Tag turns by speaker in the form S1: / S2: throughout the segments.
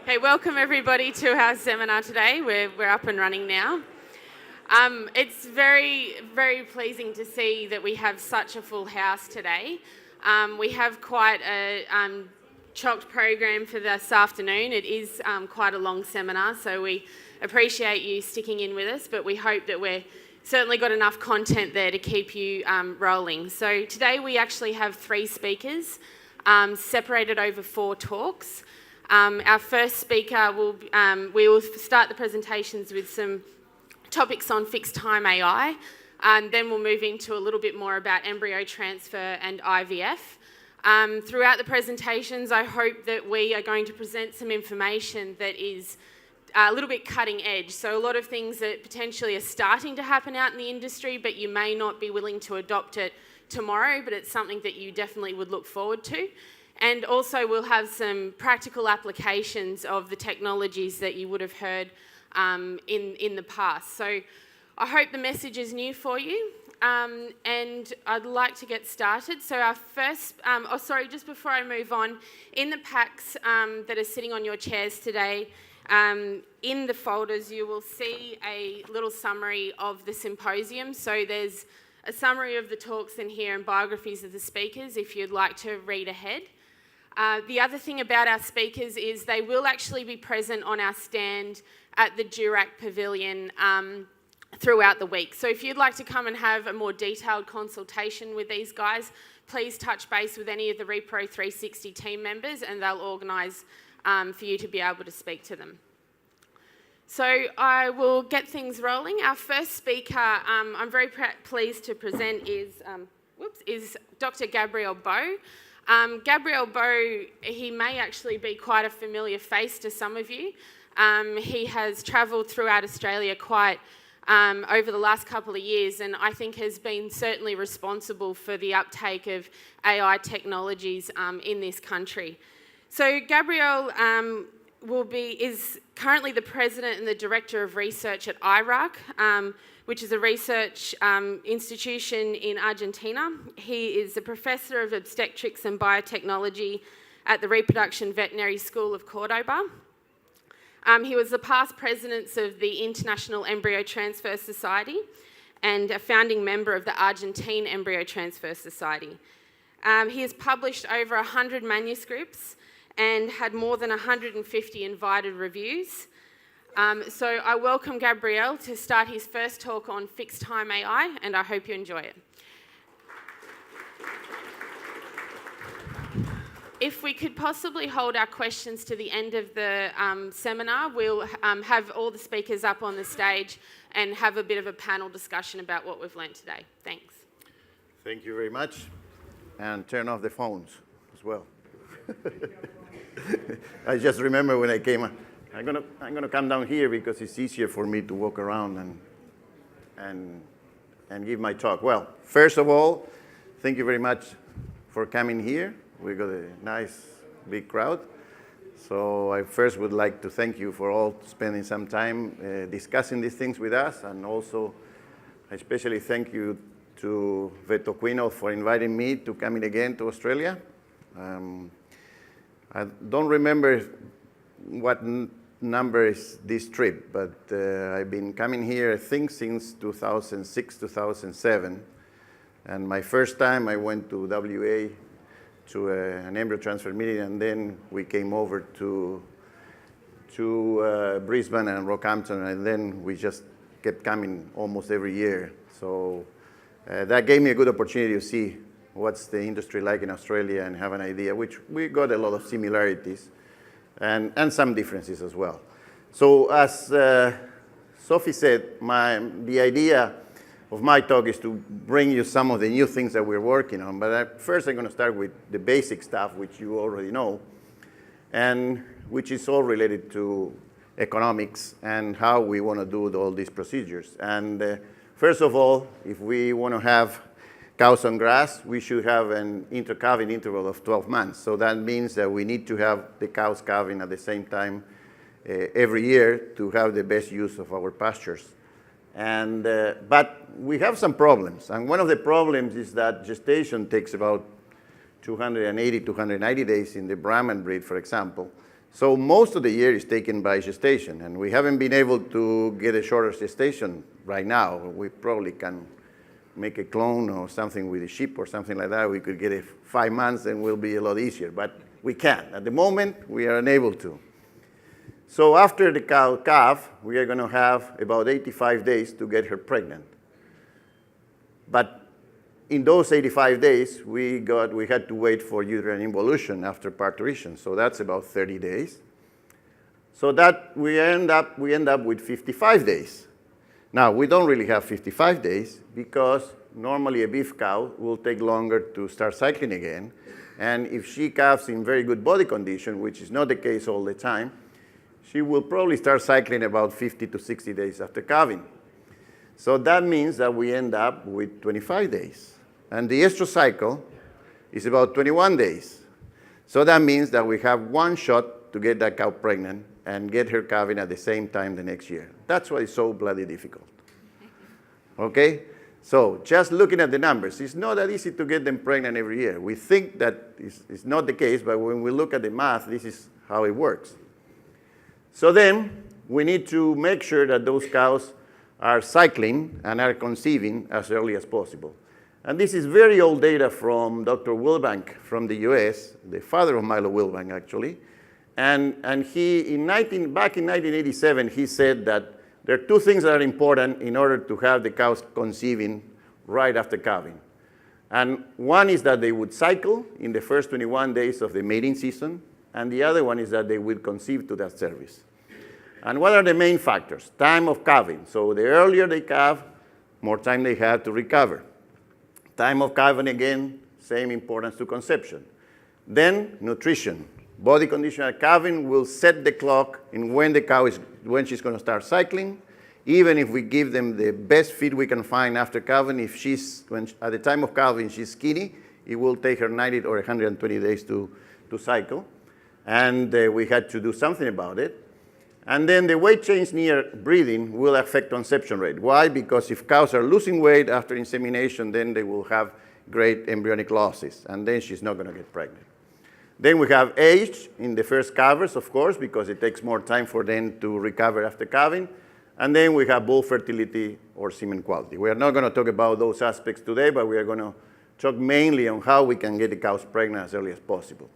S1: Okay, welcome everybody to our seminar today. We're up and running now. It's very, very pleasing to see that we have such a full house today. We have quite a chocked program for this afternoon. It is quite a long seminar, so we appreciate you sticking in with us, but we hope that we're certainly got enough content there to keep you rolling. So today we actually have 3 speakers separated over 4 talks. Our first speaker we will start the presentations with some topics on fixed time AI, and then we'll move into a little bit more about embryo transfer and IVF. Throughout the presentations, I hope that we are going to present some information that is a little bit cutting edge. So a lot of things that potentially are starting to happen out in the industry, but you may not be willing to adopt it tomorrow, but it's something that you definitely would look forward to. And also we'll have some practical applications of the technologies that you would have heard in the past. So I hope the message is new for you, and I'd like to get started. So our first, just before I move on, in the packs that are sitting on your chairs today, in the folders you will see a little summary of the symposium. So there's a summary of the talks in here and biographies of the speakers if you'd like to read ahead. The other thing about our speakers is they will actually be present on our stand at the Durack Pavilion throughout the week. So if you'd like to come and have a more detailed consultation with these guys, please touch base with any of the Repro360 team members and they'll organise for you to be able to speak to them. So I will get things rolling. Our first speaker I'm very pleased to present is Dr Gabriel Bo. Gabriel Bo, he may actually be quite a familiar face to some of you. He has travelled throughout Australia quite over the last couple of years, and I think has been certainly responsible for the uptake of AI technologies in this country. So Gabriel is currently the President and the Director of Research at IRAC, which is a research institution in Argentina. He is a Professor of Obstetrics and Biotechnology at the Reproduction Veterinary School of Cordoba. He was the past President of the International Embryo Transfer Society and a founding member of the Argentine Embryo Transfer Society. He has published over 100 manuscripts and had more than 150 invited reviews. So I welcome Gabriel to start his first talk on fixed time AI, and I hope you enjoy it. If we could possibly hold our questions to the end of the seminar, we'll have all the speakers up on the stage and have a bit of a panel discussion about what we've learnt today. Thanks.
S2: Thank you very much. And turn off the phones as well. I just remember when I came, I'm gonna come down here because it's easier for me to walk around and give my talk. Well, first of all, thank you very much for coming here. We got a nice big crowd. So I first would like to thank you for all spending some time discussing these things with us, and also I especially thank you to Vetoquino for inviting me to come in again to Australia. I don't remember what number is this trip, but I've been coming here, I think, since 2006, 2007. And my first time I went to WA to an embryo transfer meeting, and then we came over to Brisbane and Rockhampton, and then we just kept coming almost every year. So that gave me a good opportunity to see what's the industry like in Australia and have an idea, which we got a lot of similarities and some differences as well. So as Sophie said, the idea of my talk is to bring you some of the new things that we're working on. But first I'm going to start with the basic stuff, which you already know, and which is all related to economics and how we want to do all these procedures. And first of all, if we want to have cows on grass, we should have an inter-calving interval of 12 months. So that means that we need to have the cows calving at the same time every year to have the best use of our pastures. And, but we have some problems. And one of the problems is that gestation takes about 280, 290 days in the Brahman breed, for example. So most of the year is taken by gestation, and we haven't been able to get a shorter gestation right now. We probably can make a clone or something with a sheep or something like that. We could get it 5 months and will be a lot easier, but we can't. At the moment, we are unable to. So after the cow calf, we are going to have about 85 days to get her pregnant. But in those 85 days, we had to wait for uterine involution after parturition. So that's about 30 days. So that we end up with 55 days. Now, we don't really have 55 days because normally a beef cow will take longer to start cycling again. And if she calves in very good body condition, which is not the case all the time, she will probably start cycling about 50 to 60 days after calving. So that means that we end up with 25 days. And the estrous cycle is about 21 days. So that means that we have one shot to get that cow pregnant and get her calving at the same time the next year. That's why it's so bloody difficult. Okay? So just looking at the numbers, it's not that easy to get them pregnant every year. We think that it's not the case, but when we look at the math, this is how it works. So then we need to make sure that those cows are cycling and are conceiving as early as possible. And this is very old data from Dr. Wilbank from the US, the father of Milo Wilbank, actually. And he, back in 1987, he said that there are two things that are important in order to have the cows conceiving right after calving. And one is that they would cycle in the first 21 days of the mating season, and the other one is that they would conceive to that service. And what are the main factors? Time of calving. So the earlier they calve, more time they have to recover. Time of calving, again, same importance to conception. Then nutrition. Body condition at calving will set the clock in when she's going to start cycling. Even if we give them the best feed we can find after calving, if at the time of calving she's skinny, it will take her 90 or 120 days to cycle. And we had to do something about it. And then the weight change near breeding will affect conception rate. Why? Because if cows are losing weight after insemination, then they will have great embryonic losses, and then she's not going to get pregnant. Then we have age in the first calvers, of course, because it takes more time for them to recover after calving. And then we have bull fertility or semen quality. We are not going to talk about those aspects today, but we are going to talk mainly on how we can get the cows pregnant as early as possible.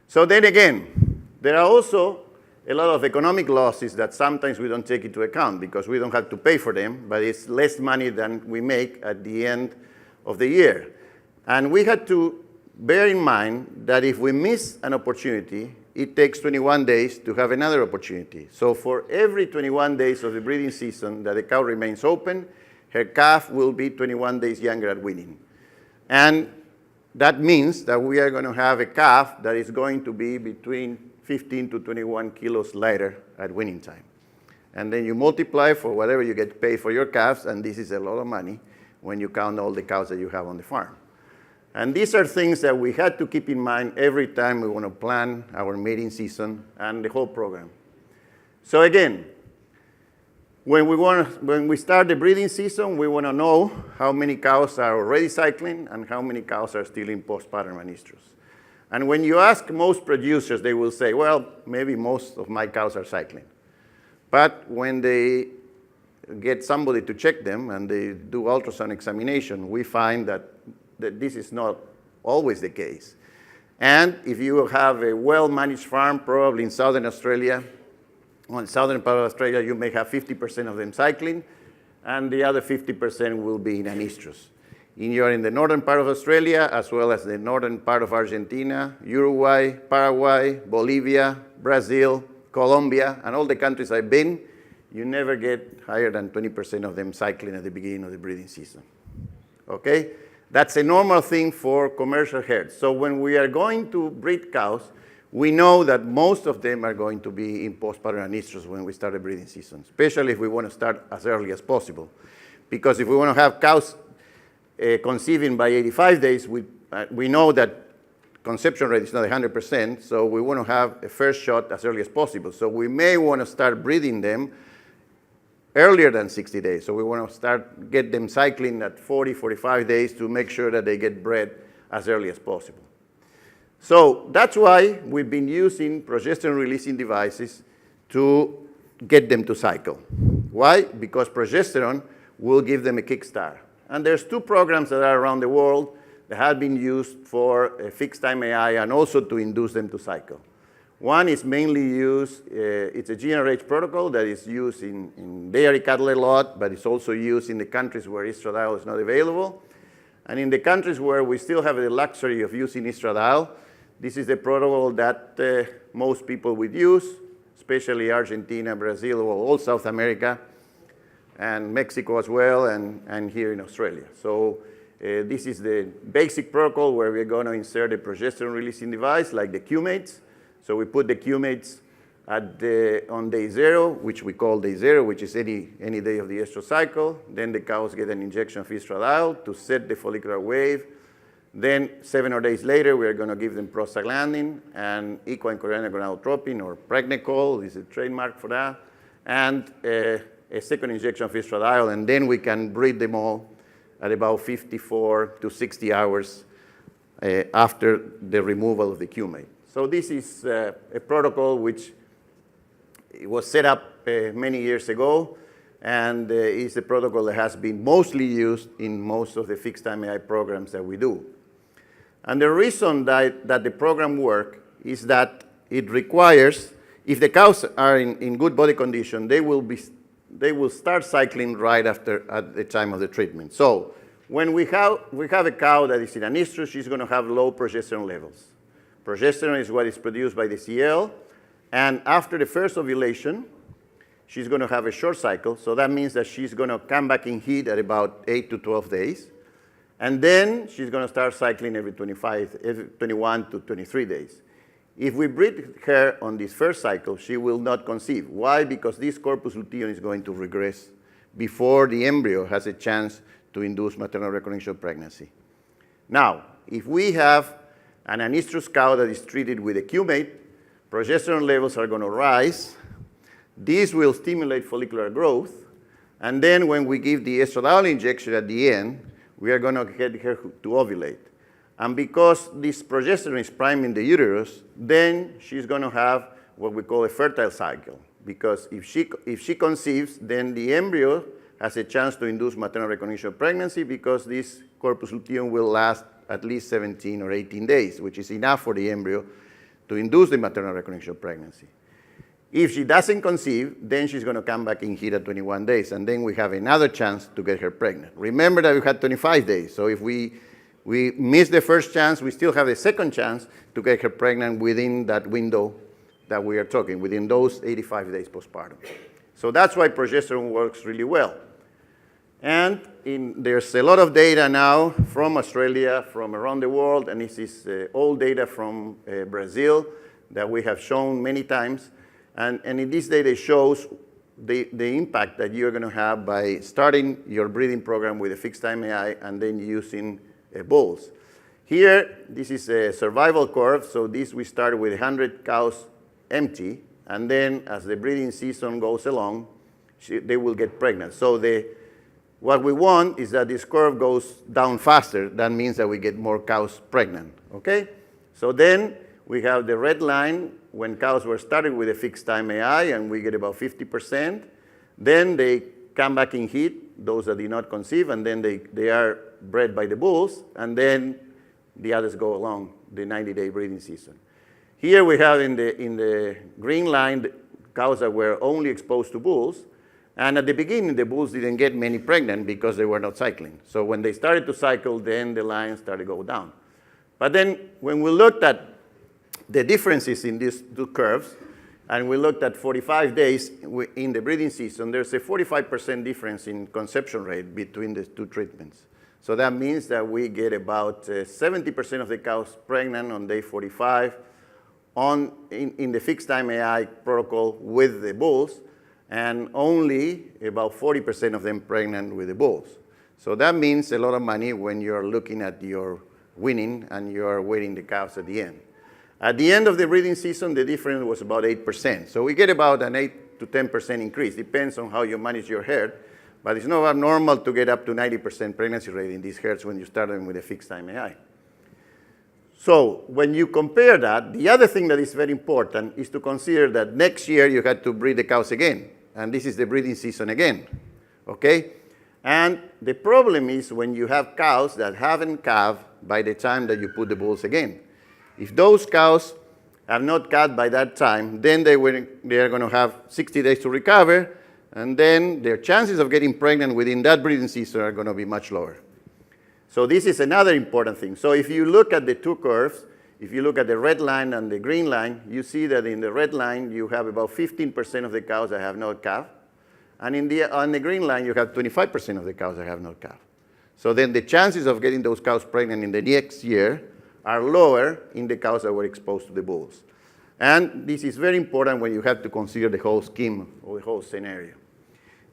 S2: So then again, there are also a lot of economic losses that sometimes we don't take into account because we don't have to pay for them, but it's less money than we make at the end of the year. And we had to bear in mind that if we miss an opportunity, it takes 21 days to have another opportunity. So for every 21 days of the breeding season that the cow remains open, her calf will be 21 days younger at weaning. And that means that we are going to have a calf that is going to be between 15 to 21 kilos lighter at weaning time. And then you multiply for whatever you get paid for your calves, and this is a lot of money when you count all the cows that you have on the farm. And these are things that we had to keep in mind every time we want to plan our mating season and the whole program. So again, when we start the breeding season, we want to know how many cows are already cycling and how many cows are still in postpartum anestrus. And when you ask most producers, they will say, well, maybe most of my cows are cycling. But when they get somebody to check them and they do ultrasound examination, we find that this is not always the case. And if you have a well-managed farm, probably in southern Australia, on the southern part of Australia, you may have 50% of them cycling, and the other 50% will be in anestrus. You're in the northern part of Australia, as well as the northern part of Argentina, Uruguay, Paraguay, Bolivia, Brazil, Colombia, and all the countries I've been, you never get higher than 20% of them cycling at the beginning of the breeding season. Okay? That's a normal thing for commercial herds. So when we are going to breed cows, we know that most of them are going to be in postpartum anestrus when we start the breeding season, especially if we want to start as early as possible. Because if we want to have cows conceiving by 85 days, we know that conception rate is not 100%, so we want to have a first shot as early as possible. So we may want to start breeding them earlier than 60 days. So we want to get them cycling at 40, 45 days to make sure that they get bred as early as possible. So that's why we've been using progesterone-releasing devices to get them to cycle. Why? Because progesterone will give them a kickstart. And there's 2 programs that are around the world that have been used for fixed-time AI and also to induce them to cycle. One is mainly used, it's a GnRH protocol that is used in dairy cattle a lot, but it's also used in the countries where estradiol is not available. And in the countries where we still have the luxury of using estradiol, this is the protocol that most people would use, especially Argentina, Brazil, well, all South America, and Mexico as well, and here in Australia. So this is the basic protocol where we're going to insert a progesterone-releasing device like the Q-mates. So we put the Q-mates on day 0, which we call day 0, which is any day of the estrous cycle. Then the cows get an injection of estradiol to set the follicular wave. Then 7 or 8 days later, we're going to give them prostaglandin and equine chorionic gonadotropin, or Pregnicol, this is a trademark for that, and a second injection of estradiol, and then we can breed them all at about 54 to 60 hours after the removal of the Q-mate. So this is a protocol which was set up many years ago, and is a protocol that has been mostly used in most of the fixed-time AI programs that we do. And the reason that the program works is that it requires, if the cows are in good body condition, they will start cycling right after at the time of the treatment. So when we have a cow that is in an estrus, she's going to have low progesterone levels. Progesterone is what is produced by the CL, and after the first ovulation, she's going to have a short cycle, so that means that she's going to come back in heat at about 8 to 12 days, and then she's going to start cycling every 21 to 23 days. If we breed her on this first cycle, she will not conceive. Why? Because this corpus luteum is going to regress before the embryo has a chance to induce maternal recognition pregnancy. Now, if we have an estrus cow that is treated with a Q-mate, progesterone levels are going to rise. This will stimulate follicular growth. And then when we give the estradiol injection at the end, we are going to get her to ovulate. And because this progesterone is priming the uterus, then she's going to have what we call a fertile cycle. Because if she conceives, then the embryo has a chance to induce maternal recognition pregnancy, because this corpus luteum will last at least 17 or 18 days, which is enough for the embryo to induce the maternal recognition pregnancy. If she doesn't conceive, then she's going to come back in heat at 21 days, and then we have another chance to get her pregnant. Remember that we had 25 days, so if we miss the first chance, we still have the second chance to get her pregnant within that window that we are talking, within those 85 days postpartum. So that's why progesterone works really well. And there's a lot of data now from Australia, from around the world, and this is old data from Brazil that we have shown many times. And in this data shows the impact that you're going to have by starting your breeding program with a fixed-time AI and then using bulls. Here, this is a survival curve. So this, we started with 100 cows empty, and then as the breeding season goes along, they will get pregnant. So what we want is that this curve goes down faster. That means that we get more cows pregnant, okay? So then we have the red line when cows were started with a fixed-time AI, and we get about 50%. Then they come back in heat, those that did not conceive, and then they are bred by the bulls, and then the others go along the 90-day breeding season. Here we have in the green line the cows that were only exposed to bulls. And at the beginning, the bulls didn't get many pregnant because they were not cycling. So when they started to cycle, then the lines started to go down. But then when we looked at the differences in these two curves, and we looked at 45 days in the breeding season, there's a 45% difference in conception rate between the two treatments. So that means that we get about 70% of the cows pregnant on day 45 in the fixed-time AI protocol with the bulls, and only about 40% of them pregnant with the bulls. So that means a lot of money when you're looking at your winning and you're weighing the cows at the end. At the end of the breeding season, the difference was about 8%. So we get about an 8 to 10% increase. Depends on how you manage your herd, but it's not abnormal to get up to 90% pregnancy rate in these herds when you start them with a fixed-time AI. So when you compare that, the other thing that is very important is to consider that next year you had to breed the cows again. And this is the breeding season again, okay? And the problem is when you have cows that haven't calved by the time that you put the bulls again. If those cows have not calved by that time, then they are going to have 60 days to recover, and then their chances of getting pregnant within that breeding season are going to be much lower. So this is another important thing. So if you look at the two curves, if you look at the red line and the green line, you see that in the red line you have about 15% of the cows that have not calved. And on the green line, you have 25% of the cows that have not calved. So then the chances of getting those cows pregnant in the next year are lower in the cows that were exposed to the bulls. And this is very important when you have to consider the whole scheme or the whole scenario.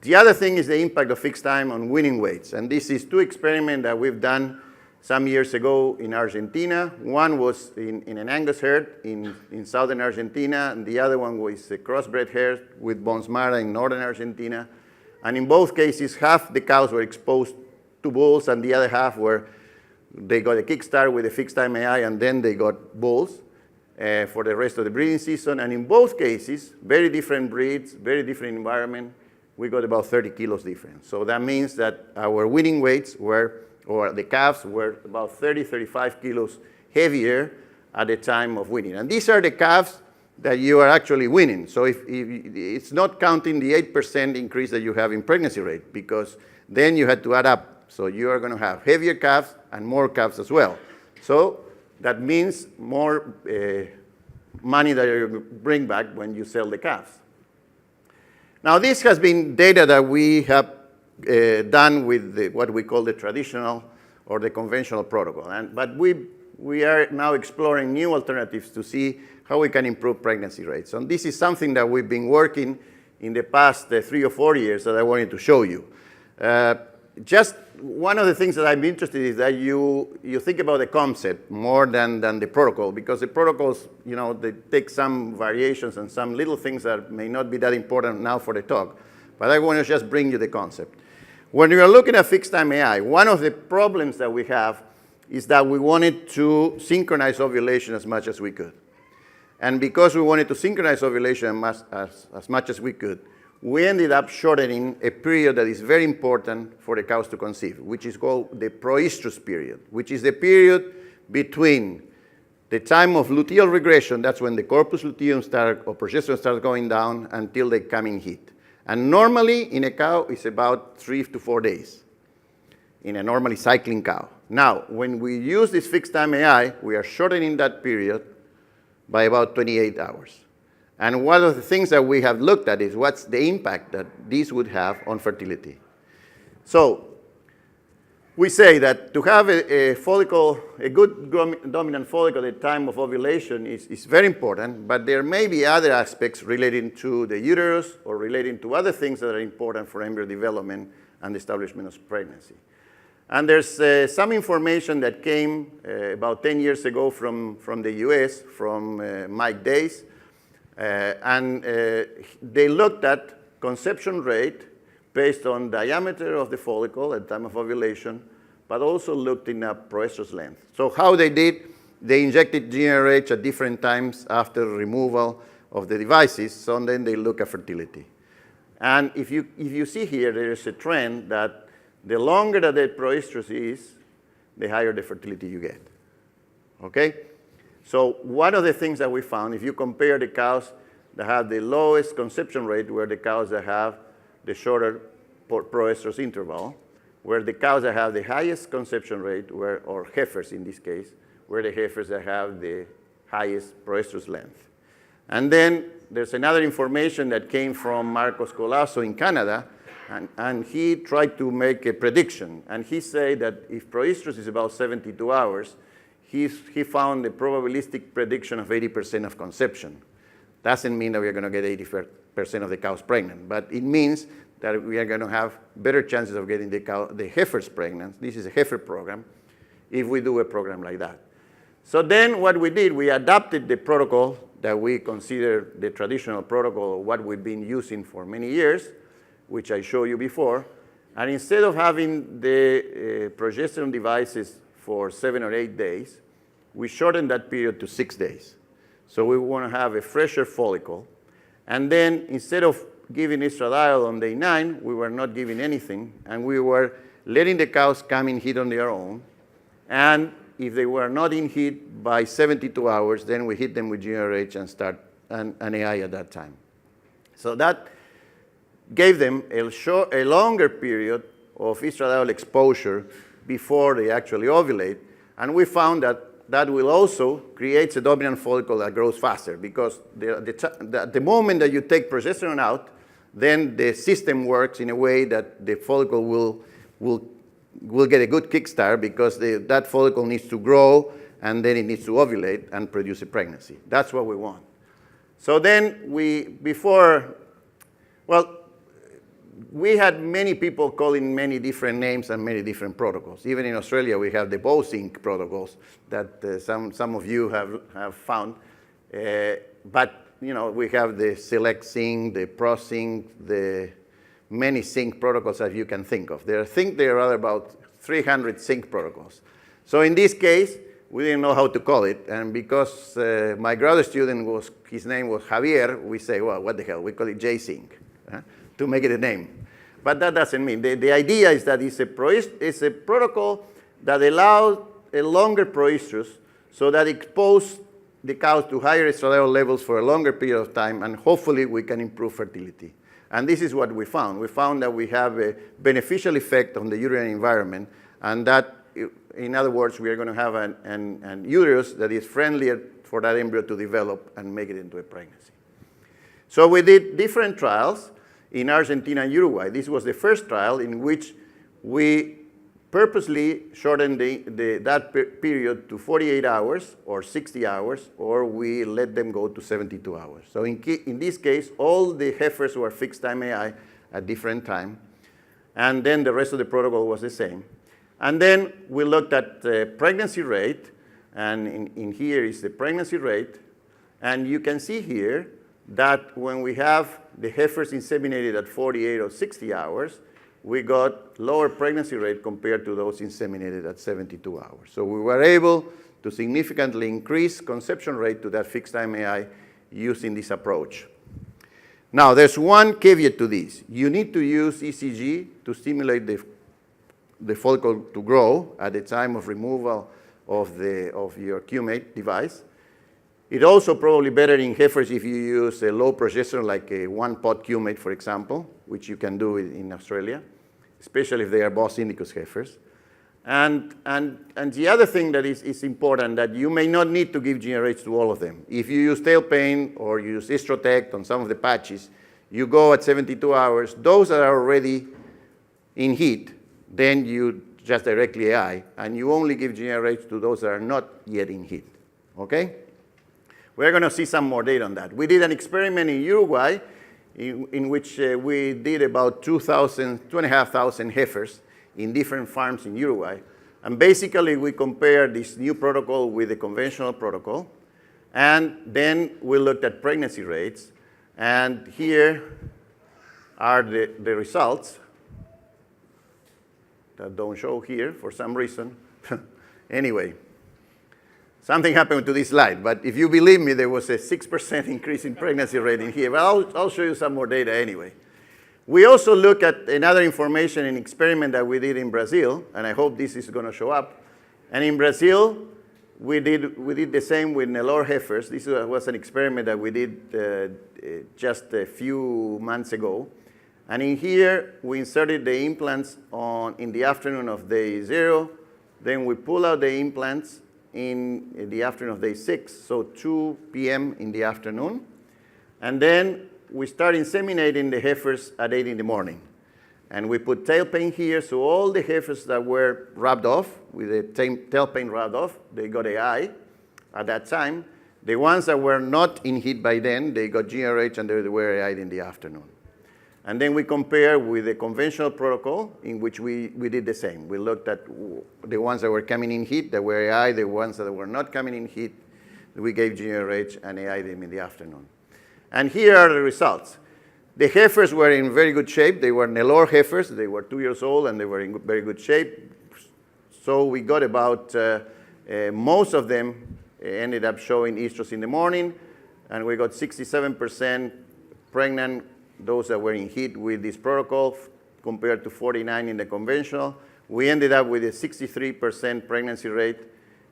S2: The other thing is the impact of fixed time on winning weights. And this is two experiments that we've done some years ago in Argentina. One was in an Angus herd in southern Argentina, and the other one was a crossbred herd with Bonsmara in northern Argentina. And in both cases, half the cows were exposed to bulls, and the other half they got a kickstart with a fixed time AI, and then they got bulls for the rest of the breeding season. And in both cases, very different breeds, very different environment, we got about 30 kilos difference. So that means that our winning weights or the calves were about 30, 35 kilos heavier at the time of winning. And these are the calves that you are actually winning. So if it's not counting the 8% increase that you have in pregnancy rate, because then you had to add up. So you are going to have heavier calves and more calves as well. So that means more money that you bring back when you sell the calves. Now this has been data that we have done with what we call the traditional or the conventional protocol. But we are now exploring new alternatives to see how we can improve pregnancy rates. And this is something that we've been working in the past 3 or 4 years that I wanted to show you. Just one of the things that I'm interested in is that you think about the concept more than the protocol, because the protocols, they take some variations and some little things that may not be that important now for the talk. But I want to just bring you the concept. When we are looking at fixed time AI, one of the problems that we have is that we wanted to synchronize ovulation as much as we could. And because we wanted to synchronize ovulation as much as we could, we ended up shortening a period that is very important for the cows to conceive, which is called the proestrus period, which is the period between the time of luteal regression, that's when the corpus luteum or progesterone starts going down, until they come in heat. And normally in a cow, it's about 3 to 4 days in a normally cycling cow. Now, when we use this fixed time AI, we are shortening that period by about 28 hours. And one of the things that we have looked at is what's the impact that this would have on fertility. So we say that to have a follicle, a good dominant follicle at the time of ovulation is very important, but there may be other aspects relating to the uterus or relating to other things that are important for embryo development and the establishment of pregnancy. And there's some information that came about 10 years ago from the US, from Mike Days. They looked at conception rate based on diameter of the follicle at the time of ovulation, but also looked in proestrus length. So how they did, they injected GnRH at different times after removal of the devices, so then they look at fertility. And if you see here, there is a trend that the longer that the proestrus is, the higher the fertility you get, okay? So one of the things that we found, if you compare the cows that have the lowest conception rate, were the cows that have the shorter proestrus interval, where the cows that have the highest conception rate, or heifers in this case, were the heifers that have the highest proestrus length. And then there's another information that came from Marcos Colasso in Canada, and he tried to make a prediction. And he said that if proestrus is about 72 hours, he found a probabilistic prediction of 80% of conception. Doesn't mean that we are going to get 80% of the cows pregnant, but it means that we are going to have better chances of getting the heifers pregnant. This is a heifer program, if we do a program like that. So then what we did, we adapted the protocol that we consider the traditional protocol, what we've been using for many years, which I showed you before. And instead of having the progesterone devices for 7 or 8 days, we shortened that period to 6 days. So we want to have a fresher follicle. And then instead of giving estradiol on day 9, we were not giving anything, and we were letting the cows come in heat on their own. And if they were not in heat by 72 hours, then we hit them with GRH and start an AI at that time. So that gave them a longer period of estradiol exposure before they actually ovulate. And we found that that will also create a dominant follicle that grows faster, because the moment that you take progesterone out, then the system works in a way that the follicle will get a good kickstart, because that follicle needs to grow, and then it needs to ovulate and produce a pregnancy. That's what we want. So then we had many people calling many different names and many different protocols. Even in Australia, we have the Bo sync protocols that some of you have found. But we have the select sync, the pro sync, the many sync protocols that you can think of. I think there are about 300 sync protocols. So in this case, we didn't know how to call it. And because my graduate student his name was Javier, we say, well, what the hell? We call it J-sync to make it a name. But that doesn't mean. The idea is that it's a protocol that allows a longer proestrus, so that it exposes the cows to higher estradiol levels for a longer period of time, and hopefully we can improve fertility. And this is what we found. We found that we have a beneficial effect on the uterine environment, and that, in other words, we are going to have an uterus that is friendlier for that embryo to develop and make it into a pregnancy. So we did different trials in Argentina and Uruguay. This was the first trial in which we purposely shortened that period to 48 hours or 60 hours, or we let them go to 72 hours. So in this case, all the heifers were fixed time AI at different time, and then the rest of the protocol was the same. And then we looked at the pregnancy rate, and in here is the pregnancy rate, and you can see here that when we have the heifers inseminated at 48 or 60 hours, we got lower pregnancy rate compared to those inseminated at 72 hours. So we were able to significantly increase conception rate to that fixed time AI using this approach. Now, there's one caveat to this. You need to use ECG to stimulate the follicle to grow at the time of removal of your QMate device. It's also probably better in heifers if you use a low progesterone, like a one-pot QMate, for example, which you can do in Australia, especially if they are Bos indicus heifers. And the other thing that is important, that you may not need to give GnRH to all of them. If you use tail pain or you use Istrotect on some of the patches, you go at 72 hours. Those that are already in heat, then you just directly AI, and you only give GnRH to those that are not yet in heat, okay? We're going to see some more data on that. We did an experiment in Uruguay in which we did about 2,500 heifers in different farms in Uruguay. And basically, we compared this new protocol with the conventional protocol. And then we looked at pregnancy rates. And here are the results that don't show here for some reason. Anyway. Something happened to this slide, but if you believe me, there was a 6% increase in pregnancy rate in here. But I'll show you some more data anyway. We also look at another information in experiment that we did in Brazil, and I hope this is going to show up. And in Brazil, we did the same with Nelore heifers. This was an experiment that we did just a few months ago. And in here, we inserted the implants in the afternoon of day 0. Then we pull out the implants in the afternoon of day 6, so 2 p.m. in the afternoon. And then we start inseminating the heifers at 8 in the morning. And we put tail pain here, so all the heifers that were rubbed off, with the tail pain rubbed off, they got AI at that time. The ones that were not in heat by then, they got GRH and they were AI in the afternoon. And then we compare with the conventional protocol, in which we did the same. We looked at the ones that were coming in heat, that were AI, the ones that were not coming in heat, we gave GnRH and AI them in the afternoon. And here are the results. The heifers were in very good shape. They were Nelore heifers. They were 2 years old, and they were in very good shape. So we got about, most of them ended up showing estrus in the morning, and we got 67% pregnant, those that were in heat with this protocol, compared to 49 in the conventional. We ended up with a 63% pregnancy rate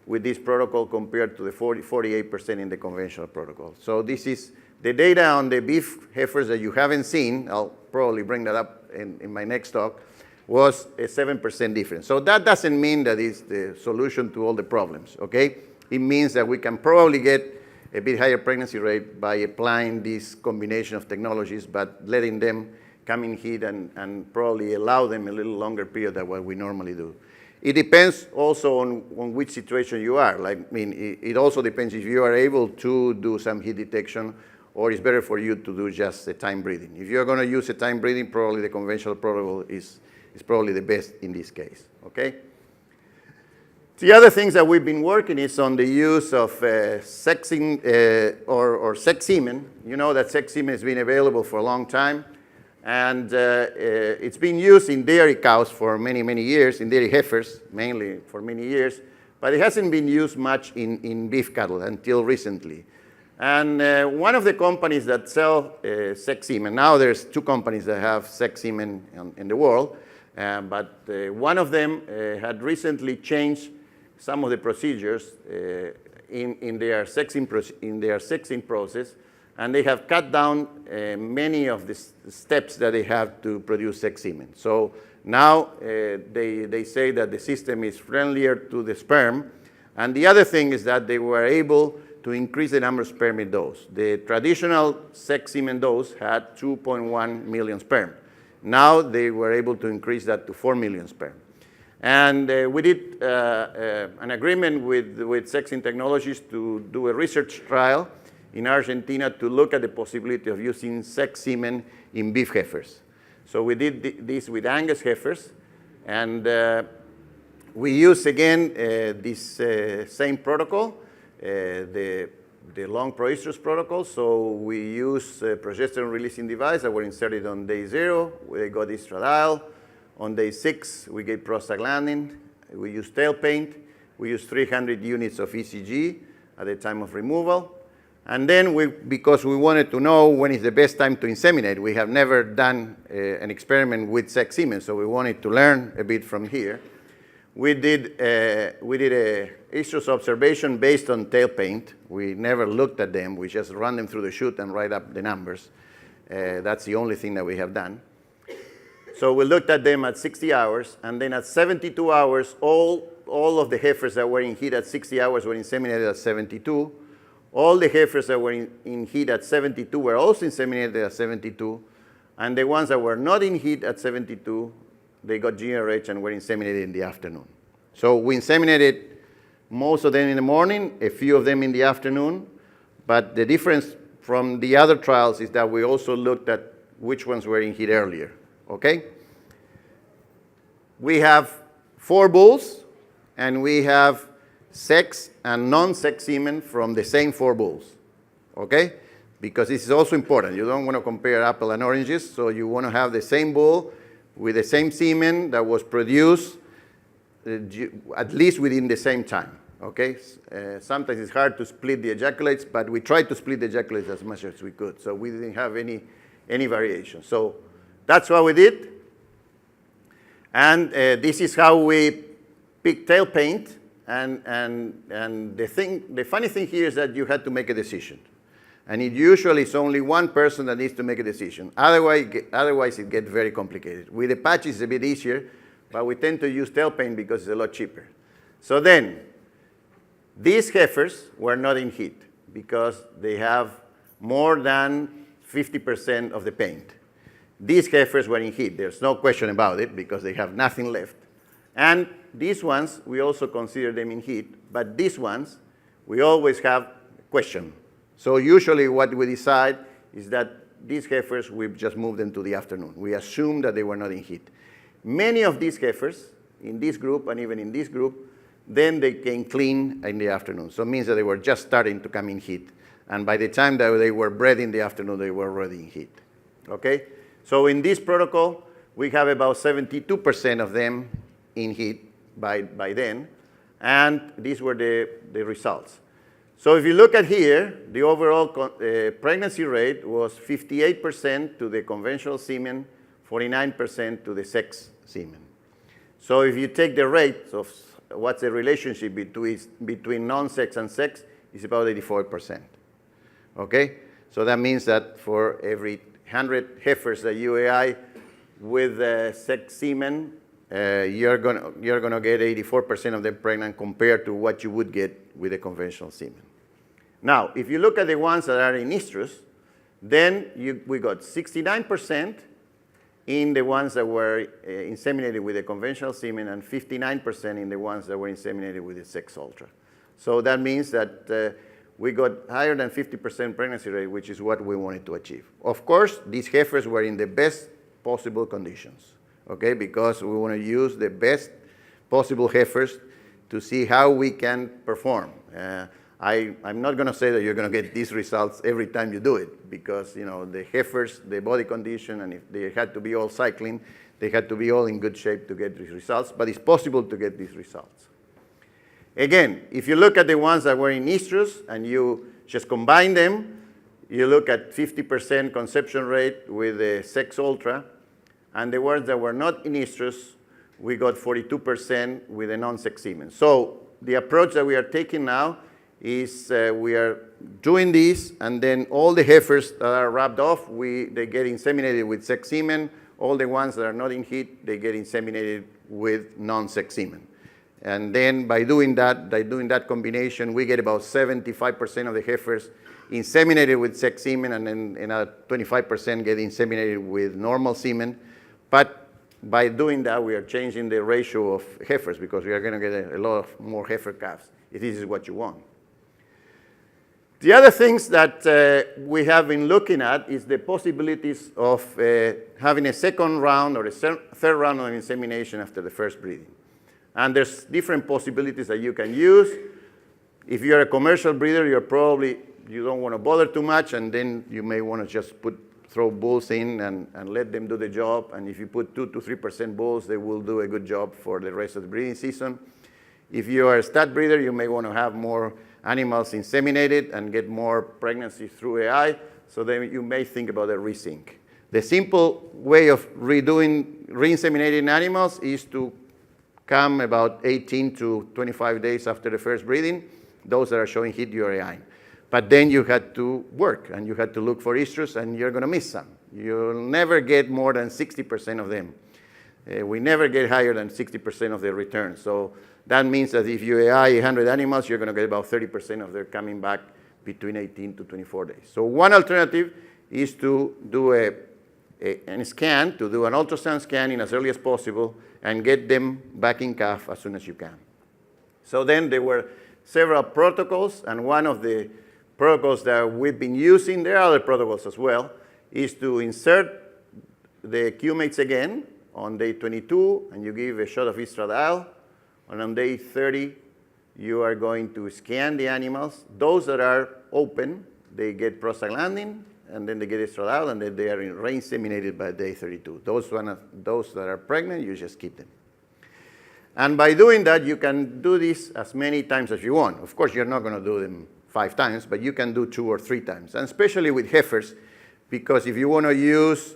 S2: with this protocol compared to the 48% in the conventional protocol. So this is the data on the beef heifers that you haven't seen. I'll probably bring that up in my next talk, was a 7% difference. So that doesn't mean that it's the solution to all the problems, okay? It means that we can probably get a bit higher pregnancy rate by applying this combination of technologies, but letting them come in heat and probably allow them a little longer period than what we normally do. It depends also on which situation you are. Like, I mean, it also depends if you are able to do some heat detection, or it's better for you to do just a time breathing. If you're going to use a time breathing, probably the conventional protocol is probably the best in this case, okay? The other things that we've been working is on the use of sex semen. You know that sex semen has been available for a long time, and it's been used in dairy cows for many, many years, in dairy heifers mainly for many years, but it hasn't been used much in beef cattle until recently. And one of the companies that sell sex semen, now there's 2 companies that have sex semen in the world, but one of them had recently changed some of the procedures in their sexing process, and they have cut down many of the steps that they have to produce sex semen. So now they say that the system is friendlier to the sperm, and the other thing is that they were able to increase the number of sperm in dose. The traditional sex semen dose had 2.1 million sperm. Now they were able to increase that to 4 million sperm. And we did an agreement with Sexing Technologies to do a research trial in Argentina to look at the possibility of using sex semen in beef heifers. So we did this with Angus heifers, and we use again this same protocol, the long proestrus protocol. So we use a progesterone releasing device that were inserted on day 0. We got estradiol. On day 6, we gave prostaglandin. We used tail paint. We used 300 units of ECG at the time of removal. And then because we wanted to know when is the best time to inseminate, we have never done an experiment with sex semen, so we wanted to learn a bit from here. We did a estrus observation based on tail paint. We never looked at them. We just run them through the chute and write up the numbers. That's the only thing that we have done. So we looked at them at 60 hours, and then at 72 hours, all of the heifers that were in heat at 60 hours were inseminated at 72. All the heifers that were in heat at 72 were also inseminated at 72. And the ones that were not in heat at 72, they got GRH and were inseminated in the afternoon. So we inseminated most of them in the morning, a few of them in the afternoon. But the difference from the other trials is that we also looked at which ones were in heat earlier. Okay? We have 4 bulls, and we have sex and non-sex semen from the same 4 bulls. Okay? Because this is also important. You don't want to compare apple and oranges, so you want to have the same bull with the same semen that was produced at least within the same time. Okay? Sometimes it's hard to split the ejaculates, but we tried to split the ejaculates as much as we could, so we didn't have any variation. So that's what we did. And this is how we picked tail paint. And the funny thing here is that you had to make a decision. And it usually is only one person that needs to make a decision. Otherwise it gets very complicated. With the patch, it's a bit easier, but we tend to use tail paint because it's a lot cheaper. So then, these heifers were not in heat because they have more than 50% of the paint. These heifers were in heat. There's no question about it because they have nothing left. And these ones, we also consider them in heat, but these ones, we always have a question. So usually what we decide is that these heifers, we just move them to the afternoon. We assume that they were not in heat. Many of these heifers, in this group and even in this group, then they came clean in the afternoon. So it means that they were just starting to come in heat. And by the time that they were bred in the afternoon, they were already in heat. Okay? So in this protocol, we have about 72% of them in heat by then, and these were the results. So if you look at here, the overall pregnancy rate was 58% to the conventional semen, 49% to the sex semen. So if you take the rate of what's the relationship between non-sex and sex, it's about 84%. Okay? So that means that for every 100 heifers that you AI with sex semen, you're gonna get 84% of them pregnant compared to what you would get with a conventional semen. Now, if you look at the ones that are in estrus, then we got 69% in the ones that were inseminated with a conventional semen and 59% in the ones that were inseminated with a sex ultra. So that means that we got higher than 50% pregnancy rate, which is what we wanted to achieve. Of course, these heifers were in the best possible conditions, okay, because we want to use the best possible heifers to see how we can perform. I'm not going to say that you're going to get these results every time you do it, because the heifers, the body condition, and if they had to be all cycling, they had to be all in good shape to get these results, but it's possible to get these results. Again, if you look at the ones that were in estrus and you just combine them, you look at 50% conception rate with the sex ultra, and the ones that were not in estrus, we got 42% with a non-sex semen. So the approach that we are taking now is we are doing this, and then all the heifers that are wrapped off, they get inseminated with sex semen. All the ones that are not in heat, they get inseminated with non-sex semen. And then by doing that combination, we get about 75% of the heifers inseminated with sex semen, and then another 25% get inseminated with normal semen. But by doing that, we are changing the ratio of heifers, because we are going to get a lot of more heifer calves, if this is what you want. The other things that we have been looking at is the possibilities of having a second round or a third round of insemination after the first breeding. And there's different possibilities that you can use. If you're a commercial breeder, you don't want to bother too much, and then you may want to just throw bulls in and let them do the job. And if you put 2 to 3% bulls, they will do a good job for the rest of the breeding season. If you are a stud breeder, you may want to have more animals inseminated and get more pregnancy through AI, so then you may think about a resync. The simple way of re-inseminating animals is to come about 18 to 25 days after the first breeding, those that are showing heat URI. But then you had to work, and you had to look for estrus, and you're going to miss some. You'll never get more than 60% of them. We never get higher than 60% of the return. So that means that if you AI 100 animals, you're going to get about 30% of them coming back between 18 to 24 days. So one alternative is to do a scan, to do an ultrasound scan in as early as possible and get them back in calf as soon as you can. So then there were several protocols, and one of the protocols that we've been using, there are other protocols as well, is to insert the Q-mates again on day 22, and you give a shot of estradiol. And on day 30, you are going to scan the animals. Those that are open, they get prostaglandin, and then they get estradiol, and then they are re-inseminated by day 32. Those that are pregnant, you just keep them. And by doing that, you can do this as many times as you want. Of course, you're not going to do them 5 times, but you can do 2 or 3 times. And especially with heifers, because if you want to use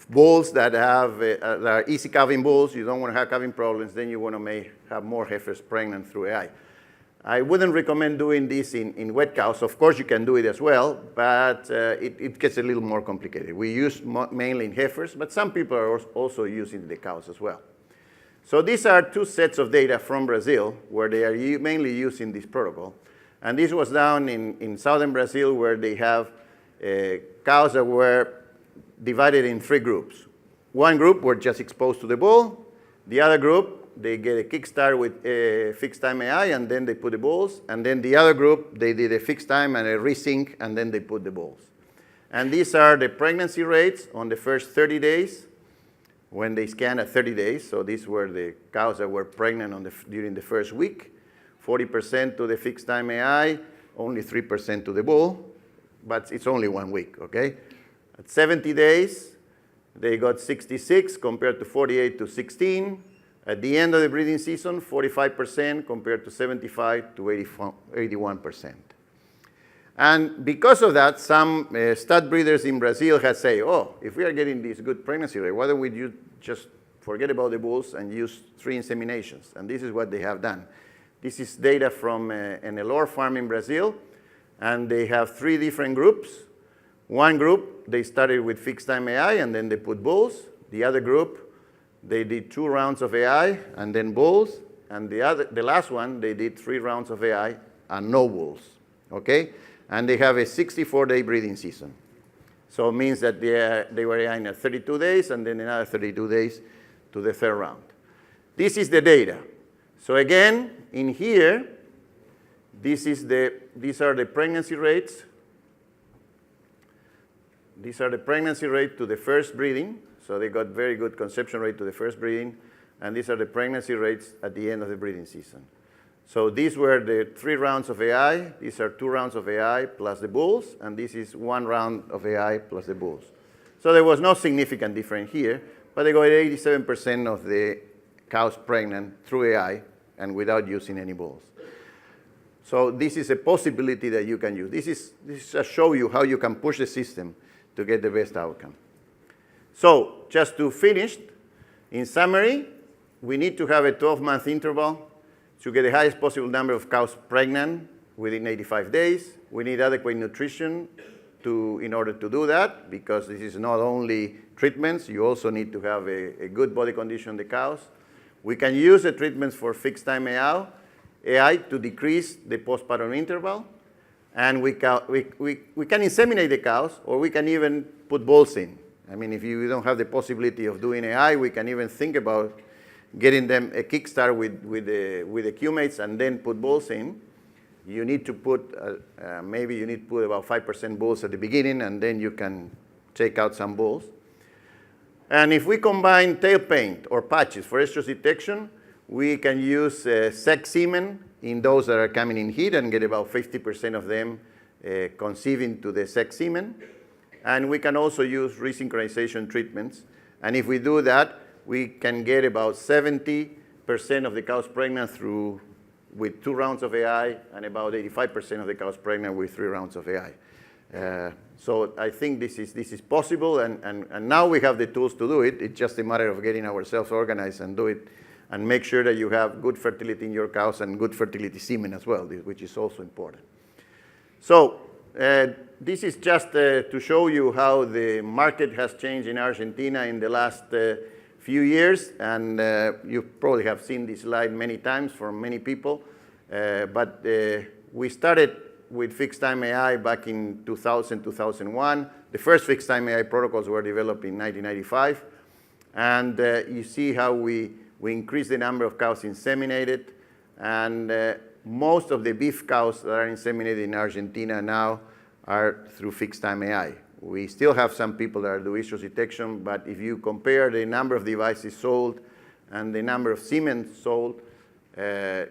S2: bulls that are easy calving bulls, you don't want to have calving problems, then you want to have more heifers pregnant through AI. I wouldn't recommend doing this in wet cows. Of course, you can do it as well, but it gets a little more complicated. We use mainly in heifers, but some people are also using the cows as well. So these are 2 sets of data from Brazil, where they are mainly using this protocol. And this was down in southern Brazil, where they have cows that were divided in 3 groups. One group were just exposed to the bull. The other group, they get a kickstart with a fixed time AI, and then they put the bulls. And then the other group, they did a fixed time and a resync, and then they put the bulls. And these are the pregnancy rates on the first 30 days when they scanned at 30 days. So these were the cows that were pregnant during the first week. 40% to the fixed time AI, only 3% to the bull, but it's only 1 week, okay? At 70 days, they got 66 compared to 48 to 16. At the end of the breeding season, 45% compared to 75 to 81%. And because of that, some stud breeders in Brazil have said, oh, if we are getting this good pregnancy rate, why don't we just forget about the bulls and use 3 inseminations? And this is what they have done. This is data from an Elor farm in Brazil, and they have 3 different groups. One group, they started with fixed time AI, and then they put bulls. The other group, they did 2 rounds of AI and then bulls. And the last one, they did 3 rounds of AI and no bulls, okay? And they have a 64-day breeding season. So it means that they were AI in 32 days and then another 32 days to the 3rd round. This is the data. So again, in here, these are the pregnancy rates. These are the pregnancy rate to the first breeding. So they got very good conception rate to the first breeding. And these are the pregnancy rates at the end of the breeding season. So these were the 3 rounds of AI. These are 2 rounds of AI plus the bulls. And this is 1 round of AI plus the bulls. So there was no significant difference here. But they got 87% of the cows pregnant through AI and without using any bulls. So this is a possibility that you can use. This is to show you how you can push the system to get the best outcome. So just to finish, in summary, we need to have a 12-month interval to get the highest possible number of cows pregnant within 85 days. We need adequate nutrition in order to do that, because this is not only treatments, you also need to have a good body condition in the cows. We can use the treatments for fixed time AI to decrease the postpartum interval, and we can inseminate the cows, or we can even put bulls in. I mean, if you don't have the possibility of doing AI, we can even think about getting them a kickstart with the Q-mates and then put bulls in. You need to put, maybe you need to put about 5% bulls at the beginning, and then you can take out some bulls. And if we combine tail paint or patches for estrus detection, we can use sex semen in those that are coming in heat and get about 50% of them conceiving to the sex semen. And we can also use resynchronization treatments. And if we do that, we can get about 70% of the cows pregnant with 2 rounds of AI, and about 85% of the cows pregnant with 3 rounds of AI. So I think this is possible, and now we have the tools to do it. It's just a matter of getting ourselves organized and do it, and make sure that you have good fertility in your cows and good fertility semen as well, which is also important. So this is just to show you how the market has changed in Argentina in the last few years, and you probably have seen this slide many times from many people, but we started with fixed time AI back in 2000, 2001. The first fixed time AI protocols were developed in 1995. And you see how we increased the number of cows inseminated. And most of the beef cows that are inseminated in Argentina now are through fixed time AI. We still have some people that do estrus detection, but if you compare the number of devices sold and the number of semen sold,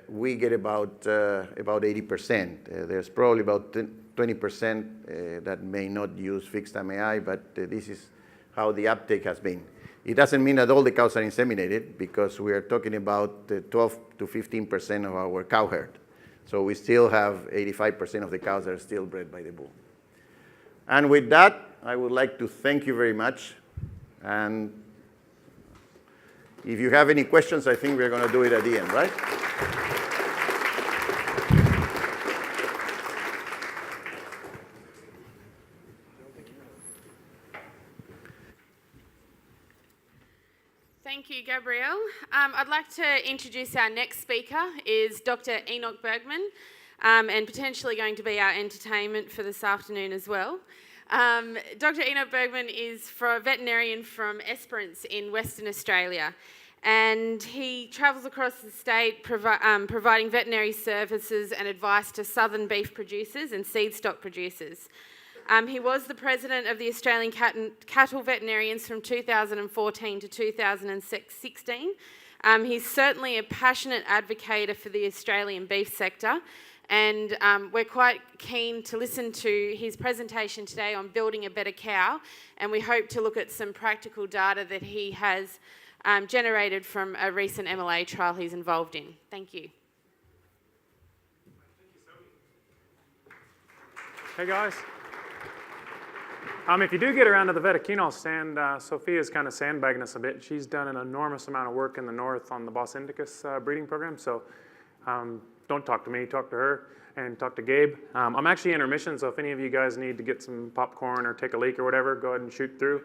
S2: we get about 80%. There's probably about 20% that may not use fixed time AI, but this is how the uptake has been. It doesn't mean that all the cows are inseminated, because we are talking about 12 to 15% of our cow herd. So we still have 85% of the cows that are still bred by the bull. And with that, I would like to thank you very much. And if you have any questions, I think we're going to do it at the end, right?
S1: Thank you, Gabriel. I'd like to introduce our next speaker, is Dr. Enoch Bergman, and potentially going to be our entertainment for this afternoon as well. Dr. Enoch Bergman is a veterinarian from Esperance in Western Australia, and he travels across the state providing veterinary services and advice to southern beef producers and seed stock producers. He was the president of the Australian Cattle Veterinarians from 2014 to 2016. He's certainly a passionate advocate for the Australian beef sector, and we're quite keen to listen to his presentation today on building a better cow, and we hope to look at some practical data that he has generated from a recent MLA trial he's involved in. Thank you.
S3: Hey guys. If you do get around to the Vetiquinol stand, Sophia's kind of sandbagging us a bit. She's done an enormous amount of work in the north on the Bos Indicus breeding program, so don't talk to me, talk to her, and talk to Gabe. I'm actually intermission, so if any of you guys need to get some popcorn or take a leak or whatever, go ahead and shoot through,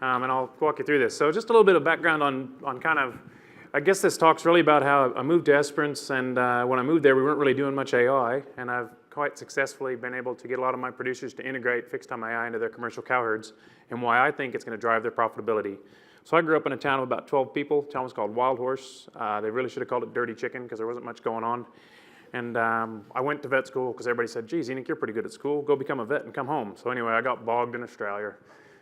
S3: and I'll walk you through this. So just a little bit of background on kind of, I guess this talk's really about how I moved to Esperance, and when I moved there, we weren't really doing much AI, and I've quite successfully been able to get a lot of my producers to integrate fixed-time AI into their commercial cow herds, and why I think it's going to drive their profitability. So I grew up in a town of about 12 people. The town was called Wild Horse. They really should have called it Dirty Chicken because there wasn't much going on. And I went to vet school because everybody said, geez, Enoch, you're pretty good at school. Go become a vet and come home. So anyway, I got bogged in Australia.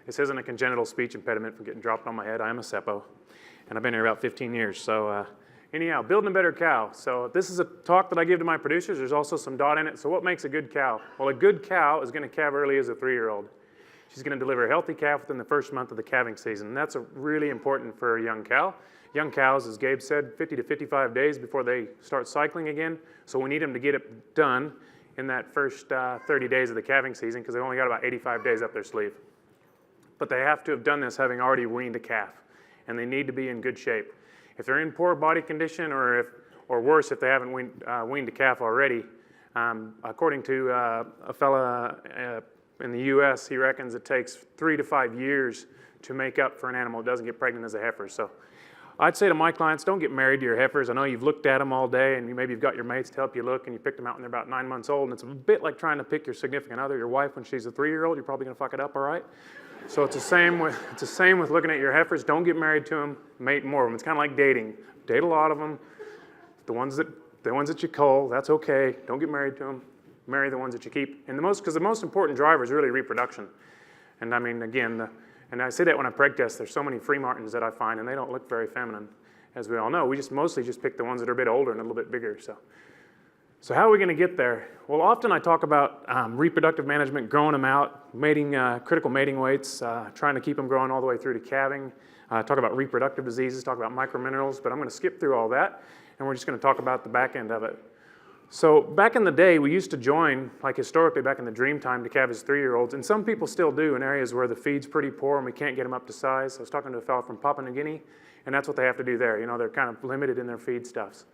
S3: This isn't a congenital speech impediment from getting dropped on my head. I am a SEPO, and I've been here about 15 years. So anyhow, building a better cow. So this is a talk that I give to my producers. There's also some dot in it. So what makes a good cow? Well, a good cow is going to calve early as a 3-year-old. She's going to deliver a healthy calf within the first month of the calving season. And that's really important for a young cow. Young cows, as Gabe said, 50 to 55 days before they start cycling again. So we need them to get it done in that first 30 days of the calving season because they've only got about 85 days up their sleeve. But they have to have done this having already weaned a calf, and they need to be in good shape. If they're in poor body condition, or worse, if they haven't weaned a calf already, according to a fella in the U.S., he reckons it takes 3 to 5 years to make up for an animal that doesn't get pregnant as a heifer. So I'd say to my clients, don't get married to your heifers. I know you've looked at them all day, and maybe you've got your mates to help you look, and you picked them out when they're about 9 months old, and it's a bit like trying to pick your significant other, your wife, when she's a 3-year-old. You're probably going to fuck it up, all right? So it's the same with looking at your heifers. Don't get married to them. Mate more of them. It's kind of like dating. Date a lot of them. The ones that you cull, that's okay. Don't get married to them. Marry the ones that you keep. And because the most important driver is really reproduction. And I mean, again, and I say that when I preg test, there's so many free martins that I find, and they don't look very feminine, as we all know. We mostly just pick the ones that are a bit older and a little bit bigger. So how are we going to get there? Well, often I talk about reproductive management, growing them out, mating, critical mating weights, trying to keep them growing all the way through to calving, talk about reproductive diseases, talk about microminerals, but I'm going to skip through all that, and we're just going to talk about the back end of it. So back in the day, we used to join, like historically back in the dream time, to calve as 3-year-olds, and some people still do in areas where the feed's pretty poor and we can't get them up to size. I was talking to a fellow from Papua New Guinea, and that's what they have to do there. You know, they're kind of limited in their feed stuffs.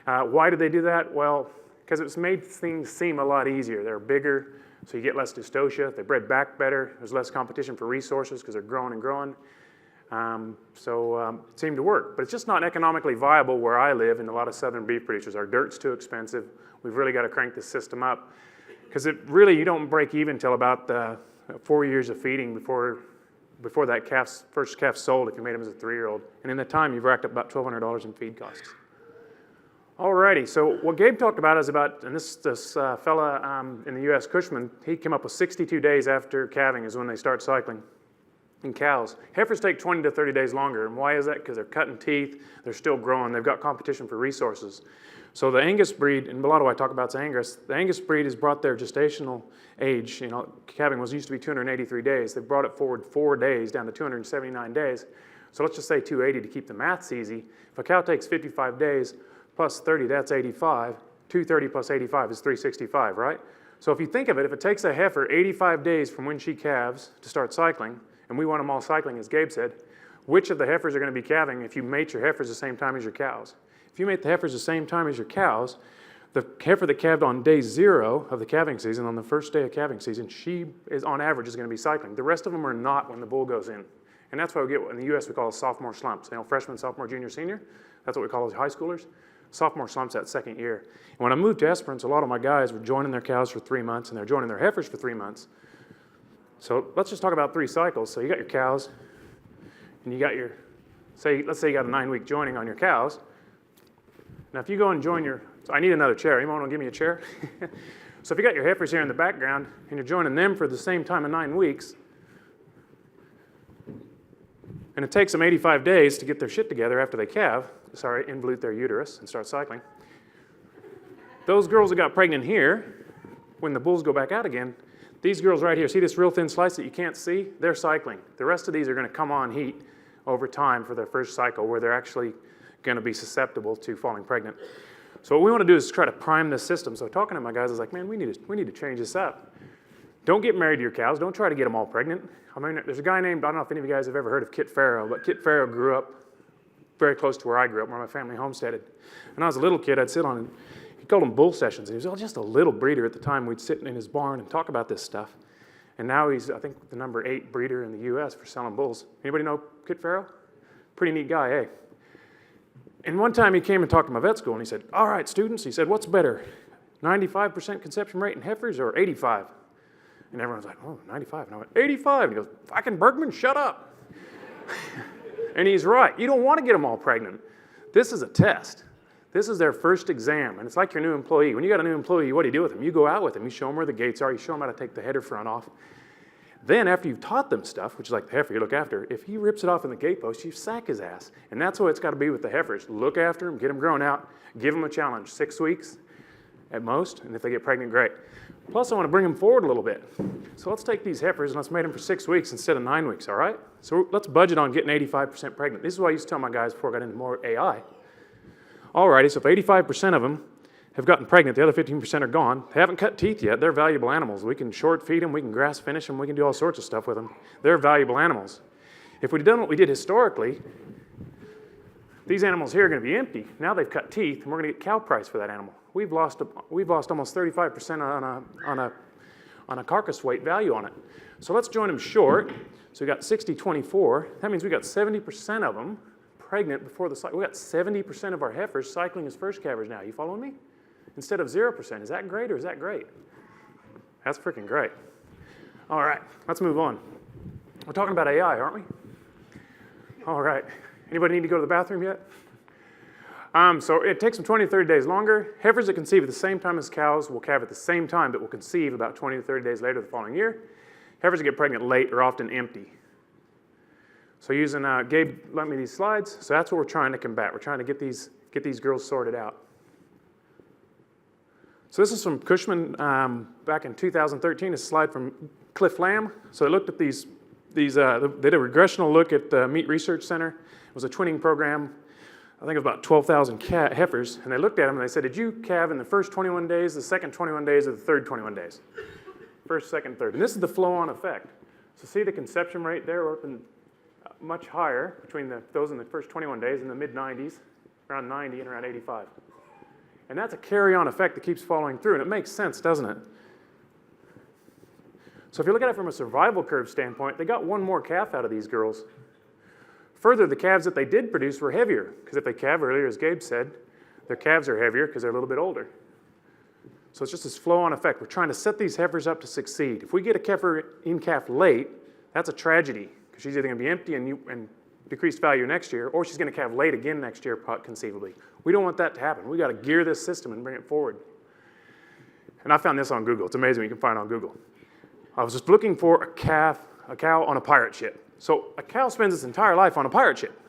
S3: Why do they do that? Well, because it's made things seem a lot easier. They're bigger, so you get less dystocia. They bred back better. There's less competition for resources because they're growing and growing. It seemed to work, but it's just not economically viable where I live and a lot of southern beef producers. Our dirt's too expensive. We've really got to crank this system up because you don't break even until about 4 years of feeding before that first calf's sold if you made him as a 3-year-old. And in that time, you've racked up about $1,200 in feed costs. Alrighty, so what Gabe talked about is and this fella in the U.S., Cushman, he came up with 62 days after calving is when they start cycling in cows. Heifers take 20 to 30 days longer, and why is that? Because they're cutting teeth, they're still growing, they've got competition for resources. So the Angus breed, and a lot of what I talk about is Angus, the Angus breed has brought their gestational age, calving used to be 283 days, they've brought it forward 4 days down to 279 days. So let's just say 280 to keep the maths easy. If a cow takes 55 days, plus 30, that's 85. 230 plus 85 is 365, right? So if you think of it, if it takes a heifer 85 days from when she calves to start cycling, and we want them all cycling, as Gabe said, which of the heifers are going to be calving if you mate your heifers the same time as your cows? If you mate the heifers the same time as your cows, the heifer that calved on day 0 of the calving season, on the first day of calving season, she is on average is going to be cycling. The rest of them are not when the bull goes in. And that's what we get in the U.S. we call sophomore slumps. Freshman, sophomore, junior, senior. That's what we call as high schoolers. Sophomore slumps that second year. And when I moved to Esperance, a lot of my guys were joining their cows for 3 months, and they're joining their heifers for 3 months. So let's just talk about 3 cycles. So you got your cows, and you got let's say you got a 9-week joining on your cows. Now if you go and join so I need another chair. Anyone want to give me a chair? So if you got your heifers here in the background, and you're joining them for the same time of 9 weeks, and it takes them 85 days to get their shit together after they involute their uterus and start cycling. Those girls that got pregnant here, when the bulls go back out again, these girls right here, see this real thin slice that you can't see? They're cycling. The rest of these are going to come on heat over time for their first cycle where they're actually going to be susceptible to falling pregnant. So what we want to do is try to prime this system. So talking to my guys, I was like, man, we need to change this up. Don't get married to your cows. Don't try to get them all pregnant. I mean, there's a guy named, I don't know if any of you guys have ever heard of Kit Farrow, but Kit Farrow grew up very close to where I grew up, where my family homesteaded. When I was a little kid, I'd sit on, and he called them bull sessions. He was just a little breeder at the time. We'd sit in his barn and talk about this stuff. And now he's, I think, the number 8 breeder in the U.S. for selling bulls. Anybody know Kit Farrow? Pretty neat guy, eh? And one time he came and talked to my vet school, and he said, all right, students, he said, what's better, 95% conception rate in heifers or 85? And everyone's like, oh, 95. And I went, 85. And he goes, fucking Bergman, shut up. And he's right. You don't want to get them all pregnant. This is a test. This is their first exam, and it's like your new employee. When you got a new employee, what do you do with them? You go out with them. You show them where the gates are. You show them how to take the header front off. Then after you've taught them stuff, which is like the heifer you look after, if he rips it off in the gate post, you sack his ass. And that's what it's got to be with the heifers. Look after them, get them grown out, give them a challenge, 6 weeks at most, and if they get pregnant, great. Plus, I want to bring them forward a little bit. So let's take these heifers and let's make them for 6 weeks instead of 9 weeks, all right? So let's budget on getting 85% pregnant. This is what I used to tell my guys before I got into more AI. Alrighty, so if 85% of them have gotten pregnant, the other 15% are gone. They haven't cut teeth yet. They're valuable animals. We can short feed them, we can grass finish them, we can do all sorts of stuff with them. They're valuable animals. If we'd done what we did historically, these animals here are going to be empty. Now they've cut teeth, and we're going to get cow price for that animal. We've lost almost 35% on a carcass weight value on it. So let's join them short. So we got 60-24. That means we got 70% of them pregnant before the cycle. We got 70% of our heifers cycling as first calvers now. You following me? Instead of 0%. Is that great or is that great? That's freaking great. All right, let's move on. We're talking about AI, aren't we? All right. Anybody need to go to the bathroom yet? So it takes them 20 to 30 days longer. Heifers that conceive at the same time as cows will calve at the same time, but will conceive about 20 to 30 days later the following year. Heifers that get pregnant late are often empty. So using, Gabe lent me these slides, so that's what we're trying to combat. We're trying to get these girls sorted out. So this is from Cushman back in 2013, a slide from Cliff Lamb. So they looked at they did a regressional look at the Meat Research Center. It was a twinning program. I think it was about 12,000 heifers, and they looked at them and they said, did you calve in the first 21 days, the second 21 days, or the third 21 days? First, second, third. And this is the flow-on effect. So see the conception rate there up in much higher between those in the first 21 days in the mid-90s, around 90 and around 85. And that's a carry-on effect that keeps following through, and it makes sense, doesn't it? So if you look at it from a survival curve standpoint, they got one more calf out of these girls. Further, the calves that they did produce were heavier, because if they calve earlier, as Gabe said, their calves are heavier because they're a little bit older. So it's just this flow-on effect. We're trying to set these heifers up to succeed. If we get a heifer in calf late, that's a tragedy, because she's either going to be empty and decreased value next year, or she's going to calve late again next year, conceivably. We don't want that to happen. We got to gear this system and bring it forward. And I found this on Google. It's amazing what you can find on Google. I was just looking for a cow on a pirate ship. So a cow spends its entire life on a pirate ship.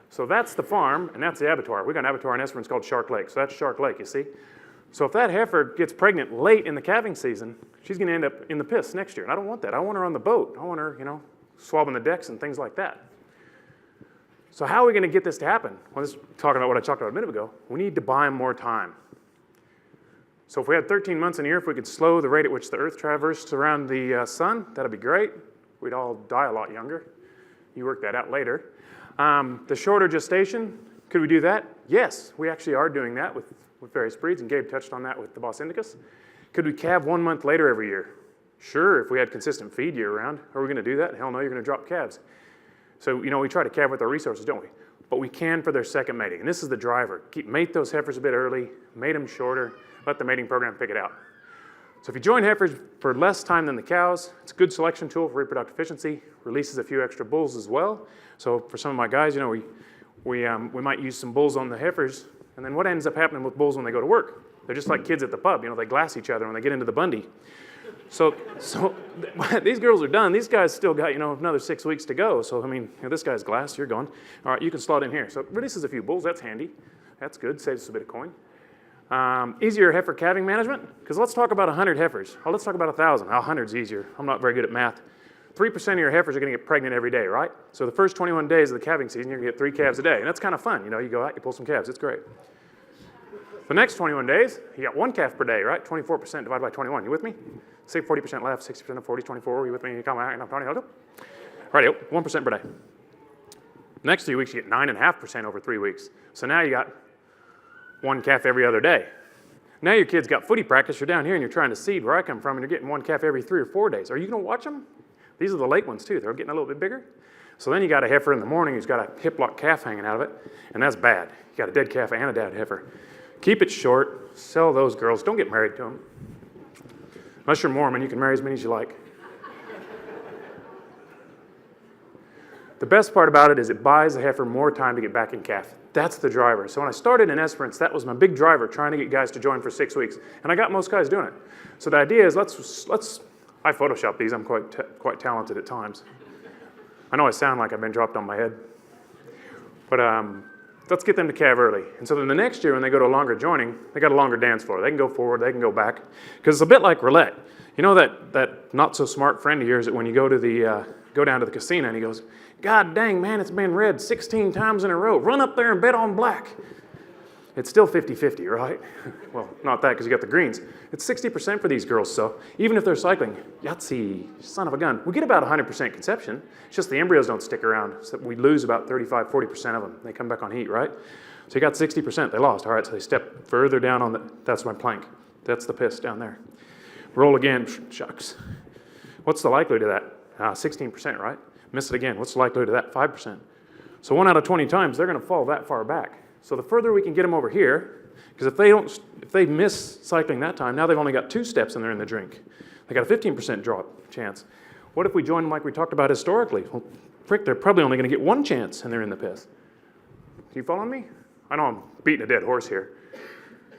S3: So that's the farm, and that's the abattoir. We got an abattoir in Esperance called Shark Lake. So that's Shark Lake, you see? So if that heifer gets pregnant late in the calving season, she's going to end up in the piss next year. And I don't want that. I want her on the boat. I want her, swabbing the decks and things like that. So how are we going to get this to happen? Well, this is talking about what I talked about a minute ago. We need to buy them more time. So if we had 13 months in a year, if we could slow the rate at which the Earth traversed around the sun, that'd be great. We'd all die a lot younger. You work that out later. The shorter gestation, could we do that? Yes, we actually are doing that with various breeds, and Gabe touched on that with the Bos Indicus. Could we calve 1 month later every year? Sure, if we had consistent feed year round. Are we going to do that? Hell no, you're going to drop calves. So, we try to calve with our resources, don't we? But we can for their second mating, and this is the driver. Mate those heifers a bit early, mate them shorter, let the mating program pick it out. So if you join heifers for less time than the cows, it's a good selection tool for reproductive efficiency, releases a few extra bulls as well. So for some of my guys, we might use some bulls on the heifers, and then what ends up happening with bulls when they go to work? They're just like kids at the pub, they glass each other when they get into the Bundy. So these girls are done. These guys still got, another 6 weeks to go. So, this guy's glass, you're gone. All right, you can slot in here. So it releases a few bulls. That's handy. That's good. Saves us a bit of coin. Easier heifer calving management, because let's talk about 100 heifers. Let's talk about 1,000. 100's easier. I'm not very good at math. 3% of your heifers are going to get pregnant every day, right? So the first 21 days of the calving season, you're going to get 3 calves a day. And that's kind of fun. You know, you go out, you pull some calves. It's great. The next 21 days, you got 1 calf per day, right? 24% divided by 21. You with me? Say 40% left, 60% of 40 is 24. Are you with me? You come out, and I'm Tony. Righty, 1% per day. Next 3 weeks, you get 9.5% over 3 weeks. So now you got 1 calf every other day. Now your kid's got footy practice. You're down here and you're trying to seed where I come from, and you're getting 1 calf every 3 or 4 days. Are you going to watch them? These are the late ones too. They're getting a little bit bigger. So then you got a heifer in the morning who's got a hip lock calf hanging out of it, and that's bad. You got a dead calf and a dead heifer. Keep it short. Sell those girls. Don't get married to them. Unless you're Mormon, you can marry as many as you like. The best part about it is it buys the heifer more time to get back in calf. That's the driver. So when I started in Esperance, that was my big driver, trying to get guys to join for 6 weeks. And I got most guys doing it. So the idea is I Photoshop these. I'm quite talented at times. I know I sound like I've been dropped on my head. But let's get them to calve early. And so then the next year when they go to a longer joining, they got a longer dance floor. They can go forward, they can go back. Because it's a bit like roulette. You know that not so smart friend of yours that when you go down to the casino and he goes, God dang, man, it's been red 16 times in a row. Run up there and bet on black. It's still 50-50, right? Well, not that because you got the greens. It's 60% for these girls, so even if they're cycling, Yahtzee, son of a gun. We get about 100% conception. It's just the embryos don't stick around. So we lose about 35-40% of them. They come back on heat, right? So you got 60%. They lost. All right, so they step further down on that's my plank. That's the piss down there. Roll again. Shucks. What's the likelihood of that? 16%, right? Miss it again. What's the likelihood of that? 5%. So 1 out of 20 times, they're going to fall that far back. So the further we can get them over here, because if they miss cycling that time, now they've only got 2 steps and they're in the drink. They got a 15% drop chance. What if we join them like we talked about historically? Well, frick, they're probably only going to get 1 chance and they're in the piss. You following me? I know I'm beating a dead horse here.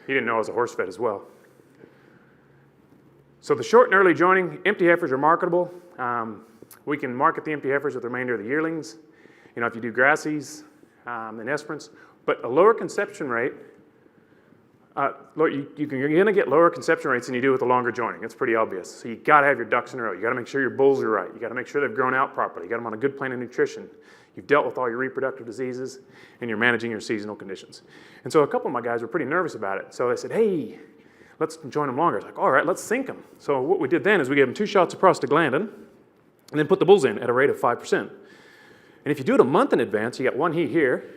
S3: He didn't know I was a horse fed as well. So the short and early joining, empty heifers are marketable. We can market the empty heifers with the remainder of the yearlings. You know, if you do grassies and Esperance, but a lower conception rate, you're going to get lower conception rates than you do with a longer joining. It's pretty obvious. So you got to have your ducks in a row. You got to make sure your bulls are right. You got to make sure they've grown out properly. You got them on a good plan of nutrition. You've dealt with all your reproductive diseases, and you're managing your seasonal conditions. And so a couple of my guys were pretty nervous about it. So they said, hey, let's join them longer. It's like, all right, let's sync them. So what we did then is we gave them 2 shots of prostaglandin, and then put the bulls in at a rate of 5%. And if you do it a month in advance, you get 1 heat here.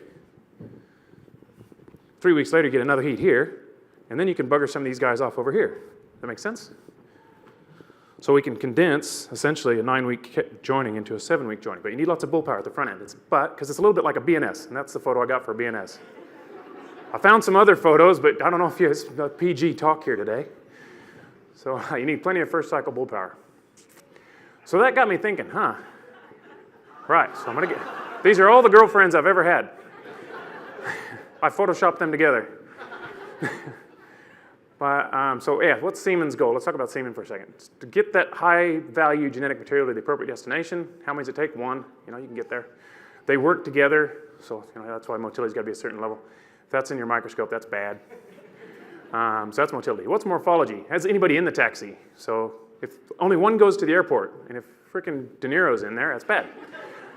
S3: 3 weeks later, you get another heat here. And then you can bugger some of these guys off over here. That makes sense? So we can condense, essentially, a 9-week joining into a 7-week joining. But you need lots of bull power at the front end. Because it's a little bit like a BNS, and that's the photo I got for a BNS. I found some other photos, but I don't know if it's a PG talk here today. So you need plenty of first cycle bull power. So that got me thinking, right, so I'm going to get, these are all the girlfriends I've ever had. I photoshopped them together. But, so yeah, what's semen's goal? Let's talk about semen for a second. To get that high value genetic material to the appropriate destination, how many does it take? 1, you can get there. They work together, so that's why motility's got to be a certain level. If that's in your microscope, that's bad. So that's motility. What's morphology? Has anybody in the taxi? So if only 1 goes to the airport, and if frickin' De Niro's in there, that's bad.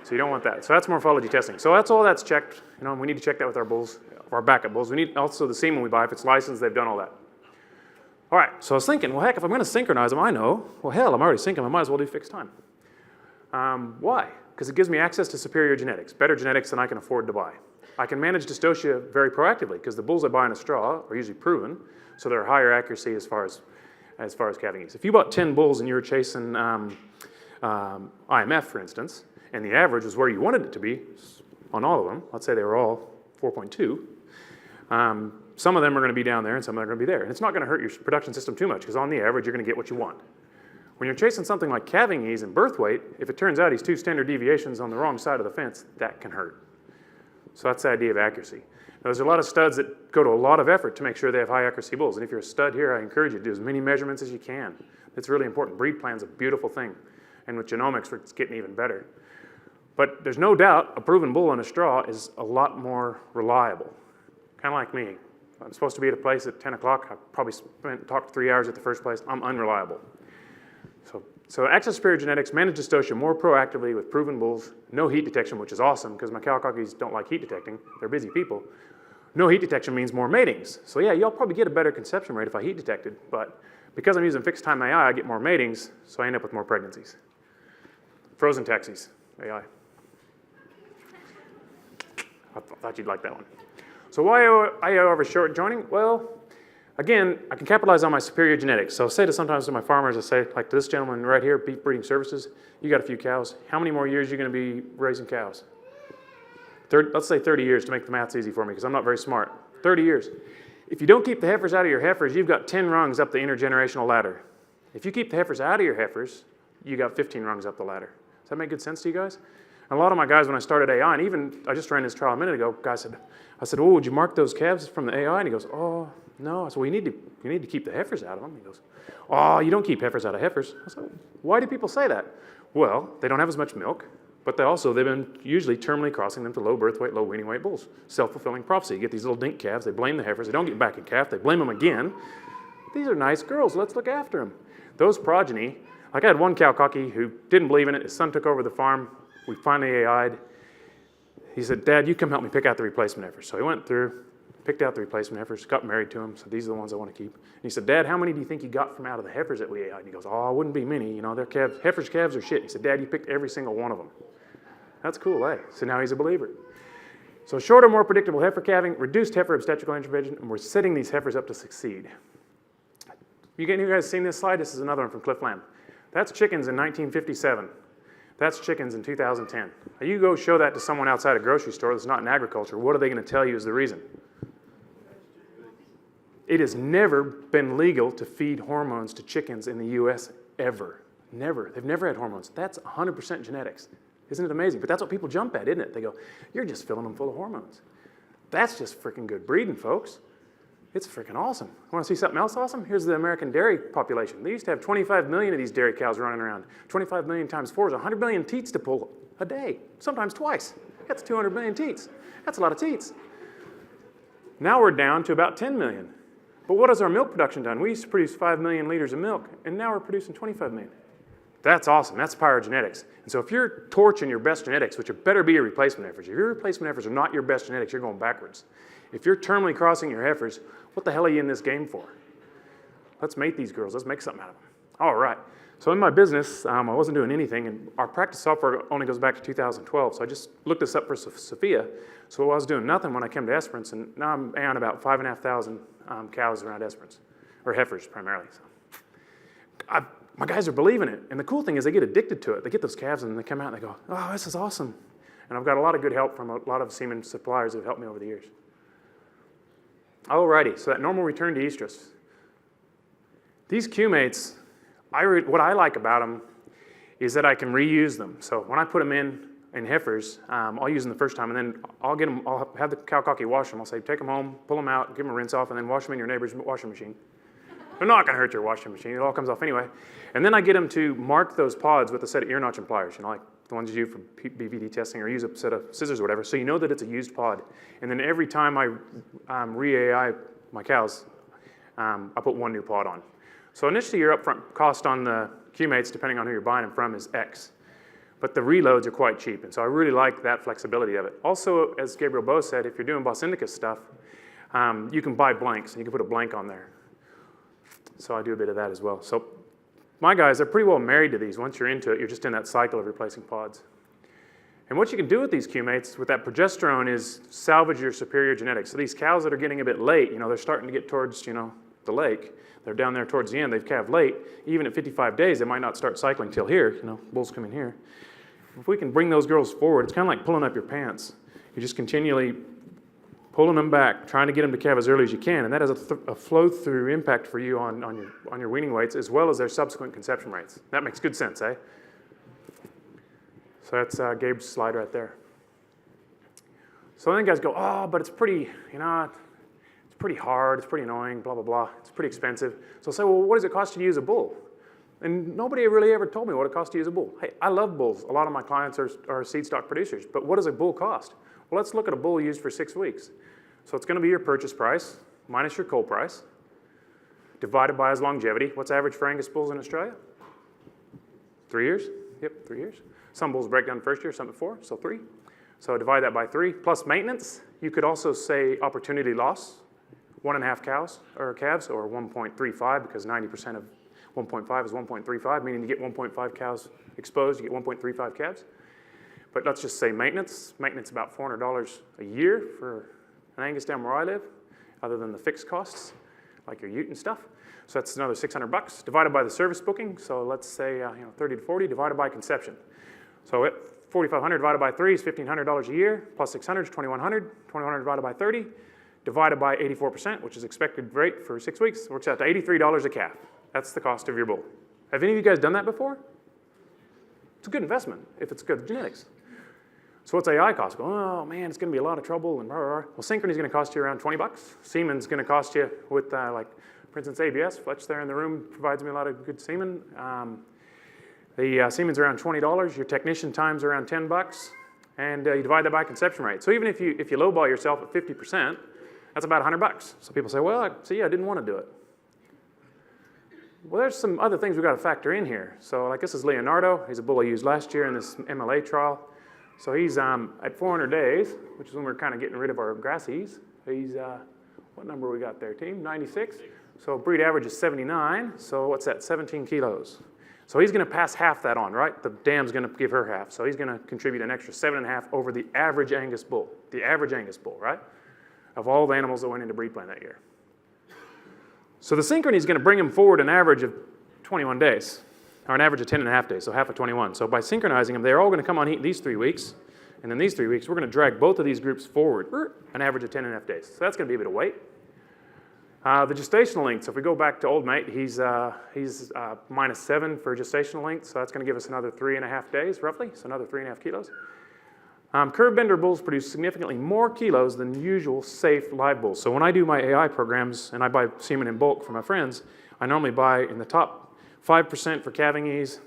S3: So you don't want that. So that's morphology testing. So that's checked. We need to check that with our bulls, our backup bulls. We need also the semen we buy. If it's licensed, they've done all that. All right, so I was thinking, well, heck, if I'm going to synchronize them, I'm already syncing them. I might as well do fixed time. Why? Because it gives me access to superior genetics, better genetics than I can afford to buy. I can manage dystocia very proactively because the bulls I buy in a straw are usually proven, so they're higher accuracy as far as calving yeast. If you bought 10 bulls and you were chasing IMF, for instance, and the average was where you wanted it to be on all of them, let's say they were all 4.2, some of them are going to be down there and some of them are going to be there. And it's not going to hurt your production system too much because on the average, you're going to get what you want. When you're chasing something like calving ease and birth weight, if it turns out he's 2 standard deviations on the wrong side of the fence, that can hurt. So that's the idea of accuracy. Now, there's a lot of studs that go to a lot of effort to make sure they have high accuracy bulls. And if you're a stud here, I encourage you to do as many measurements as you can. It's really important. Breed plan's a beautiful thing. And with genomics, it's getting even better. But there's no doubt a proven bull on a straw is a lot more reliable. Kind of like me. I'm supposed to be at a place at 10 o'clock. I probably talked 3 hours at the first place. I'm unreliable. So So Access Superior Genetics managed dystocia more proactively with proven bulls, no heat detection, which is awesome because my cow cockies don't like heat detecting. They're busy people. No heat detection means more matings. So yeah, y'all probably get a better conception rate if I heat detected, but because I'm using fixed time AI, I get more matings, so I end up with more pregnancies. Frozen taxis, AI. I thought you'd like that one. So why AI over short joining? Well, again, I can capitalize on my superior genetics. So I'll say sometimes to my farmers, I say, like to this gentleman right here, Beef Breeding Services, you got a few cows. How many more years are you going to be raising cows? Let's say 30 years to make the maths easy for me because I'm not very smart. 30 years. If you don't keep the heifers out of your heifers, you've got 10 rungs up the intergenerational ladder. If you keep the heifers out of your heifers, you got 15 rungs up the ladder. Does that make good sense to you guys? And a lot of my guys, when I started AI, and even I just ran this trial a minute ago, I said, oh, would you mark those calves from the AI? And he goes, oh, no. I said, well, you need to keep the heifers out of them. He goes, oh, you don't keep heifers out of heifers. I said, why do people say that? Well, they don't have as much milk, but they've been usually terminally crossing them to low birth weight, low weaning weight bulls. Self-fulfilling prophecy. You get these little dink calves, they blame the heifers, they don't get back in calf, they blame them again. These are nice girls, let's look after them. Those progeny, like I had one cow cocky who didn't believe in it, his son took over the farm, we finally AI'd. He said, Dad, you come help me pick out the replacement heifers. So he went through, picked out the replacement heifers, got married to them, so these are the ones I want to keep. And he said, Dad, how many do you think you got from out of the heifers that we AI'd? And he goes, oh, it wouldn't be many, you know, they're calves, heifers' calves are shit. He said, Dad, you picked every single one of them. That's cool, eh? So now he's a believer. So shorter, more predictable heifer calving, reduced heifer obstetrical intervention, and we're setting these heifers up to succeed. You guys seen this slide? This is another one from Cliff Lamb. That's chickens in 1957. That's chickens in 2010. Now you go show that to someone outside a grocery store that's not in agriculture, what are they going to tell you is the reason? It has never been legal to feed hormones to chickens in the US, ever. Never. They've never had hormones. That's 100% genetics. Isn't it amazing? But that's what people jump at, isn't it? They go, you're just filling them full of hormones. That's just freaking good breeding, folks. It's freaking awesome. Want to see something else awesome? Here's the American dairy population. They used to have 25 million of these dairy cows running around. 25 million times 4 is 100 million teats to pull a day, sometimes twice. That's 200 million teats. That's a lot of teats. Now we're down to about 10 million. But what has our milk production done? We used to produce 5 million liters of milk, and now we're producing 25 million. That's awesome. That's the power of genetics. And so if you're torching your best genetics, which better be your replacement heifers, if your replacement heifers are not your best genetics, you're going backwards. If you're terminally crossing your heifers, what the hell are you in this game for? Let's mate these girls. Let's make something out of them. All right. So in my business, I wasn't doing anything, and our practice software only goes back to 2012, so I just looked this up for Sophia. So I was doing nothing when I came to Esperance, and now I'm on about 5,500 cows around Esperance, or heifers primarily. So my guys are believing it, and the cool thing is they get addicted to it. They get those calves, and they come out and they go, oh, this is awesome. And I've got a lot of good help from a lot of semen suppliers that have helped me over the years. Alrighty, so that normal return to estrus. These Q-mates, what I like about them is that I can reuse them. So when I put them in heifers, I'll use them the first time, and then I'll have the cow cocky wash them. I'll say, take them home, pull them out, give them a rinse off, and then wash them in your neighbor's washing machine. They're not gonna hurt your washing machine. It all comes off anyway. And then I get them to mark those pods with a set of ear notch and pliers, you know, like the ones you use for BVD testing, or use a set of scissors or whatever, so you know that it's a used pod. And then every time I re-AI my cows, I put one new pod on. So initially your upfront cost on the Q-mates, depending on who you're buying them from, is X. But the reloads are quite cheap, and so I really like that flexibility of it. Also, as Gabriel Bo said, if you're doing Bos Indicus stuff, you can buy blanks, and you can put a blank on there. So I do a bit of that as well. So my guys are pretty well married to these. Once you're into it, you're just in that cycle of replacing pods. And what you can do with these Q-mates, with that progesterone, is salvage your superior genetics. So these cows that are getting a bit late, you know, they're starting to get towards, you know, the lake. They're down there towards the end. They've calved late. Even at 55 days, they might not start cycling till here. You know, bulls come in here. If we can bring those girls forward, it's kind of like pulling up your pants. You're just continually pulling them back, trying to get them to calve as early as you can, and that has a flow-through impact for you on your weaning weights as well as their subsequent conception rates. That makes good sense, eh? So that's Gabe's slide right there. So then guys go, oh, but it's pretty, you know, it's pretty hard, it's pretty annoying, blah, blah, blah. It's pretty expensive. So I'll say, well, what does it cost you to use a bull? And nobody really ever told me what it costs to use a bull. Hey, I love bulls. A lot of my clients are seed stock producers, but what does a bull cost? Well, let's look at a bull used for 6 weeks. So it's going to be your purchase price minus your coal price, divided by his longevity. What's average for Angus bulls in Australia? 3 years? Yep, 3 years. Some bulls break down the first year, some at 4, so 3. So divide that by 3, plus maintenance. You could also say opportunity loss, 1.5 cows or calves, or 1.35, because 90% of 1.5 is 1.35, meaning you get 1.5 cows exposed, you get 1.35 calves. But let's just say maintenance. Maintenance about $400 a year for an Angus down where I live, other than the fixed costs, like your ute and stuff. So that's another $600 divided by the service booking. So let's say 30 to 40 divided by conception. So at 4,500 divided by 3 is $1,500 a year, plus 600 is 2,100. 2,100 divided by 30, divided by 84%, which is expected rate for 6 weeks, works out to $83 a calf. That's the cost of your bull. Have any of you guys done that before? It's a good investment if it's good genetics. So what's AI cost? Oh man, it's going to be a lot of trouble and blah, blah, blah. Well, synchrony is going to cost you around $20. Semen's going to cost you with like, for instance, ABS. Fletch there in the room provides me a lot of good semen. The semen's around $20. Your technician time's around $10, and you divide that by conception rate. So even if you lowball yourself at 50%, that's about $100. So people say, well, I didn't want to do it. Well, there's some other things we've got to factor in here. So like this is Leonardo. He's a bull I used last year in this MLA trial. So he's at 400 days, which is when we're kind of getting rid of our grassies. He's, what number we got there, team? 96? So breed average is 79. So what's that, 17 kilos. So he's going to pass half that on, right? The dam's going to give her half. So he's going to contribute an extra 7.5 over the average Angus bull. The average Angus bull, right? Of all the animals that went into breed plan that year. So the synchrony is going to bring him forward an average of 21 days, or an average of 10.5 days, so half of 21. So by synchronizing them, they're all going to come on heat these 3 weeks, and in these 3 weeks, we're going to drag both of these groups forward an average of 10.5 days. So that's going to be a bit of weight. The gestational length, so if we go back to old mate, he's -7 for gestational length, so that's going to give us another 3.5 days, roughly, so another 3.5 kilos. Curve bender bulls produce significantly more kilos than usual safe live bulls. So when I do my AI programs and I buy semen in bulk for my friends, I normally buy in the top 5% for calving ease,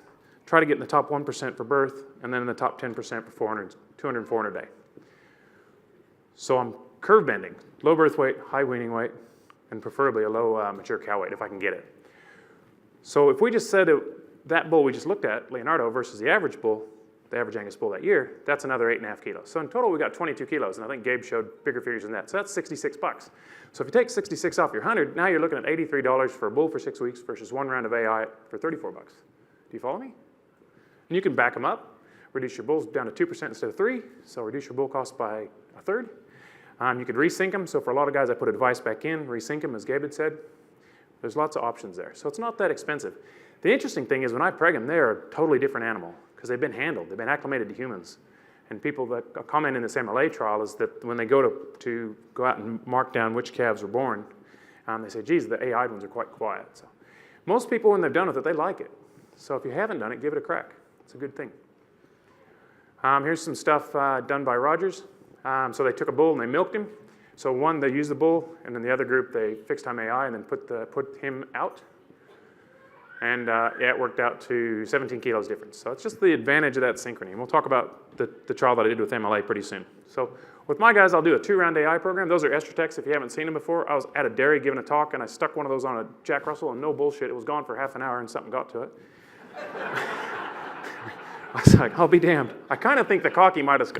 S3: try to get in the top 1% for birth, and then in the top 10% for 200 and 400 day. So I'm curve bending, low birth weight, high weaning weight, and preferably a low mature cow weight if I can get it. So if we just said that bull we just looked at, Leonardo, versus the average bull, the average Angus bull that year, that's another 8.5 kilos. So in total, we got 22 kilos, and I think Gabe showed bigger figures than that. So that's $66. So if you take 66 off your 100, now you're looking at $83 for a bull for 6 weeks versus 1 round of AI for $34. Do you follow me? And you can back them up, reduce your bulls down to 2% instead of 3, so reduce your bull cost by a third. You could resync them. So for a lot of guys, I put a device back in, resync them, as Gabe had said. There's lots of options there. So it's not that expensive. The interesting thing is when I preg them, they're a totally different animal because they've been handled. They've been acclimated to humans. And people that comment in this MLA trial is that when they go to go out and mark down which calves were born, they say, geez, the AI'd ones are quite quiet. So most people, when they've done with it, they like it. So if you haven't done it, give it a crack. It's a good thing. Here's some stuff done by Rogers. So they took a bull and they milked him. So one, they used the bull, and then the other group, they fixed time AI and then put him out. And yeah, it worked out to 17 kilos difference. So it's just the advantage of that synchrony. And we'll talk about the trial that I did with MLA pretty soon. So with my guys, I'll do a 2-round AI program. Those are Estrotechs if you haven't seen them before. I was at a dairy giving a talk, and I stuck one of those on a Jack Russell, and no bullshit, it was gone for half an hour and something got to it. I was like, I'll be damned. I kind of think the cocky might have...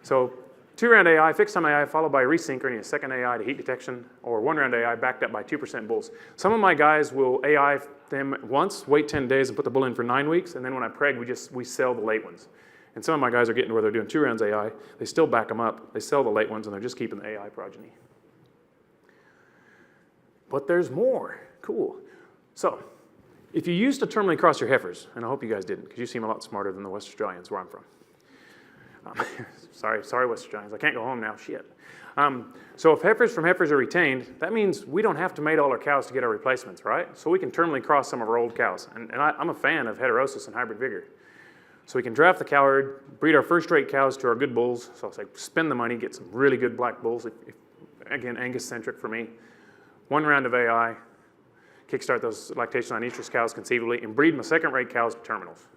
S3: So 2-round AI, fixed time AI, followed by resynchrony, a second AI to heat detection, or 1-round AI backed up by 2% bulls. Some of my guys will AI them once, wait 10 days, and put the bull in for 9 weeks, and then when I preg, we sell the late ones. And some of my guys are getting to where they're doing 2 rounds AI. They still back them up. They sell the late ones, and they're just keeping the AI progeny. But there's more. Cool. So if you used to terminally cross your heifers, and I hope you guys didn't, because you seem a lot smarter than the West Australians where I'm from. Sorry, West Australians. I can't go home now. Shit. So if heifers from heifers are retained, that means we don't have to mate all our cows to get our replacements, right? So we can terminally cross some of our old cows. And I'm a fan of heterosis and hybrid vigor. So we can draft the cow herd, breed our first-rate cows to our good bulls. So it's like spend the money, get some really good black bulls. Again, Angus-centric for me. 1 round of AI, kickstart those lactation on estrus cows conceivably, and breed my second-rate cows to terminals.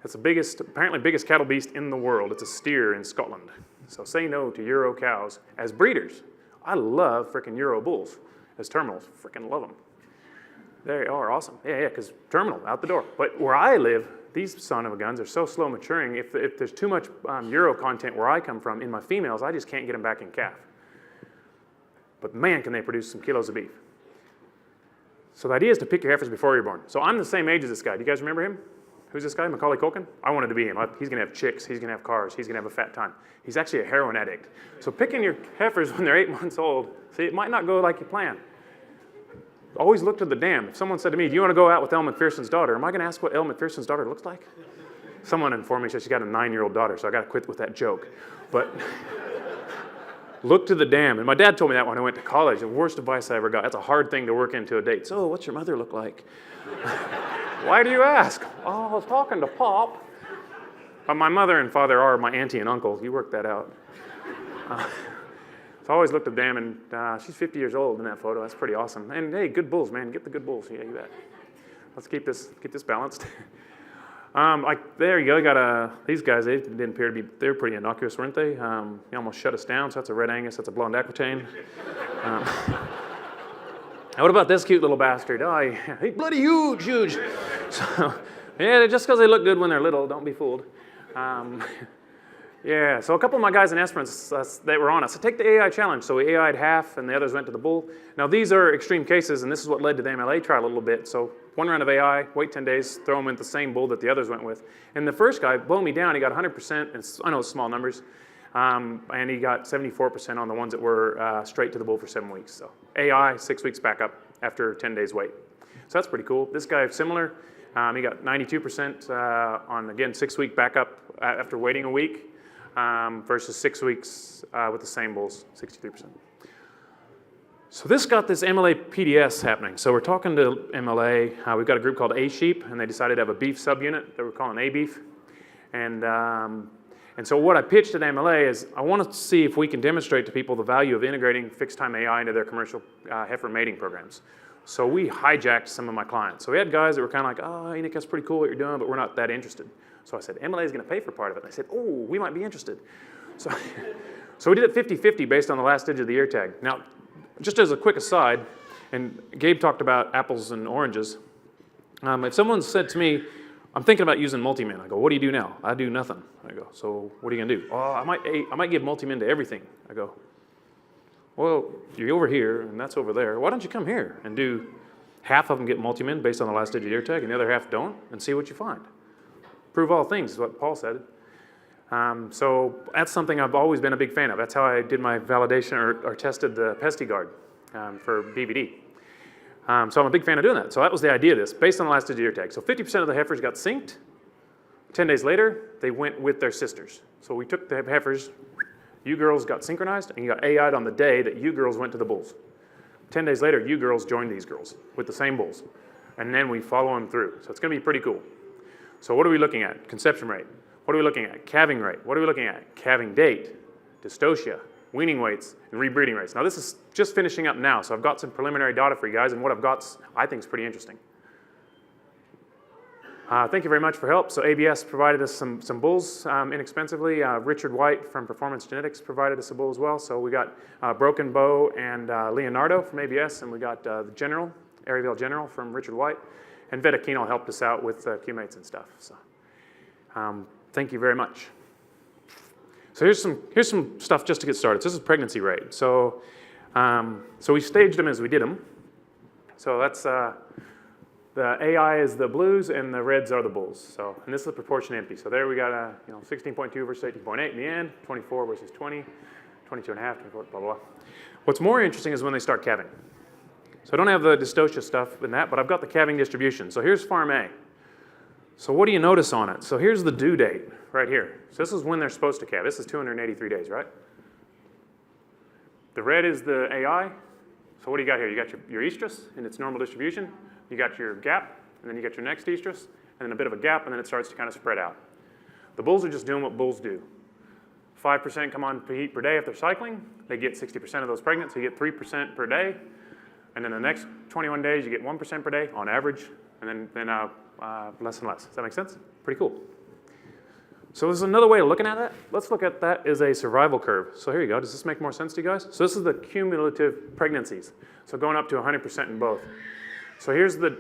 S3: That's the apparently biggest cattle beast in the world. It's a steer in Scotland. So say no to Euro cows as breeders. I love frickin' Euro bulls as terminals. Frickin' love them. They are awesome. Yeah, because terminal, out the door. But where I live, these son of a guns are so slow maturing. If there's too much Euro content where I come from in my females, I just can't get them back in calf. But man, can they produce some kilos of beef. So the idea is to pick your heifers before you're born. So I'm the same age as this guy. Do you guys remember him? Who's this guy? Macaulay Culkin? I wanted to be him. He's going to have chicks. He's going to have cars. He's going to have a fat time. He's actually a heroin addict. So picking your heifers when they're 8 months old, see, it might not go like you plan. Always look to the dam. If someone said to me, do you want to go out with Elle Macpherson's daughter? Am I going to ask what Elle Macpherson's daughter looks like? Someone informed me she's got a 9-year-old daughter, so I got to quit with that joke. But look to the dam. And my dad told me that when I went to college. The worst advice I ever got. That's a hard thing to work into a date. So what's your mother look like? Why do you ask? Oh, I was talking to Pop. But my mother and father are my auntie and uncle. You work that out. So I always looked at them, and she's 50 years old in that photo. That's pretty awesome. And hey, good bulls, man. Get the good bulls. Yeah, you bet. Let's keep this balanced. Like there you go. You got these guys. They didn't appear to be. They were pretty innocuous, weren't they? They almost shut us down. So that's a red Angus. That's a blonde Aquitaine. What about this cute little bastard? Oh, yeah, he's bloody huge. So yeah, just because they look good when they're little, don't be fooled. Yeah, so a couple of my guys in Esperance, they were on us. So take the AI challenge. So we AI'd half, and the others went to the bull. Now, these are extreme cases, and this is what led to the MLA trial a little bit. So one round of AI, wait 10 days, throw them into the same bull that the others went with. And the first guy, blow me down, he got 100%, and I know it's small numbers, and he got 74% on the ones that were straight to the bull for 7 weeks. So AI, 6 weeks back up after 10 days wait. So that's pretty cool. This guy, similar, he got 92% on, again, 6-week backup after waiting a week. Versus 6 weeks with the same bulls, 63%. So this got this MLA PDS happening. So we're talking to MLA. We've got a group called A-Sheep, and they decided to have a beef subunit that we're calling A-Beef. And so what I pitched at MLA is I want to see if we can demonstrate to people the value of integrating fixed-time AI into their commercial heifer mating programs. So we hijacked some of my clients. So we had guys that were kind of like, oh, Enoch, that's pretty cool what you're doing, but we're not that interested. So I said, MLA is going to pay for part of it. And I said, oh, we might be interested. So we did it 50-50 based on the last digit of the ear tag. Now, just as a quick aside, and Gabe talked about apples and oranges. If someone said to me, I'm thinking about using multi-min, I go, what do you do now? I do nothing. I go, so what are you going to do? Oh, I might give multi-min to everything. I go, well, you're over here, and that's over there. Why don't you come here and do half of them get multi-min based on the last digit of the ear tag, and the other half don't, and see what you find. Prove all things is what Paul said. So that's something I've always been a big fan of. That's how I did my validation or tested the PestiGuard for BVD. So I'm a big fan of doing that. So that was the idea of this, based on the last digit ear tag. So 50% of the heifers got synced. 10 days later, they went with their sisters. So we took the heifers, you girls got synchronized, and you got AI'd on the day that you girls went to the bulls. 10 days later, you girls joined these girls with the same bulls. And then we follow them through. So it's going to be pretty cool. So what are we looking at? Conception rate. What are we looking at? Calving rate. What are we looking at? Calving date, dystocia, weaning weights, and rebreeding rates. Now this is just finishing up now, so I've got some preliminary data for you guys, and what I've got I think is pretty interesting. Thank you very much for help. So ABS provided us some bulls inexpensively. Richard White from Performance Genetics provided us a bull as well. So we got Broken Bow and Leonardo from ABS, and we got the General, Aryvale General from Richard White. And Vetaquinol helped us out with Q-mates and stuff. So, thank you very much. So here's some stuff just to get started. So this is pregnancy rate. So, so we staged them as we did them. So that's the AI is the blues and the reds are the bulls. So, and this is the proportion empty. So there we got 16.2 versus 18.8 in the end, 24 versus 20, 22 and a half, 24, blah, blah, blah. What's more interesting is when they start calving. So I don't have the dystocia stuff in that, but I've got the calving distribution. So here's farm A. So what do you notice on it? So here's the due date right here. So this is when they're supposed to calve. This is 283 days, right? The red is the AI. So what do you got here? You got your estrus in its normal distribution. You got your gap, and then you got your next estrus, and then a bit of a gap, and then it starts to kind of spread out. The bulls are just doing what bulls do. 5% come on heat per day if they're cycling. They get 60% of those pregnant, so you get 3% per day. And then the next 21 days, you get 1% per day on average, and then less and less. Does that make sense? Pretty cool. So there's another way of looking at that. Let's look at that as a survival curve. So here you go. Does this make more sense to you guys? So this is the cumulative pregnancies. So going up to 100% in both. So here's the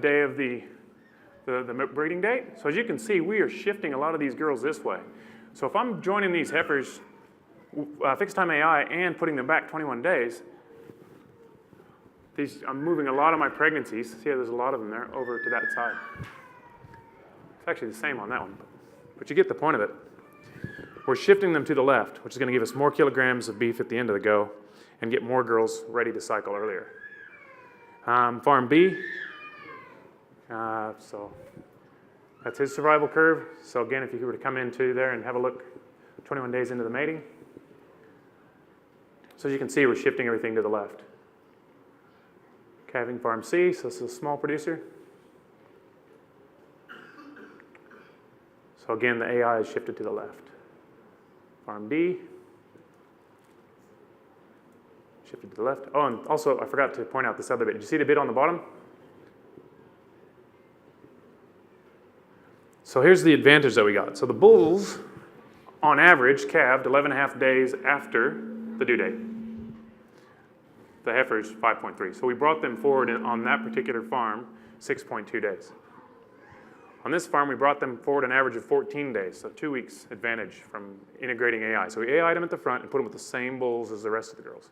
S3: day of the breeding date. So as you can see, we are shifting a lot of these girls this way. So if I'm joining these heifers, fixed time AI, and putting them back 21 days, I'm moving a lot of my pregnancies. See how there's a lot of them there over to that side. It's actually the same on that one, but you get the point of it. We're shifting them to the left, which is going to give us more kilograms of beef at the end of the go and get more girls ready to cycle earlier. Farm B, so that's his survival curve. So again, if you were to come into there and have a look 21 days into the mating. So as you can see, we're shifting everything to the left. Calving farm C, so this is a small producer. So again, the AI is shifted to the left. Farm B, shifted to the left. Oh, and also I forgot to point out this other bit. Did you see the bit on the bottom? So here's the advantage that we got. So the bulls, on average, calved 11.5 days after the due date. The heifers, 5.3. So we brought them forward on that particular farm, 6.2 days. On this farm, we brought them forward an average of 14 days, so 2 weeks advantage from integrating AI. So we AI'd them at the front and put them with the same bulls as the rest of the girls.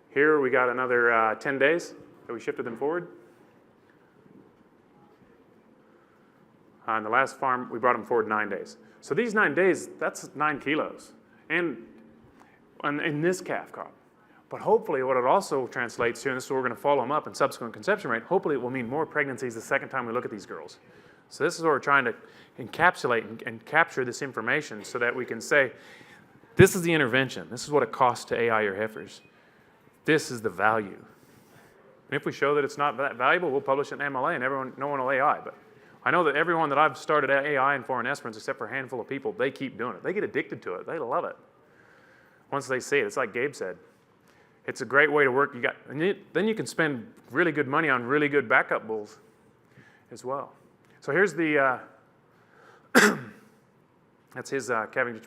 S3: Here we got another 10 days that we shifted them forward. On the last farm, we brought them forward 9 days. So these 9 days, that's 9 kilos. And in this calf crop. But hopefully what it also translates to, and this is where we're going to follow them up in subsequent conception rate, hopefully it will mean more pregnancies the second time we look at these girls. So this is where we're trying to encapsulate and capture this information so that we can say, this is the intervention. This is what it costs to AI your heifers. This is the value. And if we show that it's not that valuable, we'll publish it in MLA and no one will AI. But I know that everyone that I've started AI in foreign esperance, except for a handful of people, they keep doing it. They get addicted to it. They love it. Once they see it, it's like Gabe said. It's a great way to work. Then you can spend really good money on really good backup bulls as well. So here's the, that's his calving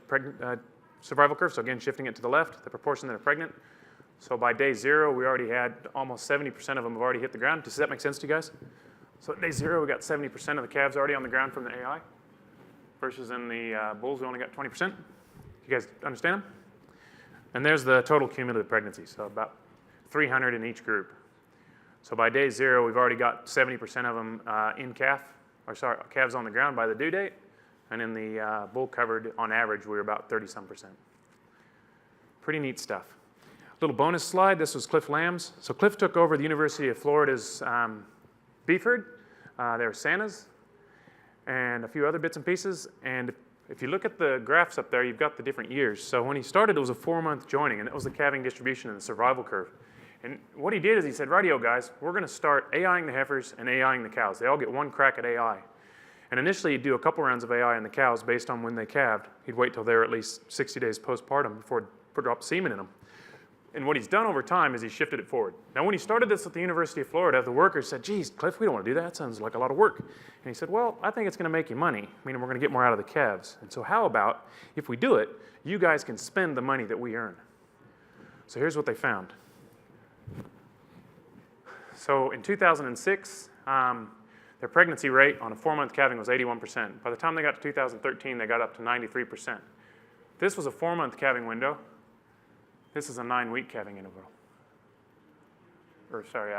S3: survival curve. So again, shifting it to the left, the proportion that are pregnant. So by day 0, we already had almost 70% of them have already hit the ground. Does that make sense to you guys? So at day 0, we got 70% of the calves already on the ground from the AI, versus in the bulls, we only got 20%. You guys understand them? And there's the total cumulative pregnancies, so about 300 in each group. So by day 0, we've already got 70% of them calves on the ground by the due date, and in the bull covered, on average, we were about 30-some%. Pretty neat stuff. Little bonus slide, this was Cliff Lambs. So Cliff took over the University of Florida's beef herd. There were Santas and a few other bits and pieces, and if you look at the graphs up there, you've got the different years. So when he started, it was a 4-month joining, and that was the calving distribution and the survival curve. And what he did is he said, rightio guys, we're going to start AIing the heifers and AIing the cows. They all get one crack at AI. And initially he'd do a couple rounds of AI on the cows based on when they calved. He'd wait till they were at least 60 days postpartum before he'd drop semen in them. And what he's done over time is he shifted it forward. Now when he started this at the University of Florida, the workers said, geez, Cliff, we don't want to do that. That sounds like a lot of work. And he said, well, I think it's going to make you money, meaning we're going to get more out of the calves. And so how about, if we do it, you guys can spend the money that we earn. So here's what they found. So in 2006, their pregnancy rate on a 4-month calving was 81%. By the time they got to 2013, they got up to 93%. This was a 4-month calving window. This is a 9-week calving interval. Or sorry,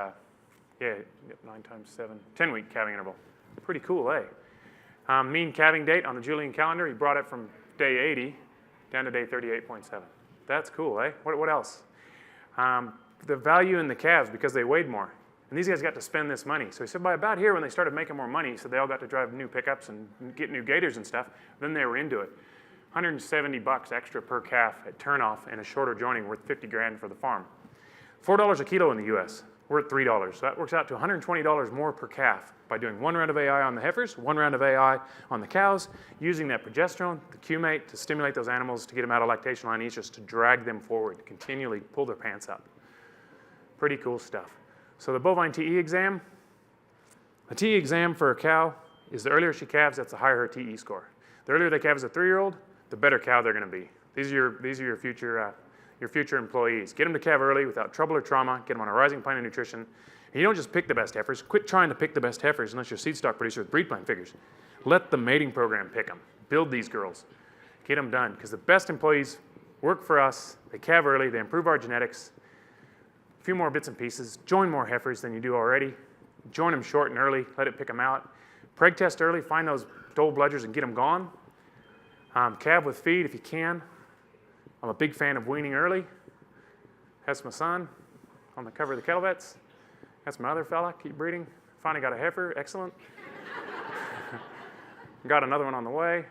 S3: 9 times 7, 10-week calving interval. Pretty cool, eh? Mean calving date on the Julian calendar, he brought it from day 80 down to day 38.7. That's cool, eh? What else? The value in the calves because they weighed more. And these guys got to spend this money. So he said by about here when they started making more money, so they all got to drive new pickups and get new gators and stuff, then they were into it. $170 extra per calf at turnoff and a shorter joining worth 50 grand for the farm. $4 a kilo in the US. We're at $3. So that works out to $120 more per calf by doing 1 round of AI on the heifers, 1 round of AI on the cows, using that progesterone, the Q-mate, to stimulate those animals to get them out of lactation line each, just to drag them forward, continually pull their pants up. Pretty cool stuff. So the bovine TE exam, a TE exam for a cow is the earlier she calves, that's the higher her TE score. The earlier they calve as a 3-year-old, the better cow they're going to be. These are your future employees. Get them to calve early without trouble or trauma. Get them on a rising plan of nutrition, And you don't just pick the best heifers. Quit trying to pick the best heifers unless you're a seed stock producer with breed plan figures. Let the mating program pick them. Build these girls. Get them done. Because the best employees work for us. They calve early. They improve our genetics. A few more bits and pieces. Join more heifers than you do already. Join them short and early. Let it pick them out. Preg test early. Find those dole bludgers and get them gone. Calve with feed if you can. I'm a big fan of weaning early. That's my son on the cover of the Kettle Vets. That's my other fella. Keep breeding. Finally got a heifer. Excellent. Got another one on the way.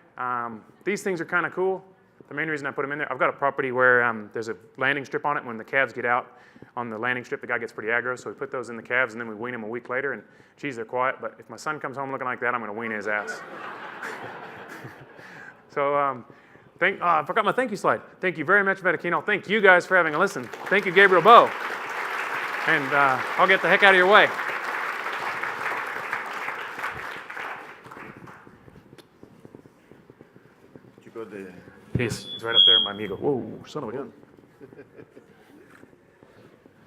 S3: These things are kind of cool. The main reason I put them in there, I've got a property where there's a landing strip on it. When the calves get out on the landing strip, the guy gets pretty aggro, so we put those in the calves, and then we wean them a week later, and geez, they're quiet, but if my son comes home looking like that, I'm going to wean his ass. So I forgot my thank you slide. Thank you very much, Medicino. Thank you guys for having a listen. Thank you, Gabriel Bo. And I'll get the heck out of your way.
S2: You got the...
S3: Peace. It's right up there, my amigo. Whoa, son of a gun.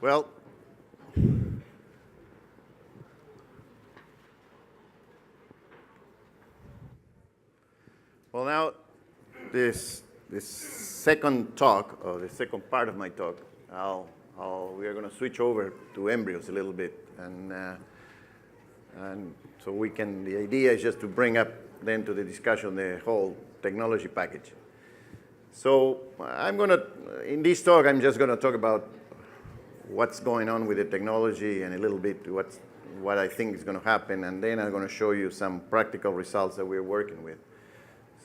S2: Well, now this second talk, or the second part of my talk, we are going to switch over to embryos a little bit, and so the idea is just to bring up then to the discussion the whole technology package. So in this talk, I'm just going to talk about what's going on with the technology and a little bit what I think is going to happen, and then I'm going to show you some practical results that we're working with.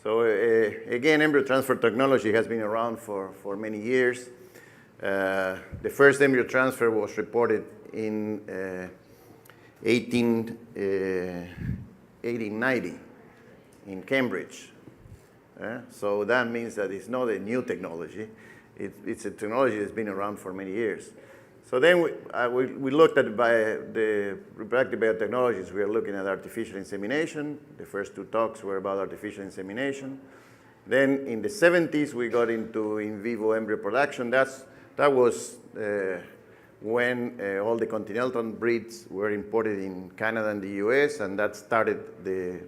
S2: So again, embryo transfer technology has been around for many years. The first embryo transfer was reported in 1890 in Cambridge. So that means that it's not a new technology. It's a technology that's been around for many years. So then we looked at the reproductive biotechnologies. We are looking at artificial insemination. The first two talks were about artificial insemination. Then in the 70s, we got into in vivo embryo production. That was when all the Continental breeds were imported in Canada and the US, and that started the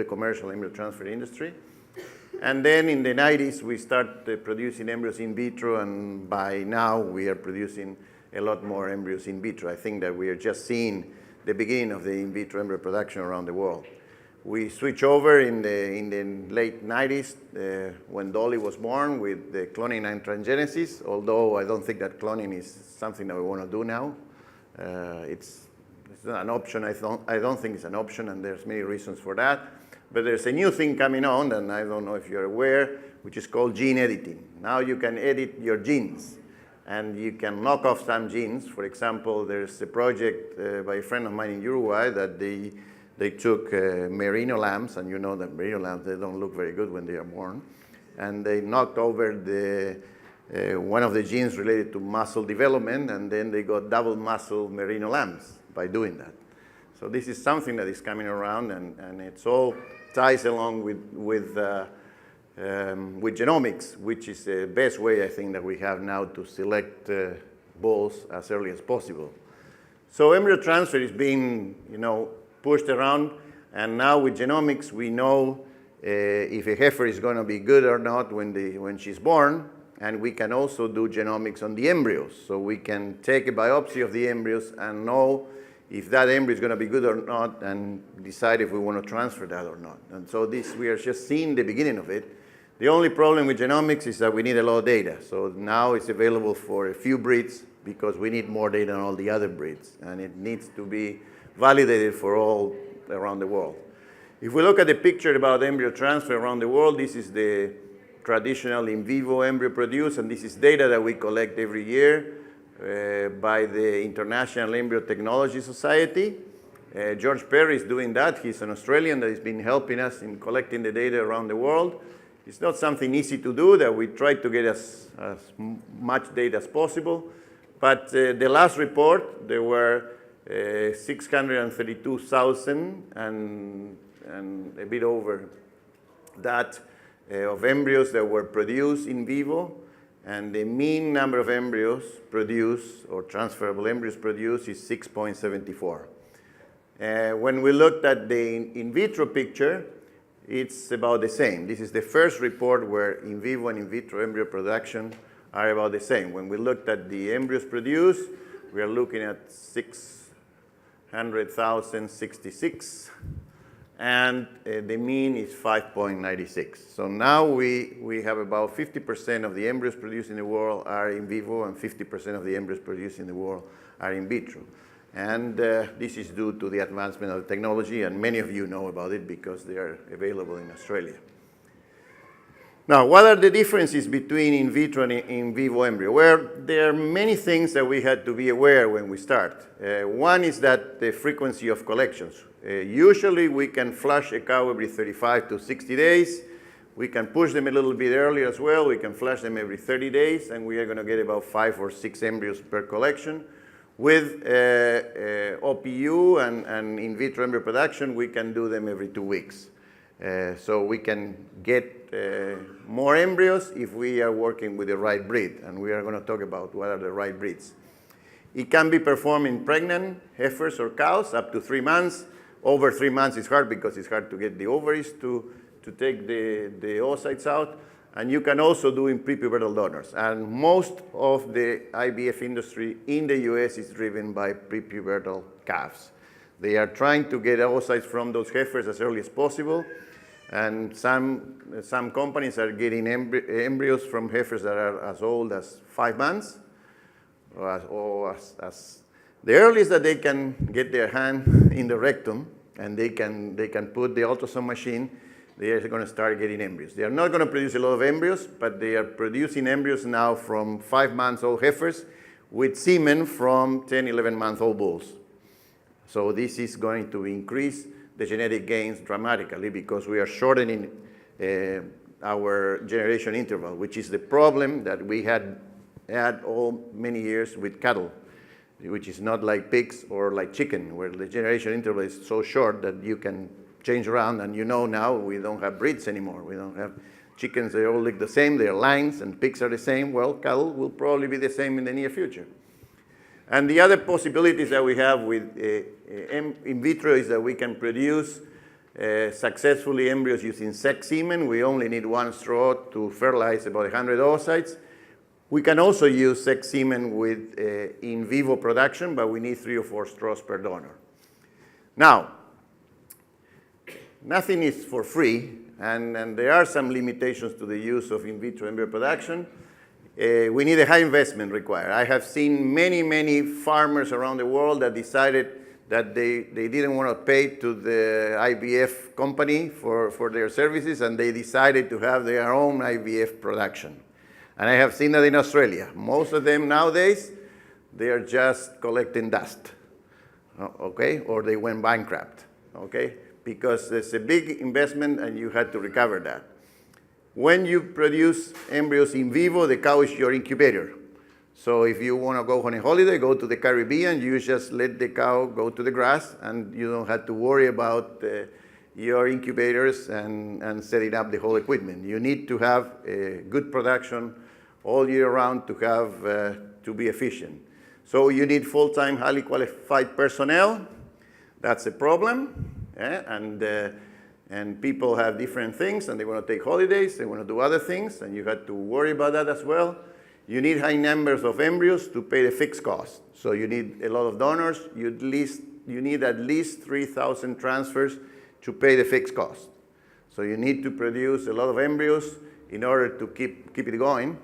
S2: commercial embryo transfer industry. And then in the 90s, we started producing embryos in vitro, and by now we are producing a lot more embryos in vitro. I think that we are just seeing the beginning of the in vitro embryo production around the world. We switched over in the late 90s when Dolly was born with the cloning and transgenesis, although I don't think that cloning is something that we want to do now. It's not an option. I don't think it's an option, and there's many reasons for that. But there's a new thing coming on, and I don't know if you're aware, which is called gene editing. Now you can edit your genes, and you can knock off some genes. For example, there's a project by a friend of mine in Uruguay that they took merino lambs, and you know that merino lambs, they don't look very good when they are born, and they knocked over one of the genes related to muscle development, and then they got double muscle merino lambs by doing that. So this is something that is coming around, and it's all ties along with genomics, which is the best way, I think, that we have now to select bulls as early as possible. So embryo transfer is being, pushed around, and now with genomics, we know if a heifer is going to be good or not when she's born, and we can also do genomics on the embryos. So we can take a biopsy of the embryos and know if that embryo is going to be good or not, and decide if we want to transfer that or not. And so we are just seeing the beginning of it. The only problem with genomics is that we need a lot of data. So now it's available for a few breeds because we need more data on all the other breeds, and it needs to be validated for all around the world. If we look at the picture about embryo transfer around the world, this is the traditional in vivo embryo produced, and this is data that we collect every year by the International Embryo Technology Society. George Perry is doing that. He's an Australian that has been helping us in collecting the data around the world. It's not something easy to do, that we try to get as much data as possible. But the last report, there were 632,000 and a bit over that of embryos that were produced in vivo. and the mean number of embryos produced, or transferable embryos produced, is 6.74. When we looked at the in vitro picture, it's about the same. This is the first report where in vivo and in vitro embryo production are about the same. When we looked at the embryos produced, we are looking at 600,066, and the mean is 5.96. So now we have about 50% of the embryos produced in the world are in vivo, and 50% of the embryos produced in the world are in vitro. And this is due to the advancement of the technology, and many of you know about it because they are available in Australia. Now, what are the differences between in vitro and in vivo embryo? Well, there are many things that we had to be aware when we start. One is that the frequency of collections. Usually we can flush a cow every 35 to 60 days. We can push them a little bit earlier as well. We can flush them every 30 days, and we are going to get about 5 or 6 embryos per collection. With OPU and in vitro embryo production, we can do them every 2 weeks. So we can get more embryos if we are working with the right breed, and we are going to talk about what are the right breeds. It can be performed in pregnant heifers or cows up to 3 months. Over 3 months is hard because it's hard to get the ovaries to take the oocytes out. And you can also do in prepubertal donors. And most of the IVF industry in the US is driven by prepubertal calves. They are trying to get oocytes from those heifers as early as possible. And some companies are getting embryos from heifers that are as old as 5 months, or as the earliest that they can get their hand in the rectum, and they can put the ultrasound machine, they are going to start getting embryos. They are not going to produce a lot of embryos, but they are producing embryos now from 5-month-old heifers with semen from 10, 11-month-old bulls. So this is going to increase the genetic gains dramatically because we are shortening our generation interval, which is the problem that we had all many years with cattle, which is not like pigs or like chicken, where the generation interval is so short that you can change around, and you know now we don't have breeds anymore. We don't have chickens, they all look the same, they're lines, and pigs are the same. Well, cattle will probably be the same in the near future. And the other possibilities that we have with in vitro is that we can produce successfully embryos using sex semen. We only need 1 straw to fertilize about 100 oocytes. We can also use sex semen with in vivo production, but we need 3 or 4 straws per donor. Now, nothing is for free, and there are some limitations to the use of in vitro embryo production. We need a high investment required. I have seen many farmers around the world that decided that they didn't want to pay to the IVF company for their services, and they decided to have their own IVF production. And I have seen that in Australia. Most of them nowadays, they are just collecting dust, okay? Or they went bankrupt, okay? Because it's a big investment and you had to recover that. When you produce embryos in vivo, the cow is your incubator. So if you want to go on a holiday, go to the Caribbean, you just let the cow go to the grass, and you don't have to worry about your incubators and setting up the whole equipment. You need to have a good production all year round to be efficient. So you need full-time, highly qualified personnel. That's a problem. And people have different things, and they want to take holidays, they want to do other things, and you have to worry about that as well. You need high numbers of embryos to pay the fixed cost. So you need a lot of donors. You need at least 3,000 transfers to pay the fixed cost. So you need to produce a lot of embryos in order to keep it going.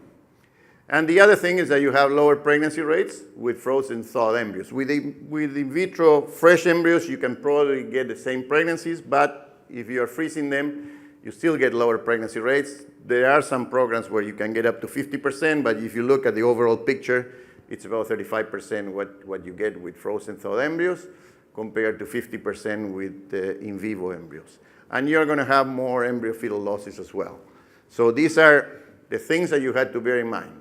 S2: And the other thing is that you have lower pregnancy rates with frozen thawed embryos. With in vitro fresh embryos, you can probably get the same pregnancies, but if you are freezing them, you still get lower pregnancy rates. There are some programs where you can get up to 50%, but if you look at the overall picture, it's about 35% what you get with frozen thawed embryos compared to 50% with in vivo embryos. And you're going to have more embryo fetal losses as well. So these are the things that you had to bear in mind.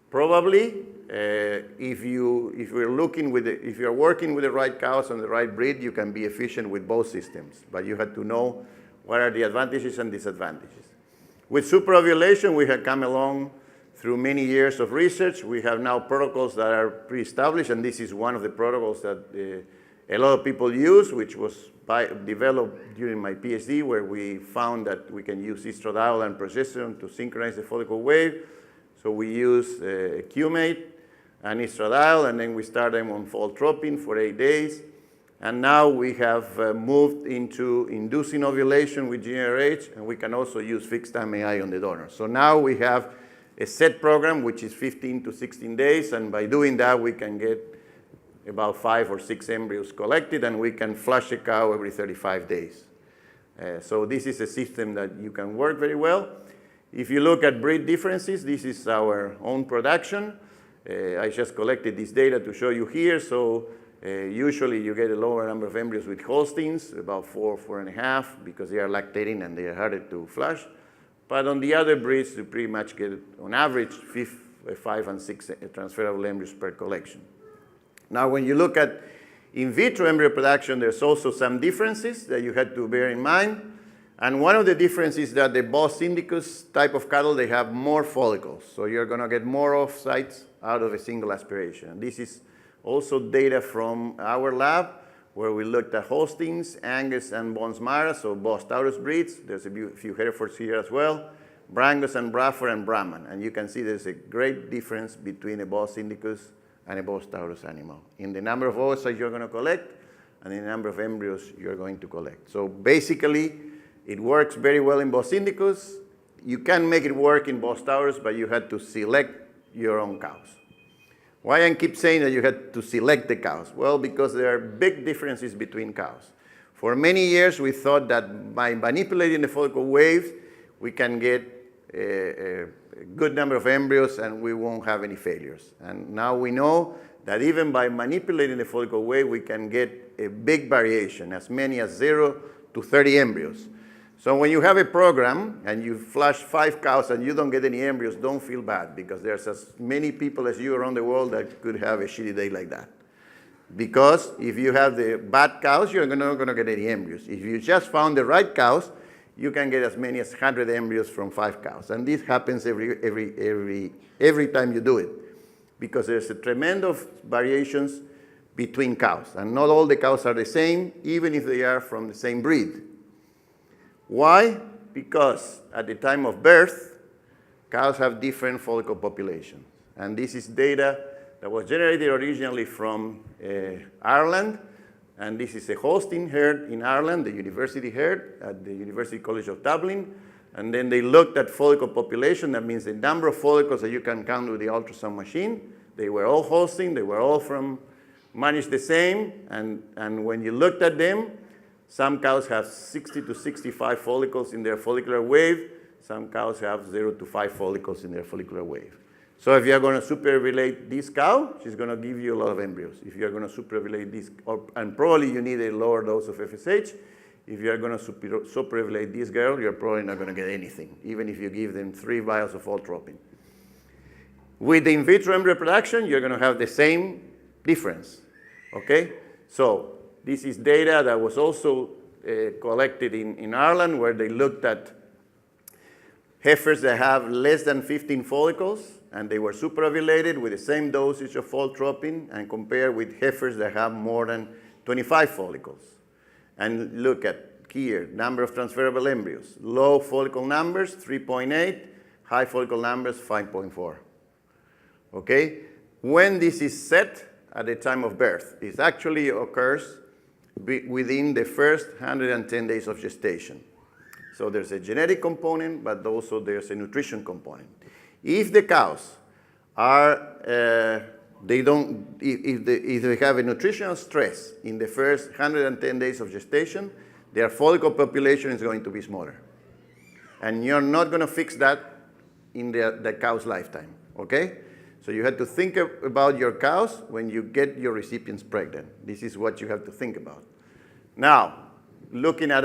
S2: Probably, if you're working with the right cows and the right breed, you can be efficient with both systems. But you have to know what are the advantages and disadvantages. With superovulation, we have come along through many years of research, we have now protocols that are pre-established, and this is one of the protocols that a lot of people use, which was developed during my PhD, where we found that we can use estradiol and progesterone to synchronize the follicle wave. So we use Qmate and estradiol, and then we start them on foltropin for 8 days. And now we have moved into inducing ovulation with GnRH, and we can also use fixed MAI on the donor. So now we have a set program, which is 15 to 16 days, and by doing that, we can get about 5 or 6 embryos collected, and we can flush a cow every 35 days. So this is a system that you can work very well. If you look at breed differences, this is our own production. I just collected this data to show you here. So usually you get a lower number of embryos with Holsteins, about 4, 4.5, because they are lactating and they are harder to flush. But on the other breeds, you pretty much get, on average, 5 and 6 transferable embryos per collection. Now, when you look at in vitro embryo production, there's also some differences that you had to bear in mind. And one of the differences is that the Bos indicus type of cattle, they have more follicles. So you're going to get more oocytes out of a single aspiration. And this is also data from our lab, where we looked at Holsteins, Angus, and Bonsmara, so Bos Taurus breeds. There's a few Herefords here as well, Brangus and Bradford and Brahman. And you can see there's a great difference between a Bos indicus and a Bos Taurus animal in the number of oocytes you're going to collect and in the number of embryos you're going to collect. So basically, it works very well in Bos indicus. You can make it work in Bos Taurus, but you had to select your own cows. Why I keep saying that you had to select the cows? Well, because there are big differences between cows. For many years, we thought that by manipulating the follicle waves, we can get a good number of embryos and we won't have any failures. And now we know that even by manipulating the follicle wave, we can get a big variation, as many as 0 to 30 embryos. So when you have a program and you flush 5 cows and you don't get any embryos, don't feel bad, because there's as many people as you around the world that could have a shitty day like that. Because if you have the bad cows, you're not going to get any embryos. If you just found the right cows, you can get as many as 100 embryos from 5 cows. And this happens every time you do it, because there's a tremendous variations between cows. And not all the cows are the same, even if they are from the same breed. Why? Because at the time of birth, cows have different follicle populations. And this is data that was generated originally from Ireland. And this is a Holstein herd in Ireland, the university herd at the University College of Dublin. And then they looked at follicle population. That means the number of follicles that you can count with the ultrasound machine. They were all Holstein. They were all managed the same. And when you looked at them, some cows have 60 to 65 follicles in their follicular wave. Some cows have 0 to 5 follicles in their follicular wave. So if you're going to superovulate this cow, she's going to give you a lot of embryos. If you're going to superovulate this, and probably you need a lower dose of FSH. If you're going to superovulate this girl, you're probably not going to get anything, even if you give them 3 vials of foltropin. With the in vitro embryo production, you're going to have the same difference, okay? So this is data that was also collected in Ireland, where they looked at heifers that have less than 15 follicles, and they were superovulated with the same dosage of foltropin, and compared with heifers that have more than 25 follicles. And look at here, number of transferable embryos. Low follicle numbers, 3.8. High follicle numbers, 5.4. Okay? When this is set at the time of birth, it actually occurs within the first 110 days of gestation. So there's a genetic component, but also there's a nutrition component. If the cows are, if they have a nutritional stress in the first 110 days of gestation, their follicle population is going to be smaller. And you're not going to fix that in the cow's lifetime, okay? So you have to think about your cows when you get your recipients pregnant. This is what you have to think about. Now, looking at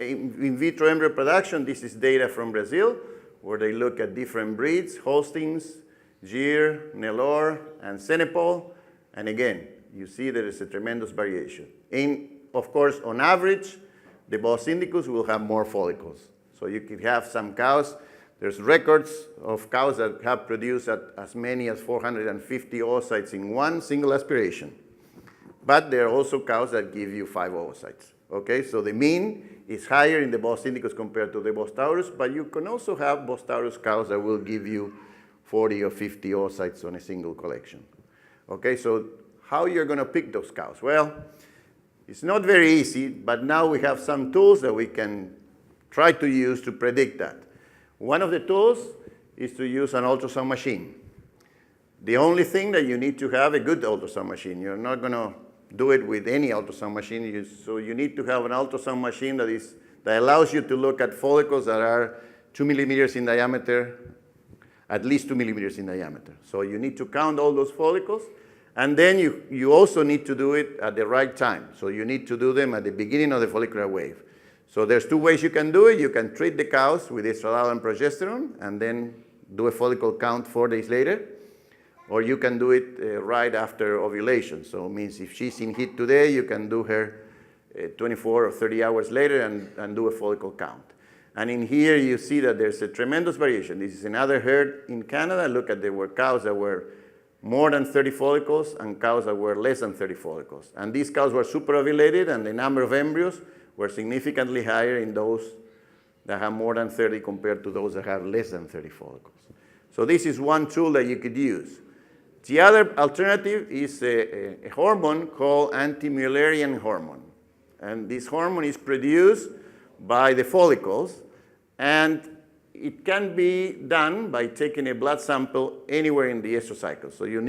S2: in vitro embryo production, this is data from Brazil, where they look at different breeds, Holsteins, Gyr, Nelore, and Senepol. And again, you see there is a tremendous variation. Of course, on average, the Bos indicus will have more follicles. So you could have some cows There's records of cows that have produced at as many as 450 oocytes in one single aspiration. But there are also cows that give you 5 oocytes. Okay, so the mean is higher in the Bos indicus compared to the Bos taurus, but you can also have Bos taurus cows that will give you 40 or 50 oocytes on a single collection. Okay, so how you're going to pick those cows? Well, it's not very easy, but now we have some tools that we can try to use to predict that. One of the tools is to use an ultrasound machine. The only thing that you need to have a good ultrasound machine. You're not going to do it with any ultrasound machine. So you need to have an ultrasound machine that allows you to look at follicles that are 2 millimeters in diameter, at least 2 millimeters in diameter. So you need to count all those follicles. And then you also need to do it at the right time. So you need to do them at the beginning of the follicular wave. So there's 2 ways you can do it. You can treat the cows with estradiol and progesterone and then do a follicle count 4 days later. Or you can do it right after ovulation. So it means if she's in heat today, you can do her 24 or 30 hours later and do a follicle count. And in here you see that there's a tremendous variation. This is another herd in Canada. Look at there were cows that were more than 30 follicles and cows that were less than 30 follicles. And these cows were superovulated, and the number of embryos were significantly higher in those that have more than 30 compared to those that have less than 30 follicles. So this is one tool that you could use. The other alternative is a hormone called anti-Mullerian hormone. And this hormone is produced by the follicles, and it can be done by taking a blood sample anywhere in the estrocycle. So you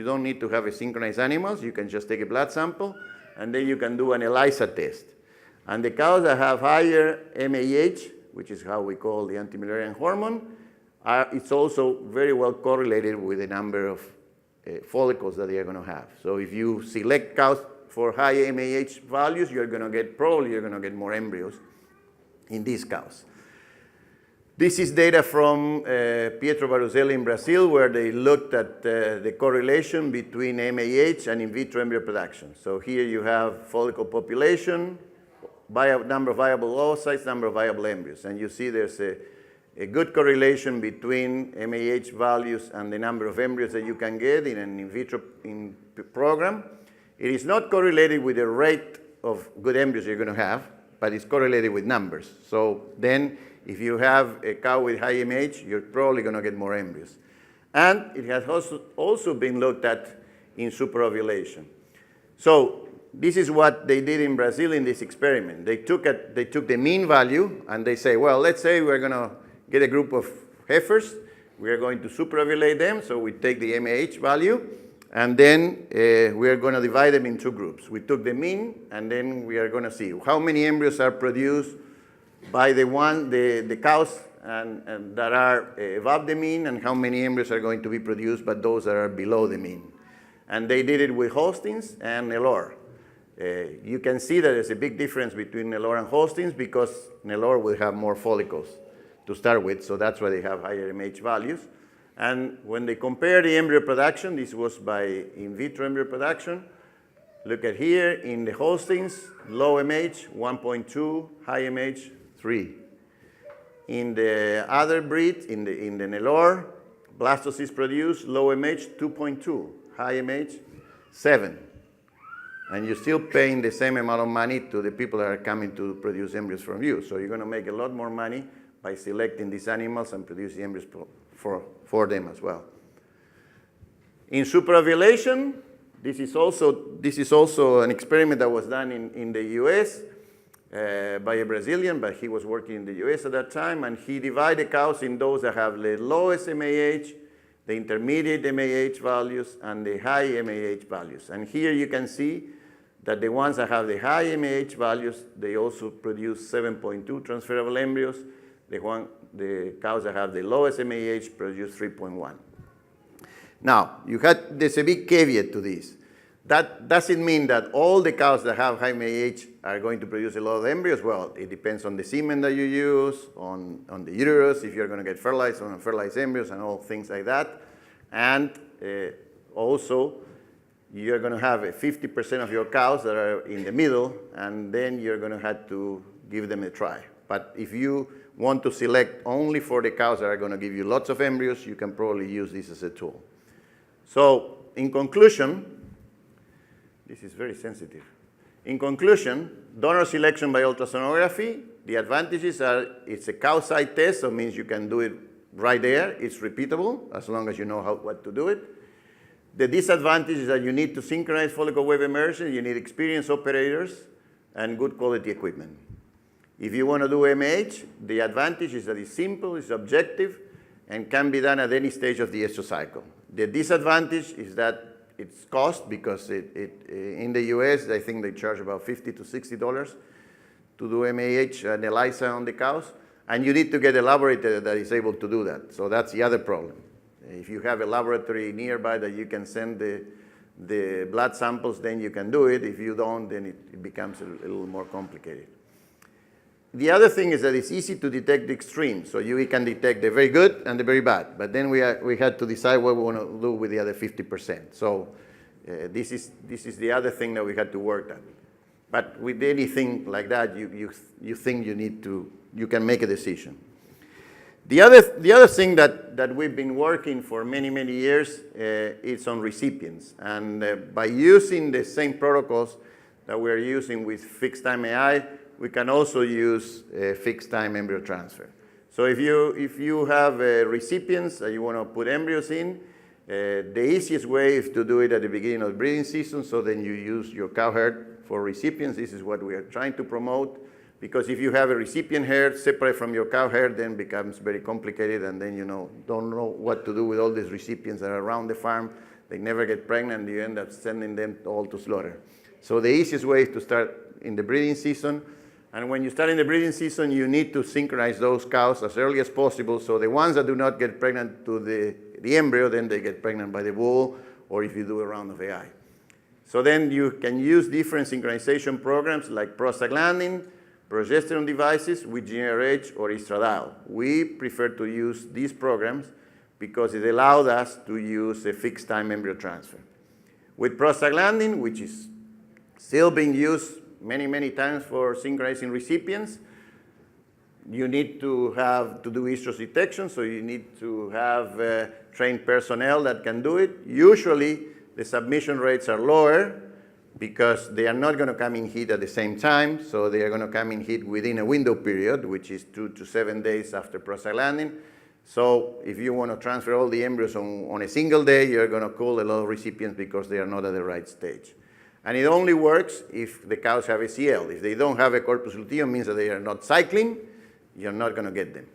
S2: don't need to have a synchronized animals. You can just take a blood sample, and then you can do an ELISA test. And the cows that have higher MAH, which is how we call the anti-Mullerian hormone, it's also very well correlated with the number of follicles that they are going to have. So if you select cows for high MAH values, probably you're going to get more embryos in these cows. This is data from Pietro Varuzelli in Brazil, where they looked at the correlation between MAH and in vitro embryo production. So here you have follicle population, number of viable oocytes, number of viable embryos. And you see there's a good correlation between MAH values and the number of embryos that you can get in an in vitro program. It is not correlated with the rate of good embryos you're going to have, but it's correlated with numbers. So then if you have a cow with high MAH, you're probably going to get more embryos. And it has also been looked at in superovulation. So this is what they did in Brazil in this experiment. They took the mean value, and they say, well, let's say we're going to get a group of heifers. We are going to superovulate them. So we take the MAH value, and then we are going to divide them in 2 groups. We took the mean, and then we are going to see how many embryos are produced by the cows and that are above the mean, and how many embryos are going to be produced by those that are below the mean. And they did it with Holsteins and Nelore. You can see that there's a big difference between Nelore and Holsteins because Nelore will have more follicles to start with, so that's why they have higher MH values. And when they compare the embryo production, this was by in vitro embryo production. Look at here, in the Holsteins, low MH, 1.2, high MH, 3. In the other breed, in the Nelore, blastocysts produced, low MH, 2.2, high MH, 7. And you're still paying the same amount of money to the people that are coming to produce embryos from you. So you're going to make a lot more money by selecting these animals and producing embryos for them as well. In superovulation, this is also an experiment that was done in the US by a Brazilian, but he was working in the US at that time, and he divided cows in those that have the lowest MAH, the intermediate MAH values, and the high MAH values. And here you can see that the ones that have the high MAH values, they also produce 7.2 transferable embryos. The cows that have the lowest MAH produce 3.1. Now, there's a big caveat to this. That doesn't mean that all the cows that have high MAH are going to produce a lot of embryos. Well, it depends on the semen that you use, on the uterus, if you're going to get fertilized or unfertilized embryos and all things like that. And also, you're going to have 50% of your cows that are in the middle, and then you're going to have to give them a try. But if you want to select only for the cows that are going to give you lots of embryos, you can probably use this as a tool. So in conclusion, this is very sensitive. In conclusion, donor selection by ultrasonography, the advantages are it's a cow side test, so it means you can do it right there. It's repeatable as long as you know what to do it. The disadvantage is that you need to synchronize follicle wave immersion, you need experienced operators, and good quality equipment. If you want to do MH, the advantage is that it's simple, it's objective, and can be done at any stage of the estrous cycle. The disadvantage is that it's cost, because in the US, I think they charge about $50 to $60 to do MAH and ELISA on the cows, and you need to get a laboratory that is able to do that. So that's the other problem. If you have a laboratory nearby that you can send the blood samples, then you can do it. If you don't, then it becomes a little more complicated. The other thing is that it's easy to detect the extremes. So we can detect the very good and the very bad. But then we had to decide what we want to do with the other 50%. So this is the other thing that we had to work on. But with anything like that, you think you can make a decision. The other thing that we've been working for many, many years is on recipients. And by using the same protocols that we're using with fixed time AI, we can also use fixed time embryo transfer. So if you have recipients that you want to put embryos in, the easiest way is to do it at the beginning of the breeding season, so then you use your cow herd for recipients. This is what we are trying to promote, because if you have a recipient herd separate from your cow herd, then it becomes very complicated, and then don't know what to do with all these recipients that are around the farm. They never get pregnant, and you end up sending them all to slaughter. So the easiest way is to start in the breeding season. And when you start in the breeding season, you need to synchronize those cows as early as possible. So the ones that do not get pregnant to the embryo, then they get pregnant by the bull, or if you do a round of AI. So then you can use different synchronization programs like prostaglandin, progesterone devices with GnRH or estradiol. We prefer to use these programs because it allowed us to use a fixed time embryo transfer. With prostaglandin, which is still being used many, many times for synchronizing recipients, you need to do estrus detection, so you need to have trained personnel that can do it. Usually, the submission rates are lower because they are not going to come in heat at the same time, so they are going to come in heat within a window period, which is 2 to 7 days after prostaglandin. So if you want to transfer all the embryos on a single day, you're going to call a lot of recipients because they are not at the right stage. And it only works if the cows have a CL. If they don't have a corpus luteum, means that they are not cycling, you're not going to get them.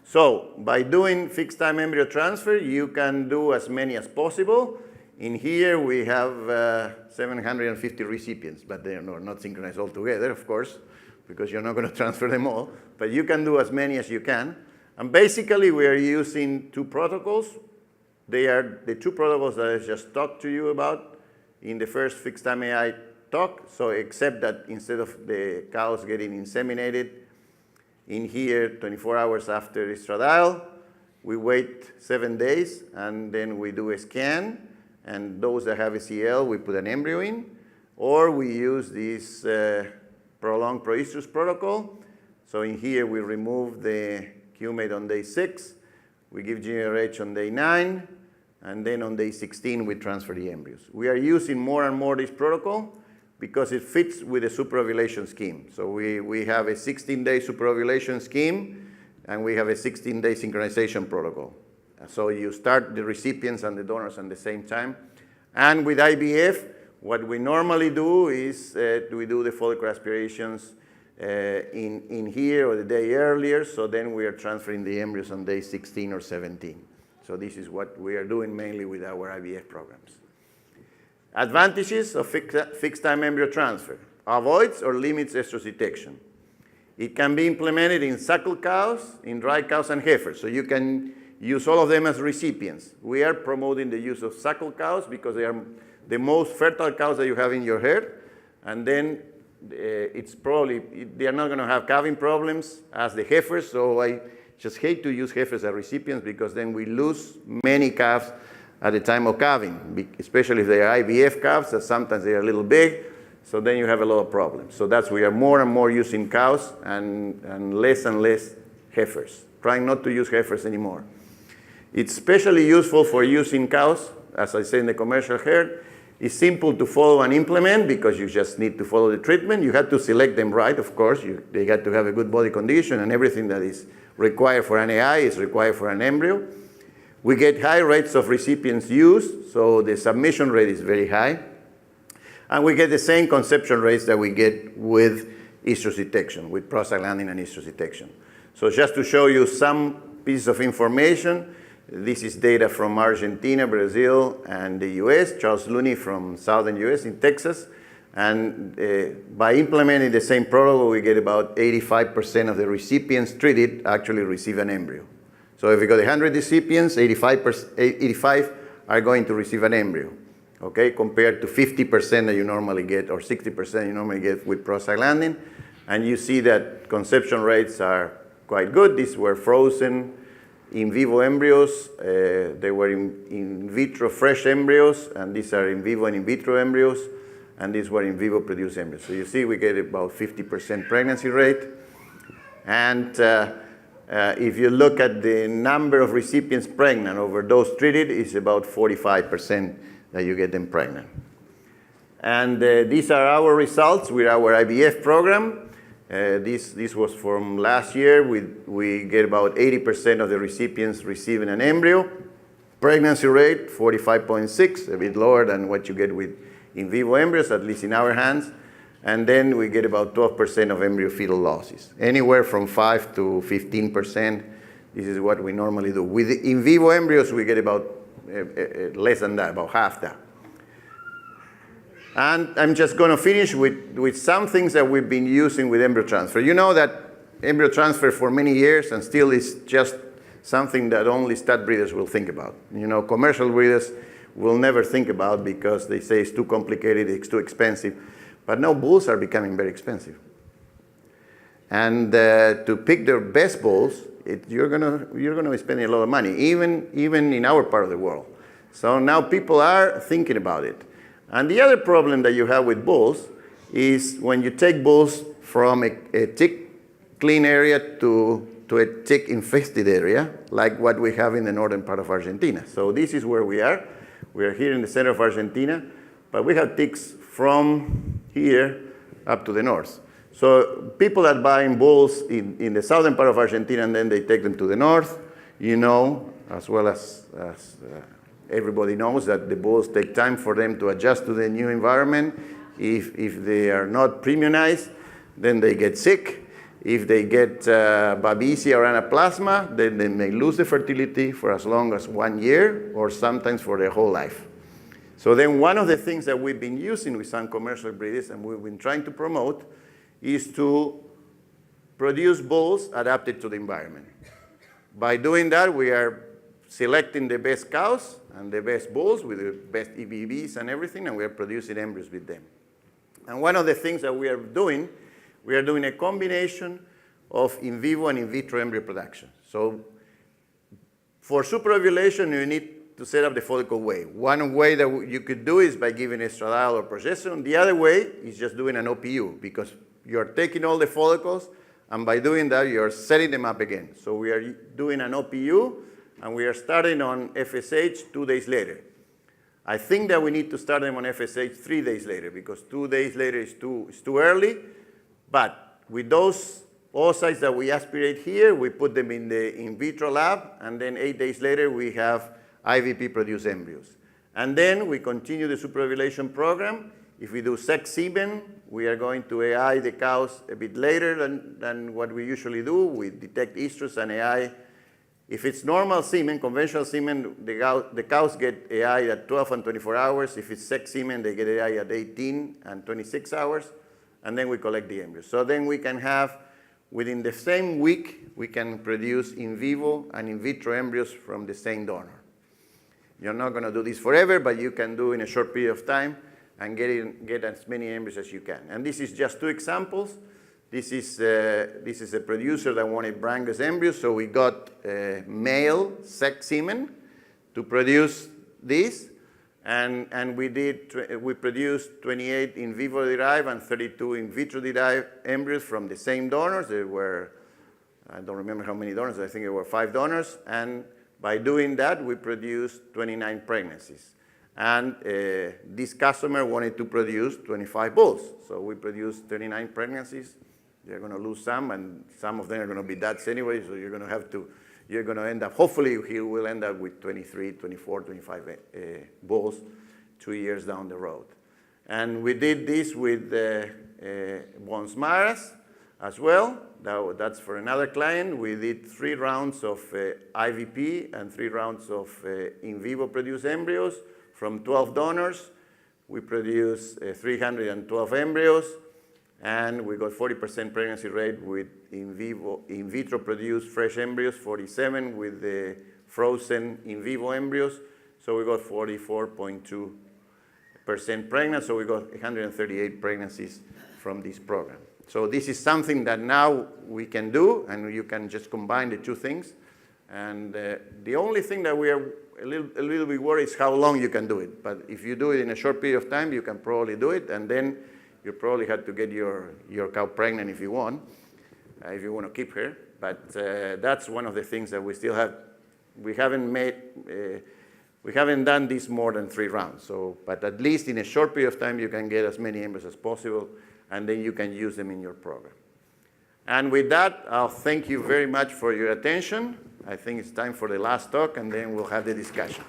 S2: So by doing fixed time embryo transfer, you can do as many as possible. In here, we have 750 recipients, but they are not synchronized all together, of course, because you're not going to transfer them all. But you can do as many as you can. And basically, we are using two protocols. They are the two protocols that I just talked to you about in the first fixed time AI talk. So except that instead of the cows getting inseminated in here 24 hours after estradiol, we wait 7 days, and then we do a scan. And those that have a CL, we put an embryo in. Or we use this prolonged proestrus protocol. So in here, we remove the Q-mate on day 6. We give GnRH on day 9. And then on day 16, we transfer the embryos. We are using more and more this protocol because it fits with the superovulation scheme. So we have a 16-day superovulation scheme, and we have a 16-day synchronization protocol. So you start the recipients and the donors at the same time. And with IVF, what we normally do is we do the follicle aspirations in here or the day earlier, so then we are transferring the embryos on day 16 or 17. So this is what we are doing mainly with our IVF programs. Advantages of fixed time embryo transfer: avoids or limits estrus detection. It can be implemented in suckle cows, in dry cows, and heifers. So you can use all of them as recipients. We are promoting the use of suckle cows because they are the most fertile cows that you have in your herd. And then they are not going to have calving problems as the heifers. So I just hate to use heifers as recipients because then we lose many calves at the time of calving, especially if they are IVF calves, that sometimes they are a little big. So then you have a lot of problems. So that's we are more and more using cows and less heifers, trying not to use heifers anymore. It's especially useful for using cows, as I say in the commercial herd. It's simple to follow and implement because you just need to follow the treatment. You have to select them right, of course. They got to have a good body condition, and everything that is required for an AI is required for an embryo. We get high rates of recipients used, so the submission rate is very high. And we get the same conception rates that we get with estrus detection, with prostaglandin and estrus detection. So just to show you some pieces of information, this is data from Argentina, Brazil, and the US. Charles Looney from southern US in Texas. And by implementing the same protocol, we get about 85% of the recipients treated actually receive an embryo. So if we got 100 recipients, 85 are going to receive an embryo, okay, compared to 50% that you normally get, or 60% you normally get with prostaglandin. And you see that conception rates are quite good. These were frozen in vivo embryos. They were in vitro fresh embryos, and these are in vivo and in vitro embryos, and these were in vivo produced embryos. So you see we get about 50% pregnancy rate. And if you look at the number of recipients pregnant over those treated, it's about 45% that you get them pregnant. And these are our results with our IVF program. This was from last year. We get about 80% of the recipients receiving an embryo. Pregnancy rate, 45.6, a bit lower than what you get with in vivo embryos, at least in our hands. And then we get about 12% of embryo fetal losses, anywhere from 5 to 15%. This is what we normally do. With in vivo embryos, we get about less than that, about half that. And I'm just going to finish with some things that we've been using with embryo transfer. You know that embryo transfer for many years and still is just something that only stud breeders will think about. You know, commercial breeders will never think about because they say it's too complicated, it's too expensive. But now bulls are becoming very expensive. And to pick the best bulls, you're gonna be spending a lot of money, even in our part of the world. So now people are thinking about it. And the other problem that you have with bulls is when you take bulls from a tick clean area to a tick infested area, like what we have in the northern part of Argentina. So this is where we are. We are here in the center of Argentina, but we have ticks from here up to the north. So people that buy bulls in the southern part of Argentina and then they take them to the north, you know, as well as everybody knows that the bulls take time for them to adjust to the new environment. If they are not premiumized, then they get sick. If they get babesia or anaplasma, then they may lose the fertility for as long as 1 year or sometimes for their whole life. So then one of the things that we've been using with some commercial breeders and we've been trying to promote is to produce bulls adapted to the environment. By doing that, we are selecting the best cows and the best bulls with the best EBVs and everything, and we are producing embryos with them. And one of the things that we are doing a combination of in vivo and in vitro embryo production. So for superovulation, you need to set up the follicle way. One way that you could do is by giving estradiol or progesterone. The other way is just doing an OPU, because you're taking all the follicles, and by doing that, you're setting them up again. So we are doing an OPU, and we are starting on FSH 2 days later. I think that we need to start them on FSH 3 days later, because 2 days later is too early. But with those oocytes that we aspirate here, we put them in the in vitro lab, and then 8 days later, we have IVP-produced embryos. And then we continue the superovulation program. If we do sex semen, we are going to AI the cows a bit later than what we usually do. We detect estrus and AI. If it's normal semen, conventional semen, the cows get AI at 12 and 24 hours. If it's sex semen, they get AI at 18 and 26 hours. And then we collect the embryos. So then we can have, within the same week, we can produce in vivo and in vitro embryos from the same donor. You're not going to do this forever, but you can do in a short period of time and get as many embryos as you can. And this is just 2 examples. This is a producer that wanted Brangus embryos, so we got male sex semen to produce this. And we produced 28 in vivo derived and 32 in vitro derived embryos from the same donors. There were, I don't remember how many donors, I think there were 5 donors. And by doing that, we produced 29 pregnancies. And this customer wanted to produce 25 bulls. So we produced 39 pregnancies. They're going to lose some, and some of them are going to be dads anyway, so you're going to end up, hopefully he will end up with 23, 24, 25 bulls 2 years down the road. And we did this with Bons Maras as well. That's for another client. We did 3 rounds of IVP and 3 rounds of in vivo produced embryos from 12 donors. We produced 312 embryos. And we got 40% pregnancy rate with in vitro produced fresh embryos, 47 with the frozen in vivo embryos. So we got 44.2% pregnant. So we got 138 pregnancies from this program. So this is something that now we can do, and you can just combine the 2 things. And the only thing that we are a little bit worried is how long you can do it. But if you do it in a short period of time, you can probably do it, and then you probably have to get your cow pregnant if you want to keep her. But that's one of the things that we still have. We haven't done this more than 3 rounds. So, but at least in a short period of time, you can get as many embryos as possible, and then you can use them in your program. And with that, I'll thank you very much for your attention. I think it's time for the last talk, and then we'll have the discussion.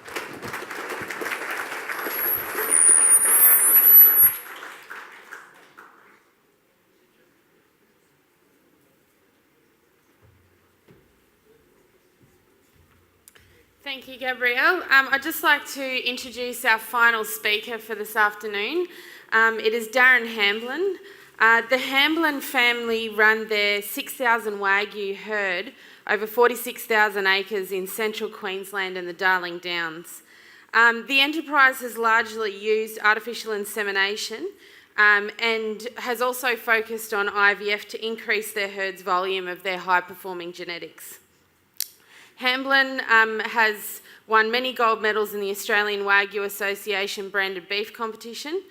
S1: Thank you, Gabriel. I'd just like to introduce our final speaker for this afternoon. It is Darren Hamblin. The Hamblin family run their 6,000 Wagyu herd over 46,000 acres in central Queensland and the Darling Downs. The enterprise has largely used artificial insemination and has also focused on IVF to increase their herd's volume of their high-performing genetics. Hamblin has won many gold medals in the Australian Wagyu Association branded beef competition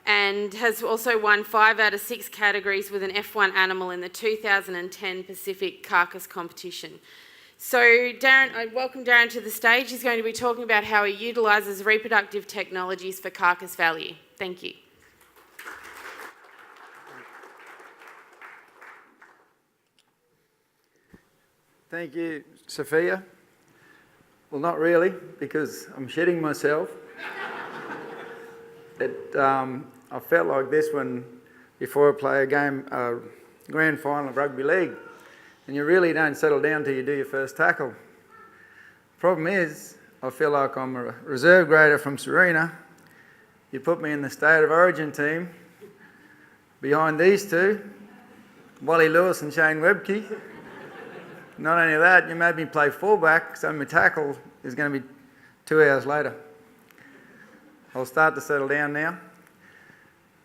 S1: and has also won 5 out of 6 categories with an F1 animal in the 2010 Pacific Carcass competition. So Darren, I welcome Darren to the stage. He's going to be talking about how he utilises reproductive technologies for carcass value. Thank you.
S4: Thank you, Sophia. Well, not really, because I'm shitting myself. I felt like this one before I play a game, grand final of rugby league, and you really don't settle down till you do your first tackle. Problem is, I feel like I'm a reserve grader from Serena. You put me in the State of Origin team behind these 2, Wally Lewis and Shane Webke. Not only that, you made me play fullback, so my tackle is going to be 2 hours later. I'll start to settle down now.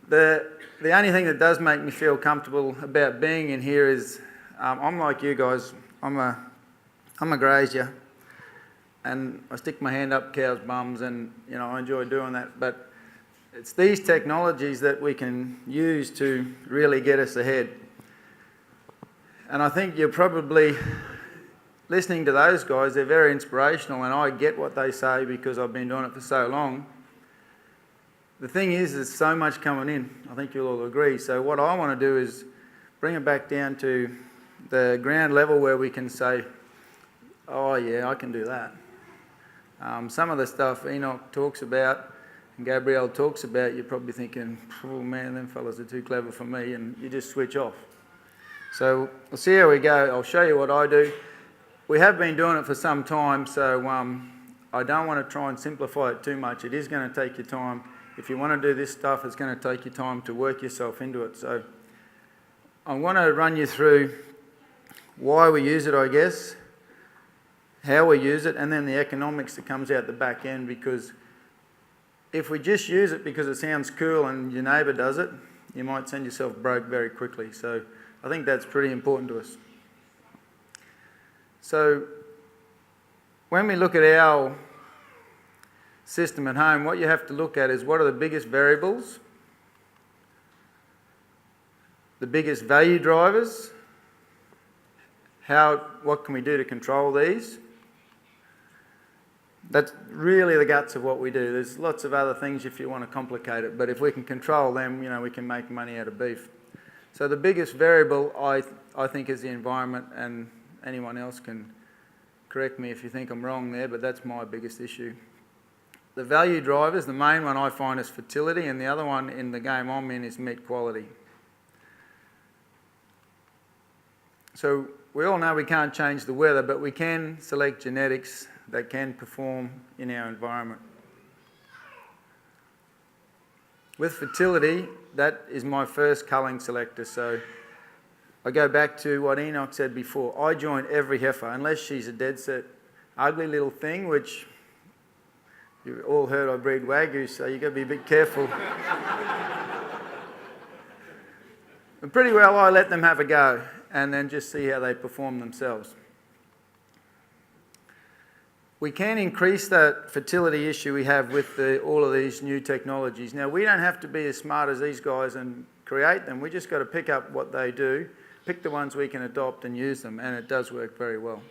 S4: The only thing that does make me feel comfortable about being in here is I'm like you guys. I'm a grazier, and I stick my hand up cows' bums, and I enjoy doing that. But it's these technologies that we can use to really get us ahead. And I think you're probably listening to those guys. They're very inspirational, and I get what they say because I've been doing it for so long. The thing is, there's so much coming in. I think you'll all agree. So what I want to do is bring it back down to the ground level where we can say, oh yeah, I can do that. Some of the stuff Enoch talks about and Gabriel talks about, you're probably thinking, oh man, them fellas are too clever for me, and you just switch off. So we'll see how we go. I'll show you what I do. We have been doing it for some time, so I don't want to try and simplify it too much. It is going to take you time. If you want to do this stuff, it's going to take you time to work yourself into it. So I want to run you through why we use it, I guess, how we use it, and then the economics that comes out the back end, because if we just use it because it sounds cool and your neighbour does it, you might send yourself broke very quickly. So I think that's pretty important to us. So when we look at our system at home, what you have to look at is what are the biggest variables, the biggest value drivers, what can we do to control these. That's really the guts of what we do. There's lots of other things if you want to complicate it, but if we can control them, you know, we can make money out of beef. So the biggest variable, I think, is the environment, and anyone else can correct me if you think I'm wrong there, but that's my biggest issue. The value drivers, the main one I find is fertility, and the other one in the game I'm in is meat quality. So we all know we can't change the weather, but we can select genetics that can perform in our environment. With fertility, that is my first culling selector. So I go back to what Enoch said before. I join every heifer, unless she's a dead set ugly little thing, which you've all heard I breed Wagyu, so you've got to be a bit careful. But pretty well I let them have a go and then just see how they perform themselves. We can increase that fertility issue we have with all of these new technologies. Now, we don't have to be as smart as these guys and create them. We just got to pick up what they do, pick the ones we can adopt and use them, and it does work very well.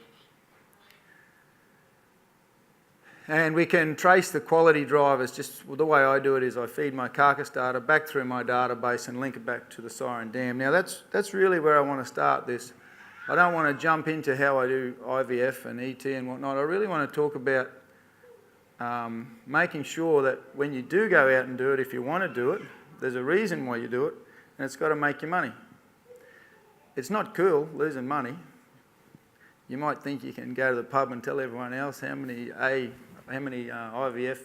S4: And we can trace the quality drivers. Just the way I do it is I feed my carcass data back through my database and link it back to the siren dam. Now, that's really where I want to start this. I don't want to jump into how I do IVF and ET and whatnot. I really want to talk about making sure that when you do go out and do it, if you want to do it, there's a reason why you do it, and it's got to make you money. It's not cool losing money. You might think you can go to the pub and tell everyone else how many IVF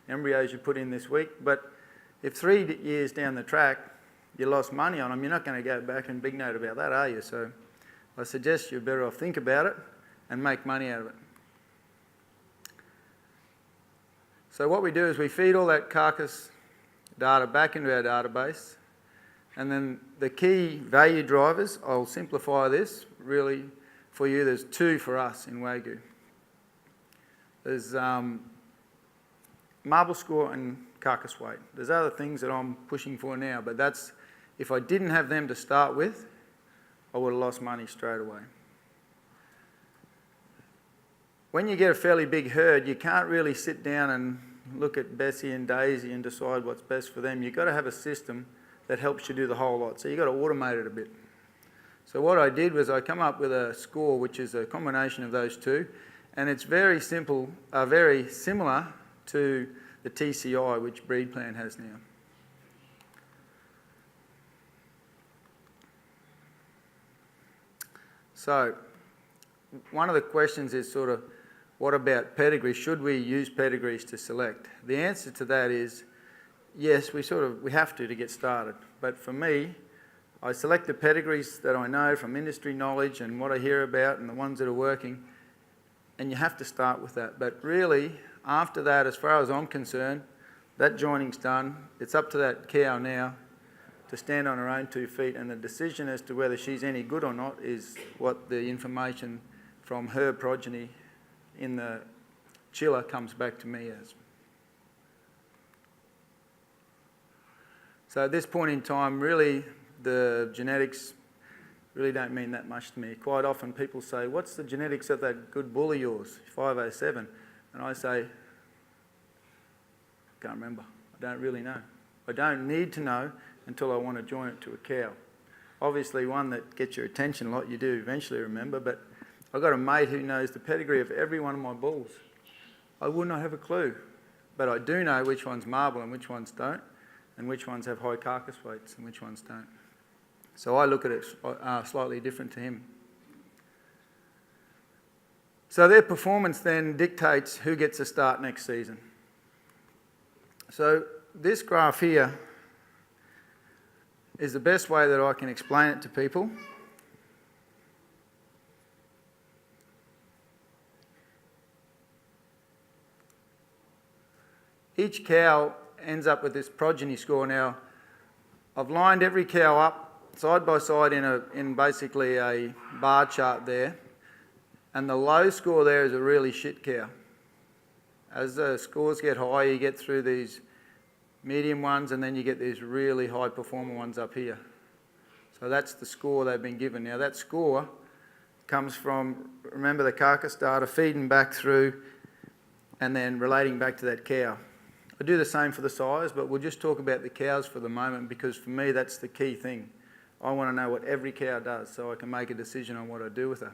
S4: embryos you put in this week, but if 3 years down the track you lost money on them, you're not going to go back and big note about that, are you? So I suggest you're better off think about it and make money out of it. So what we do is we feed all that carcass data back into our database, and then the key value drivers, I'll simplify this really for you. There's 2 for us in Wagyu. There's marble score and carcass weight. There's other things that I'm pushing for now, but that's, if I didn't have them to start with, I would have lost money straight away. When you get a fairly big herd, you can't really sit down and look at Bessie and Daisy and decide what's best for them. You've got to have a system that helps you do the whole lot. So you've got to automate it a bit. So what I did was I come up with a score which is a combination of those 2, and it's very simple, very similar to the TCI which BreedPlan has now. So one of the questions is sort of, what about pedigree? Should we use pedigrees to select? The answer to that is yes, we have to get started. But for me, I select the pedigrees that I know from industry knowledge and what I hear about and the ones that are working, and you have to start with that. But really, after that, as far as I'm concerned, that joining's done. It's up to that cow now to stand on her own 2 feet, and the decision as to whether she's any good or not is what the information from her progeny in the chiller comes back to me as. So at this point in time, really, the genetics really don't mean that much to me. Quite often people say, what's the genetics of that good bull of yours, 507? And I say, can't remember. I don't really know. I don't need to know until I want to join it to a cow. Obviously one that gets your attention a lot you do eventually remember, but I've got a mate who knows the pedigree of every one of my bulls. I would not have a clue, but I do know which ones marble and which ones don't, and which ones have high carcass weights and which ones don't. So I look at it slightly different to him. So their performance then dictates who gets a start next season. So this graph here is the best way that I can explain it to people. Each cow ends up with this progeny score. Now, I've lined every cow up side by side in basically a bar chart there, and the low score there is a really shit cow. As the scores get high, you get through these medium ones, and then you get these really high performer ones up here. So that's the score they've been given. Now that score comes from, remember, the carcass data feeding back through and then relating back to that cow. I do the same for the size, but we'll just talk about the cows for the moment, because for me that's the key thing. I want to know what every cow does so I can make a decision on what I do with her.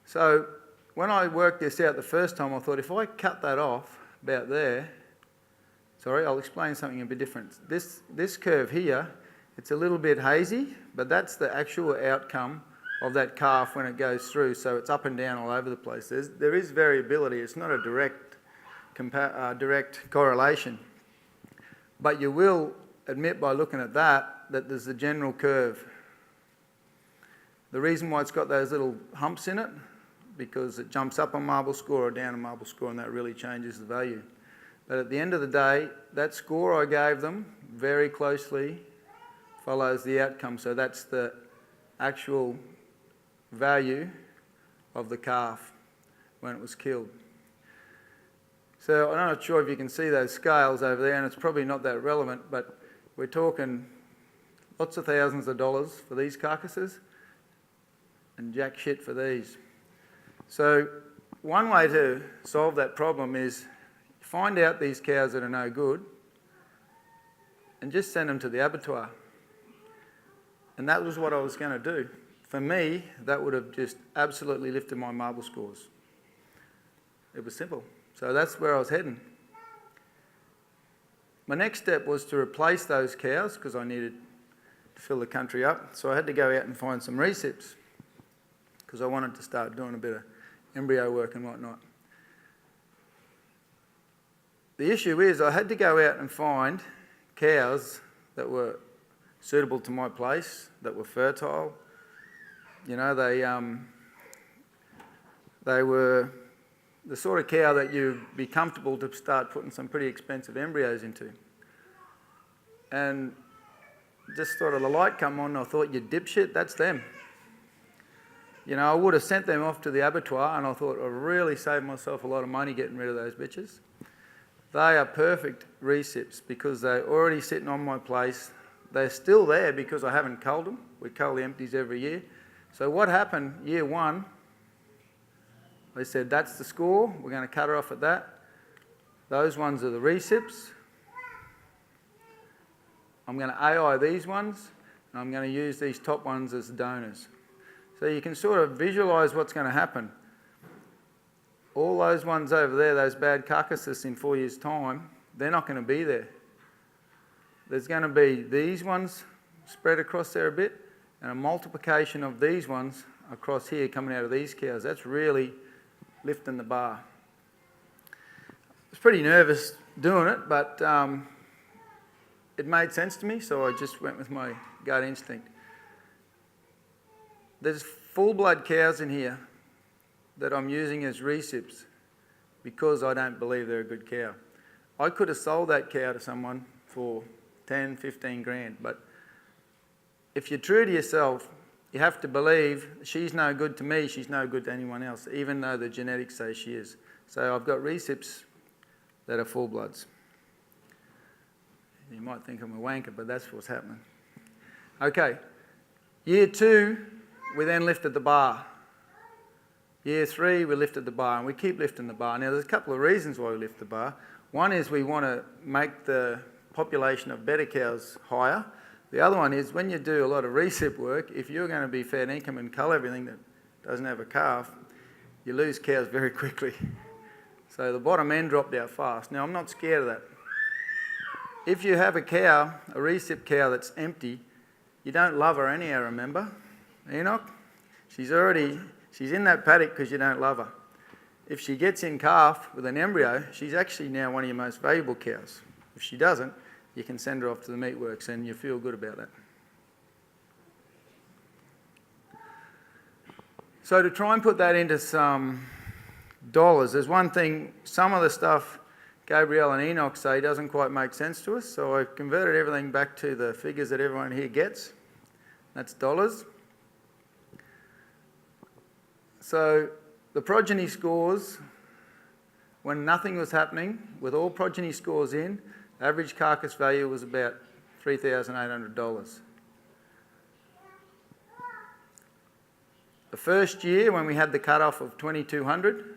S4: So when I worked this out the first time, I thought if I cut that off about there, sorry, I'll explain something a bit different. This curve here, it's a little bit hazy, but that's the actual outcome of that calf when it goes through, so it's up and down all over the place. There is variability. It's not a direct correlation, but you will admit by looking at that there's a general curve. The reason why it's got those little humps in it, because it jumps up on marble score or down on marble score, and that really changes the value. But at the end of the day, that score I gave them very closely follows the outcome. So that's the actual value of the calf when it was killed. So I'm not sure if you can see those scales over there, and it's probably not that relevant, but we're talking lots of thousands of dollars for these carcasses and jack shit for these. So one way to solve that problem is find out these cows that are no good and just send them to the abattoir. And that was what I was going to do. For me, that would have just absolutely lifted my marble scores. It was simple. So that's where I was heading. My next step was to replace those cows because I needed to fill the country up. So I had to go out and find some recips because I wanted to start doing a bit of embryo work and whatnot. The issue is I had to go out and find cows that were suitable to my place, that were fertile. You know, they were the sort of cow that you'd be comfortable to start putting some pretty expensive embryos into. And just sort of the light come on, and I thought, you dipshit, that's them. You know, I would have sent them off to the abattoir, and I thought I really saved myself a lot of money getting rid of those bitches. They are perfect recips because they're already sitting on my place. They're still there because I haven't culled them. We cull the empties every year. So what happened year one, they said, that's the score. We're going to cut her off at that. Those ones are the recips. I'm going to AI these ones, and I'm going to use these top ones as donors. So you can sort of visualise what's going to happen. All those ones over there, those bad carcasses in 4 years' time, they're not going to be there. There's going to be these ones spread across there a bit, and a multiplication of these ones across here coming out of these cows. That's really lifting the bar. I was pretty nervous doing it, but it made sense to me, so I just went with my gut instinct. There's full-blood cows in here that I'm using as recips because I don't believe they're a good cow. I could have sold that cow to someone for 10, 15 grand, but if you're true to yourself, you have to believe she's no good to me, she's no good to anyone else, even though the genetics say she is. So I've got recips that are full-bloods. You might think I'm a wanker, but that's what's happening. Okay, year 2, we then lifted the bar. Year 3, we lifted the bar, and we keep lifting the bar. Now, there's a couple of reasons why we lift the bar. One is we want to make the population of better cows higher. The other one is when you do a lot of recip work, if you're going to be fair income and cull everything that doesn't have a calf, you lose cows very quickly. So the bottom end dropped out fast. Now, I'm not scared of that. If you have a cow, a recip cow that's empty, you don't love her anyhow, remember? Enoch? She's in that paddock because you don't love her. If she gets in calf with an embryo, she's actually now one of your most valuable cows. If she doesn't, you can send her off to the meatworks and you feel good about that. So to try and put that into some dollars, there's one thing, some of the stuff Gabriel and Enoch say doesn't quite make sense to us, so I've converted everything back to the figures that everyone here gets. That's dollars. So the progeny scores, when nothing was happening, with all progeny scores in, average carcass value was about $3,800. The first year, when we had the cutoff of 2,200,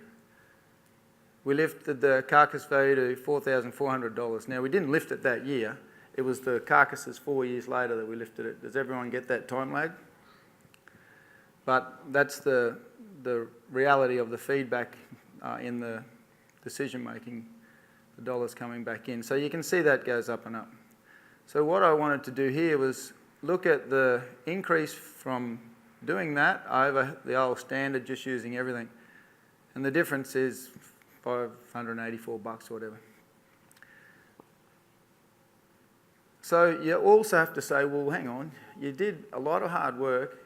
S4: we lifted the carcass value to $4,400. Now, we didn't lift it that year. It was the carcasses 4 years later that we lifted it. Does everyone get that time lag? But that's the reality of the feedback in the decision making, the dollars coming back in. So you can see that goes up and up. So what I wanted to do here was look at the increase from doing that over the old standard, just using everything. And the difference is $584 or whatever. So you also have to say, well, hang on, you did a lot of hard work.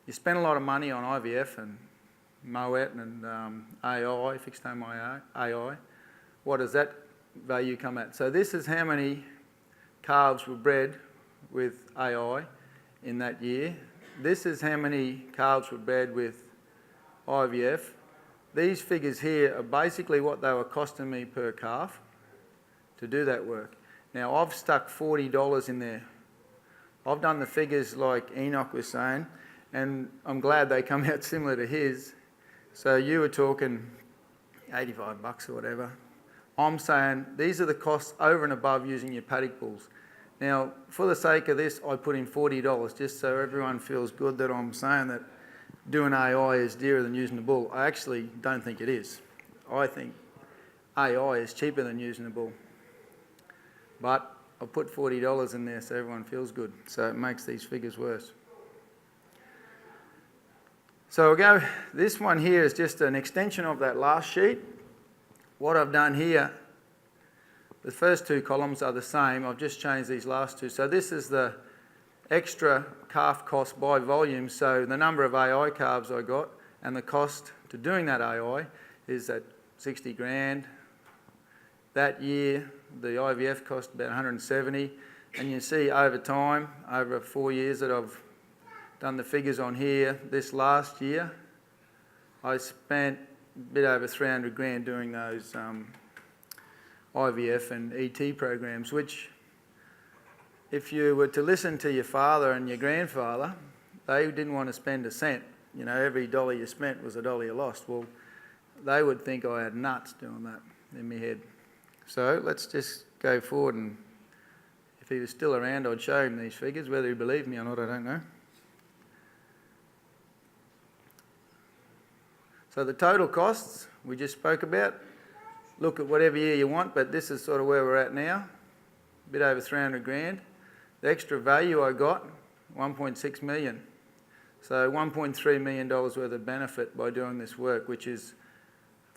S4: You spent a lot of money on IVF and MOET and AI, fixed home AI. What does that value come at? So this is how many calves were bred with AI in that year. This is how many calves were bred with IVF. These figures here are basically what they were costing me per calf to do that work. Now, I've stuck $40 in there. I've done the figures like Enoch was saying, and I'm glad they come out similar to his. So you were talking $85 or whatever. I'm saying these are the costs over and above using your paddock bulls. Now, for the sake of this, I put in $40 just so everyone feels good that I'm saying that doing AI is dearer than using the bull. I actually don't think it is. I think AI is cheaper than using the bull. But I put $40 in there so everyone feels good. So it makes these figures worse. So this one here is just an extension of that last sheet. What I've done here, the first two columns are the same. I've just changed these last two. So this is the extra calf cost by volume. So the number of AI calves I got and the cost to doing that AI is at 60 grand. That year, the IVF cost about 170. And you see over time, over 4 years that I've done the figures on here, this last year, I spent a bit over 300 grand doing those IVF and ET programs, which if you were to listen to your father and your grandfather, they didn't want to spend a cent. You know, every dollar you spent was a dollar you lost. Well, they would think I had nuts doing that in my head. So let's just go forward, and if he was still around, I'd show him these figures. Whether he believed me or not, I don't know. So the total costs we just spoke about, look at whatever year you want, but this is sort of where we're at now, a bit over 300 grand. The extra value I got, 1.6 million. So $1.3 million worth of benefit by doing this work, which is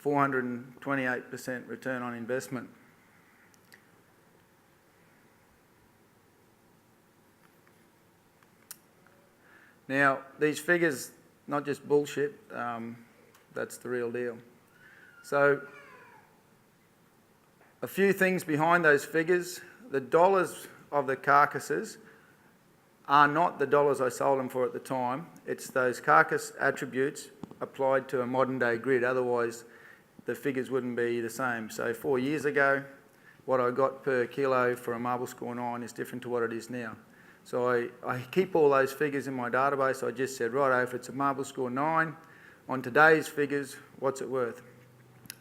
S4: 428% return on investment. Now, these figures, not just bullshit, that's the real deal. So, a few things behind those figures. The dollars of the carcasses are not the dollars I sold them for at the time. It's those carcass attributes applied to a modern day grid. Otherwise, the figures wouldn't be the same. So 4 years ago, what I got per kilo for a marble score 9 is different to what it is now. So I keep all those figures in my database. I just said, righto, if it's a marble score 9, on today's figures, what's it worth?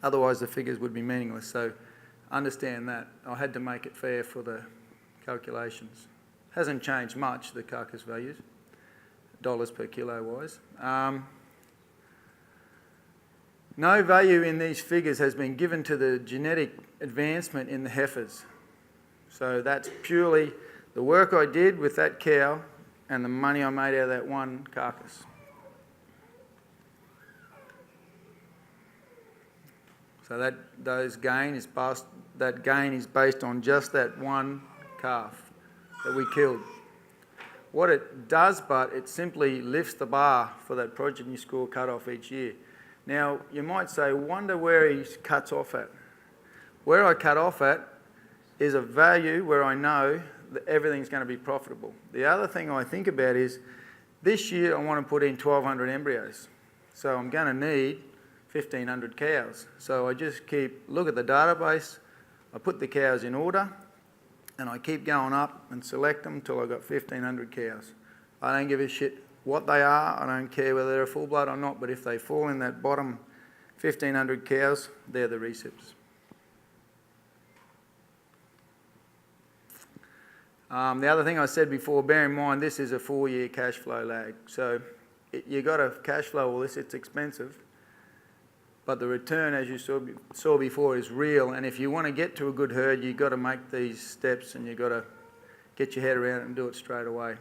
S4: Otherwise, the figures would be meaningless. So understand that. I had to make it fair for the calculations. Hasn't changed much, the carcass values, dollars per kilo wise. No value in these figures has been given to the genetic advancement in the heifers. So that's purely the work I did with that cow and the money I made out of that one carcass. So that gain is based on just that one calf that we killed. What it does, but it simply lifts the bar for that progeny score cut off each year. Now, you might say, wonder where he cuts off at. Where I cut off at is a value where I know that everything's going to be profitable. The other thing I think about is, this year I want to put in 1,200 embryos. So I'm going to need 1,500 cows. So I just look at the database, I put the cows in order, and I keep going up and select them until I've got 1,500 cows. I don't give a shit what they are, I don't care whether they're a full blood or not, but if they fall in that bottom 1,500 cows, they're the recips. The other thing I said before, bear in mind this is a 4-year cash flow lag. So you got to cash flow all this, it's expensive. But the return, as you saw before, is real. And if you want to get to a good herd, you've got to make these steps and you've got to get your head around it and do it straight away.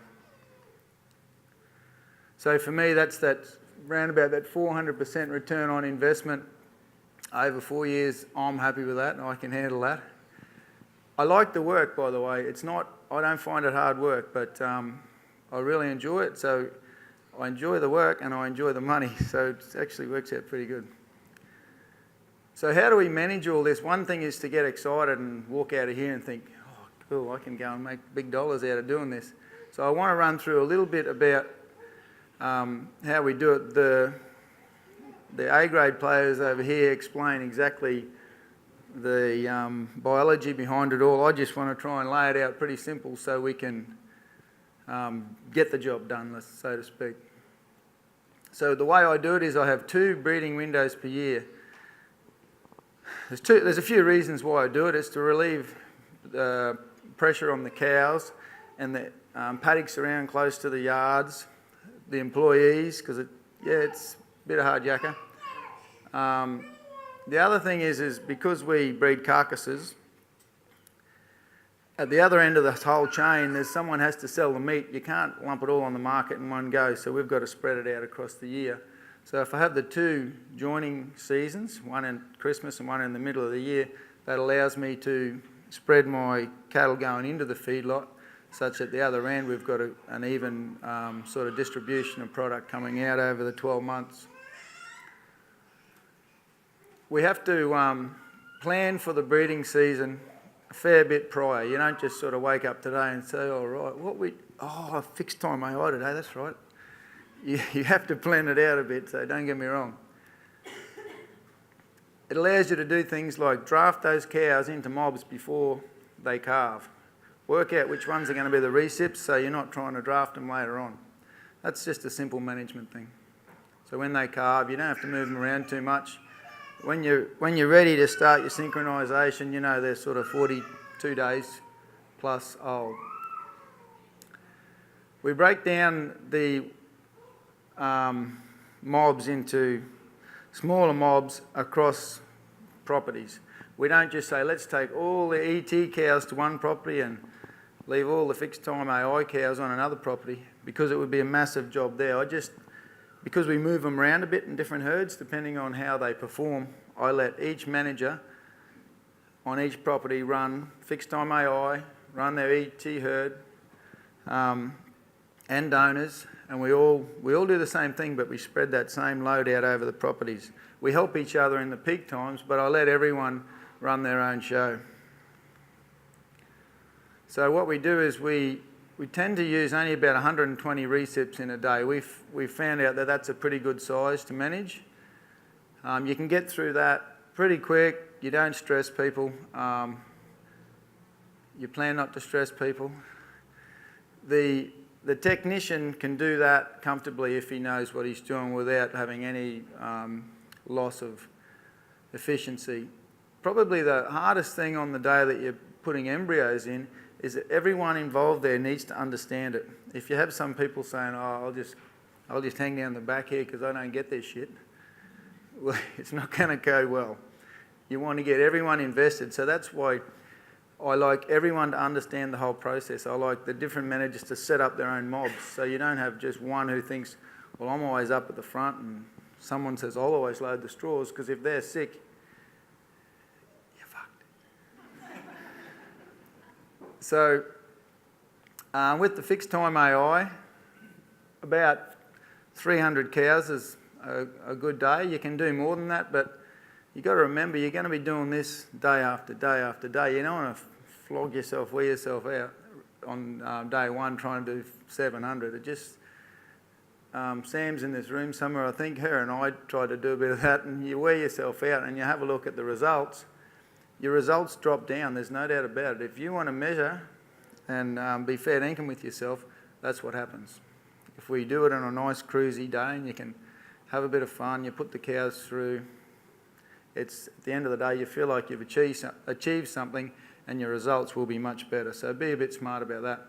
S4: So for me, that's round about that 400% return on investment over 4 years. I'm happy with that and I can handle that. I like the work, by the way. I don't find it hard work, but I really enjoy it. So I enjoy the work and I enjoy the money. So it actually works out pretty good. So how do we manage all this? One thing is to get excited and walk out of here and think, oh, cool, I can go and make big dollars out of doing this. So I want to run through a little bit about how we do it. The A-grade players over here explain exactly the biology behind it all. I just want to try and lay it out pretty simple so we can get the job done, so to speak. So the way I do it is I have 2 breeding windows per year. There's a few reasons why I do it. It's to relieve pressure on the cows and the paddocks around close to the yards, the employees, because it's a bit of hard yakka. The other thing is because we breed carcasses, at the other end of the whole chain, there's someone has to sell the meat. You can't lump it all on the market in one go, so we've got to spread it out across the year. So if I have the 2 joining seasons, one in Christmas and one in the middle of the year, that allows me to spread my cattle going into the feedlot, such at the other end we've got an even sort of distribution of product coming out over the 12 months. We have to plan for the season a fair bit prior. You don't just sort of wake up today and say, all right, fixed time AI today, that's right. You have to plan it out a bit, so don't get me wrong. It allows you to do things like draft those cows into mobs before they calve. Work out which ones are going to be the recips so you're not trying to draft them later on. That's just a simple management thing. So when they calve, you don't have to move them around too much. When you're ready to start your synchronisation, you know they're sort of 42 days plus old. We break down the mobs into smaller mobs across properties. We don't just say, let's take all the ET cows to one property and leave all the fixed time AI cows on another property, because it would be a massive job there. Because we move them around a bit in different herds, depending on how they perform, I let each manager on each property run fixed time AI, run their ET herd, and donors, and we all do the same thing, but we spread that same load out over the properties. We help each other in the peak times, but I let everyone run their own show. So what we do is we tend to use only about 120 recips in a day. We've found out that that's a pretty good size to manage. You can get through that pretty quick. You don't stress people. You plan not to stress people. The technician can do that comfortably if he knows what he's doing without having any loss of efficiency. Probably the hardest thing on the day that you're putting embryos in is that everyone involved there needs to understand it. If you have some people saying, oh, I'll just hang down the back here because I don't get this shit, well, it's not going to go well. You want to get everyone invested. So that's why I like everyone to understand the whole process. I like the different managers to set up their own mobs, so you don't have just one who thinks, well, I'm always up at the front, and someone says, I'll always load the straws, because if they're sick, you're fucked. So with the fixed time AI, about 300 cows is a good day. You can do more than that, but you've got to remember you're going to be doing this day after day after day. You don't want to flog yourself, wear yourself out on day one trying to do 700. Sam's in this room somewhere, I think her and I tried to do a bit of that, and you wear yourself out and you have a look at the results, your results drop down, there's no doubt about it. If you want to measure and be fair dinkum with yourself, that's what happens. If we do it on a nice cruisy day and you can have a bit of fun, you put the cows through, it's at the end of the day you feel like you've achieved something and your results will be much better. So be a bit smart about that.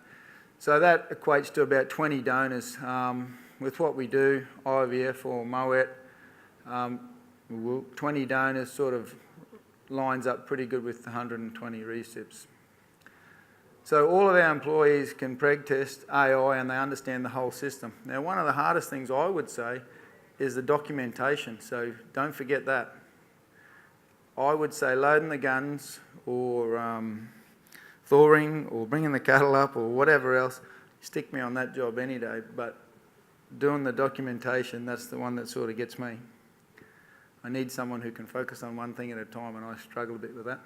S4: So that equates to about 20 donors. With what we do, IVF or Moet, 20 donors sort of lines up pretty good with the 120 recips. So all of our employees can preg test AI and they understand the whole system. Now one of the hardest things I would say is the documentation, so don't forget that. I would say loading the guns or thawing or bringing the cattle up or whatever else, stick me on that job any day, but doing the documentation, that's the one that sort of gets me. I need someone who can focus on one thing at a time, and I struggle a bit with that.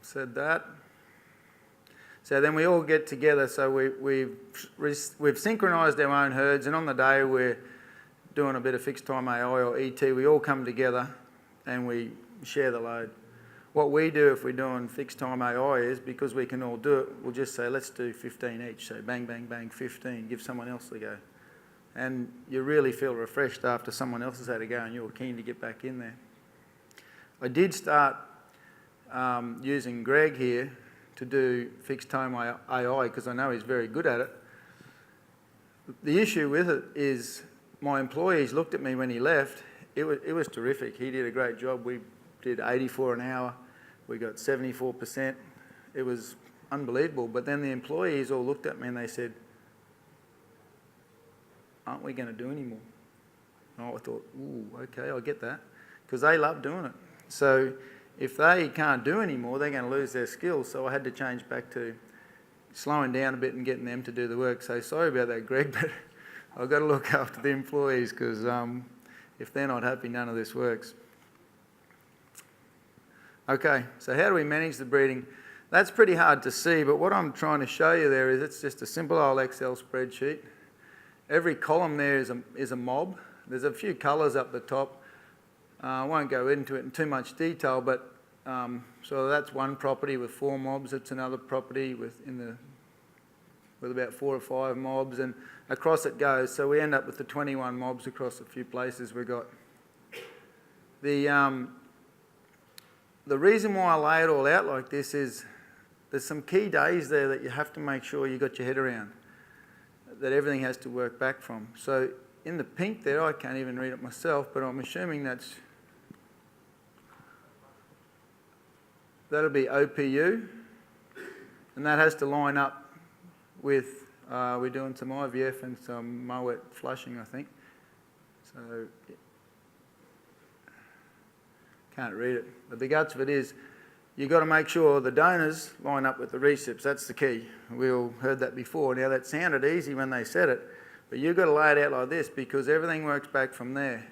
S4: Said that. So then we all get together, so we've synchronised our own herds, and on the day we're doing a bit of fixed time AI or ET, we all come together and we share the load. What we do if we're doing fixed time AI is, because we can all do it, we'll just say, let's do 15 each. So bang, bang, bang, 15, give someone else a go. And you really feel refreshed after someone else has had a go and you're keen to get back in there. I did start using Greg here to do fixed time AI because I know he's very good at it. The issue with it is my employees looked at me when he left. It was terrific. He did a great job. We did 84 an hour. We got 74%. It was unbelievable. But then the employees all looked at me and they said, aren't we going to do any more? And I thought, ooh, okay, I get that. Because they love doing it. So if they can't do any more, they're going to lose their skills. So I had to change back to slowing down a bit and getting them to do the work. So sorry about that, Greg, but I've got to look after the employees because if they're not happy, none of this works. Okay, so how do we manage the breeding? That's pretty hard to see, but what I'm trying to show you there is it's just a simple old Excel spreadsheet. Every column there is a mob. There's a few colours up the top. I won't go into it in too much detail, but so that's one property with 4 mobs. It's another property with about 4 or 5 mobs, and across it goes. So we end up with the 21 mobs across a few places we got. The reason why I lay it all out like this is there's some key days there that you have to make sure you got your head around, that everything has to work back from. So in the pink there, I can't even read it myself, but I'm assuming that'll be OPU, and that has to line up with, we're doing some IVF and some Moet flushing, I think. So can't read it. But the guts of it is you've got to make sure the donors line up with the recips. That's the key. We all heard that before. Now that sounded easy when they said it, but you've got to lay it out like this because everything works back from there.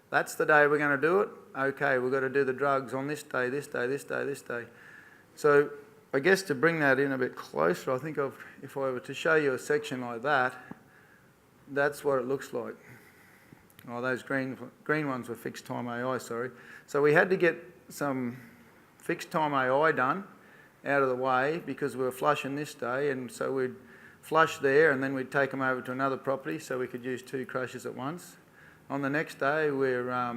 S4: That's the day we're going to do it. Okay, we've got to do the drugs on this day, this day, this day, this day. So I guess to bring that in a bit closer, I think if I were to show you a section like that, that's what it looks like. Oh, those green ones were fixed time AI, sorry. So we had to get some fixed time AI done out of the way because we were flushing this day, and so we'd flush there and then we'd take them over to another property so we could use 2 crushes at once. On the next day we're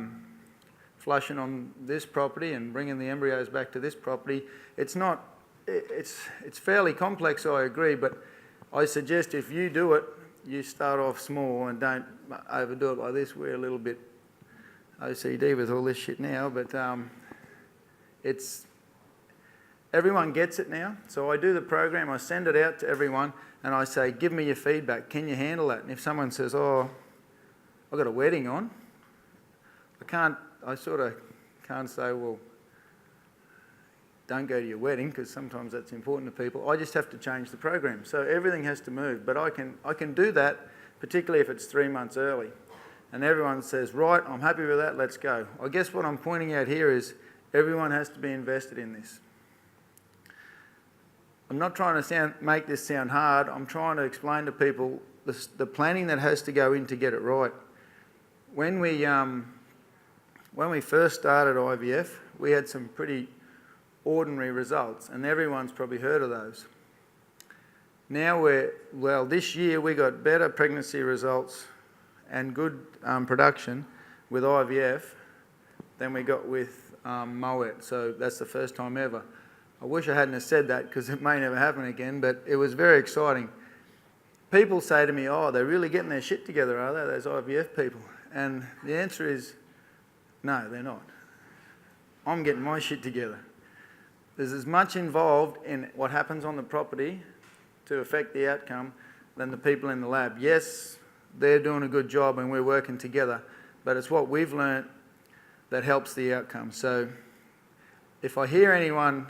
S4: flushing on this property and bringing the embryos back to this property. It's fairly complex, I agree, but I suggest if you do it, you start off small and don't overdo it like this. We're a little bit OCD with all this shit now, but everyone gets it now. So I do the program, I send it out to everyone, and I say, give me your feedback. Can you handle that? And if someone says, oh, I've got a wedding on, I sort of can't say, well, don't go to your wedding, because sometimes that's important to people. I just have to change the program. So everything has to move, but I can do that, particularly if it's 3 months early. And everyone says, right, I'm happy with that, let's go. I guess what I'm pointing out here is Everyone has to be invested in this. I'm not trying to make this sound hard. I'm trying to explain to people the planning that has to go in to get it right. When we first started IVF, we had some pretty ordinary results, and everyone's probably heard of those. Now this year we got better pregnancy results and good production with IVF than we got with Moet. So that's the first time ever. I wish I hadn't have said that because it may never happen again, but it was very exciting. People say to me, oh, they're really getting their shit together, are they, those IVF people? And the answer is, no, they're not. I'm getting my shit together. There's as much involved in what happens on the property to affect the outcome than the people in the lab. Yes, they're doing a good job and we're working together, but it's what we've learnt that helps the outcome. So if I hear anyone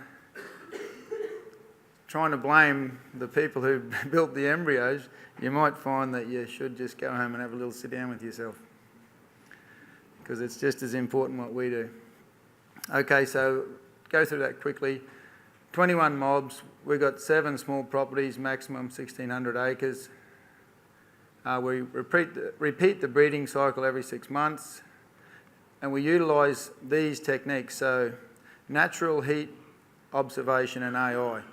S4: trying to blame the people who built the embryos, you might find that you should just go home and have a little sit down with yourself, because it's just as important what we do. Okay, so go through that quickly. 21 mobs, we've got 7 small properties, maximum 1,600 acres. We repeat the breeding cycle every 6 months, and we utilise these techniques, so natural heat observation and AI.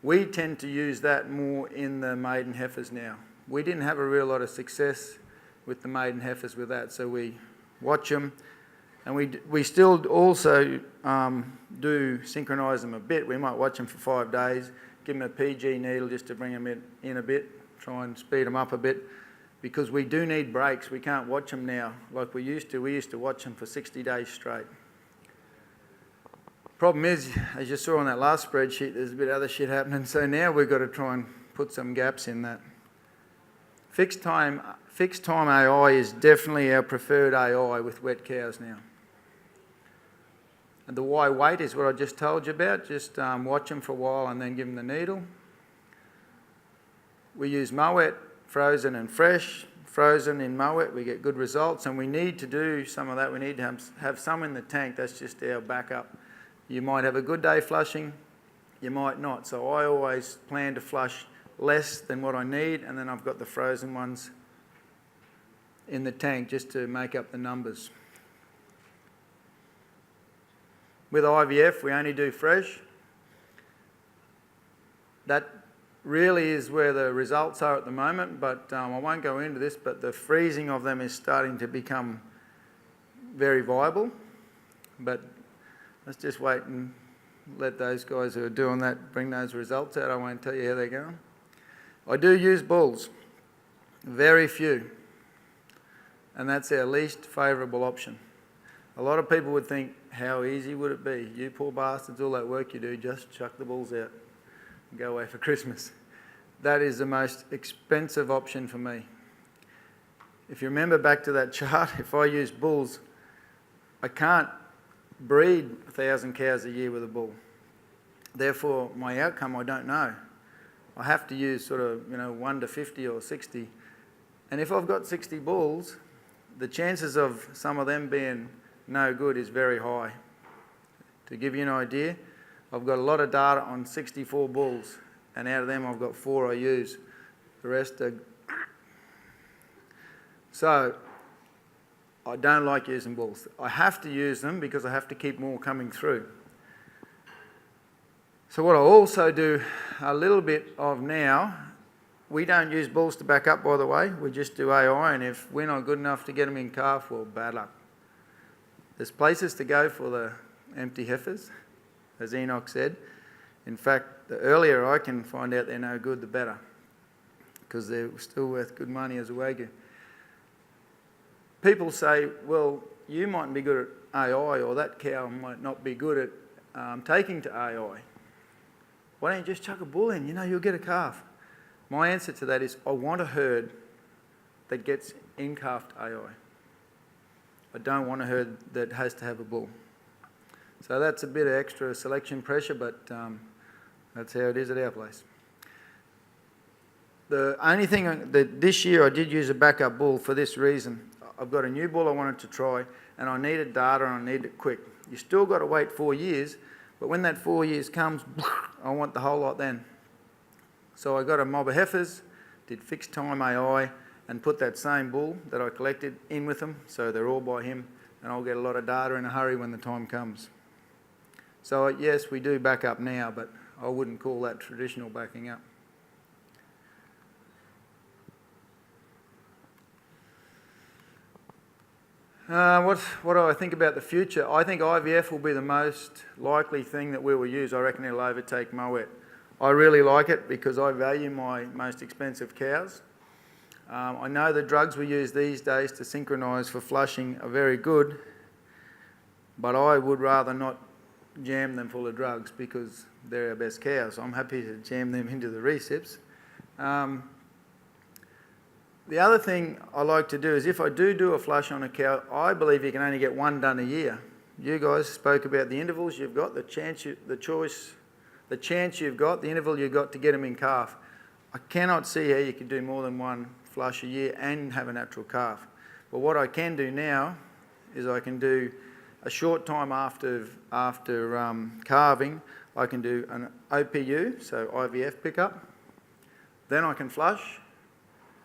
S4: We tend to use that more in the maiden heifers now. We didn't have a real lot of success with the maiden heifers with that, so we watch them, and we still also do synchronise them a bit. We might watch them for 5 days, give them a PG needle just to bring them in a bit, try and speed them up a bit, because we do need breaks. We can't watch them now like we used to. We used to watch them for 60 days straight. Problem is, as you saw on that last spreadsheet, there's a bit of other shit happening, so now we've got to try and put some gaps in that. Fixed time AI is definitely our preferred AI with wet cows now. And the Y weight is what I just told you about. Just watch them for a while and then give them the needle. We use Moet, frozen and fresh. Frozen in Moet, we get good results, and we need to do some of that. We need to have some in the tank. That's just our backup. You might have a good day flushing, you might not. So I always plan to flush less than what I need, and then I've got the frozen ones in the tank just to make up the numbers. With IVF, we only do fresh. That really is where the results are at the moment, but I won't go into this, but the freezing of them is starting to become very viable. But let's just wait and let those guys who are doing that bring those results out. I won't tell you how they're going. I do use bulls, very few, and that's our least favourable option. A lot of people would think, how easy would it be? You poor bastards, all that work you do, just chuck the bulls out and go away for Christmas. That is the most expensive option for me. If you remember back to that chart, if I use bulls, I can't breed 1,000 cows a year with a bull. Therefore, my outcome, I don't know. I have to use sort of, 1 to 50 or 60. And if I've got 60 bulls, the chances of some of them being no good is very high. To give you an idea, I've got a lot of data on 64 bulls, and out of them I've got 4 I use. The rest are... So, I don't like using bulls. I have to use them because I have to keep more coming through. So what I also do a little bit of now, we don't use bulls to back up, by the way. We just do AI, and if we're not good enough to get them in calf, well, bad luck. There's places to go for the empty heifers, as Enoch said. In fact, the earlier I can find out they're no good, the better, because they're still worth good money as a Wagyu. People say, well, you mightn't be good at AI, or that cow might not be good at taking to AI. Why don't you just chuck a bull in? You'll get a calf. My answer to that is, I want a herd that gets in-calfed AI. I don't want a herd that has to have a bull. So that's a bit of extra selection pressure, but that's how it is at our place. The only thing that this year I did use a backup bull for this reason. I've got a new bull I wanted to try, and I needed data and I needed it quick. You still got to wait 4 years, but when that 4 years comes, I want the whole lot then. So I got a mob of heifers, did fixed time AI, and put that same bull that I collected in with them, so they're all by him, and I'll get a lot of data in a hurry when the time comes. So yes, we do back up now, but I wouldn't call that traditional backing up. What do I think about the future? I think IVF will be the most likely thing that we will use. I reckon it'll overtake Moet. I really like it because I value my most expensive cows. I know the drugs we use these days to synchronise for flushing are very good, but I would rather not jam them full of drugs because they're our best cows. I'm happy to jam them into the recips. The other thing I like to do is if I do a flush on a cow, I believe you can only get one done a year. You guys spoke about the intervals you've got, the chance you've got, the interval you've got to get them in calf. I cannot see how you could do more than one flush a year and have a natural calf. But what I can do now is I can do a short time after calving, I can do an OPU, so IVF pickup. Then I can flush,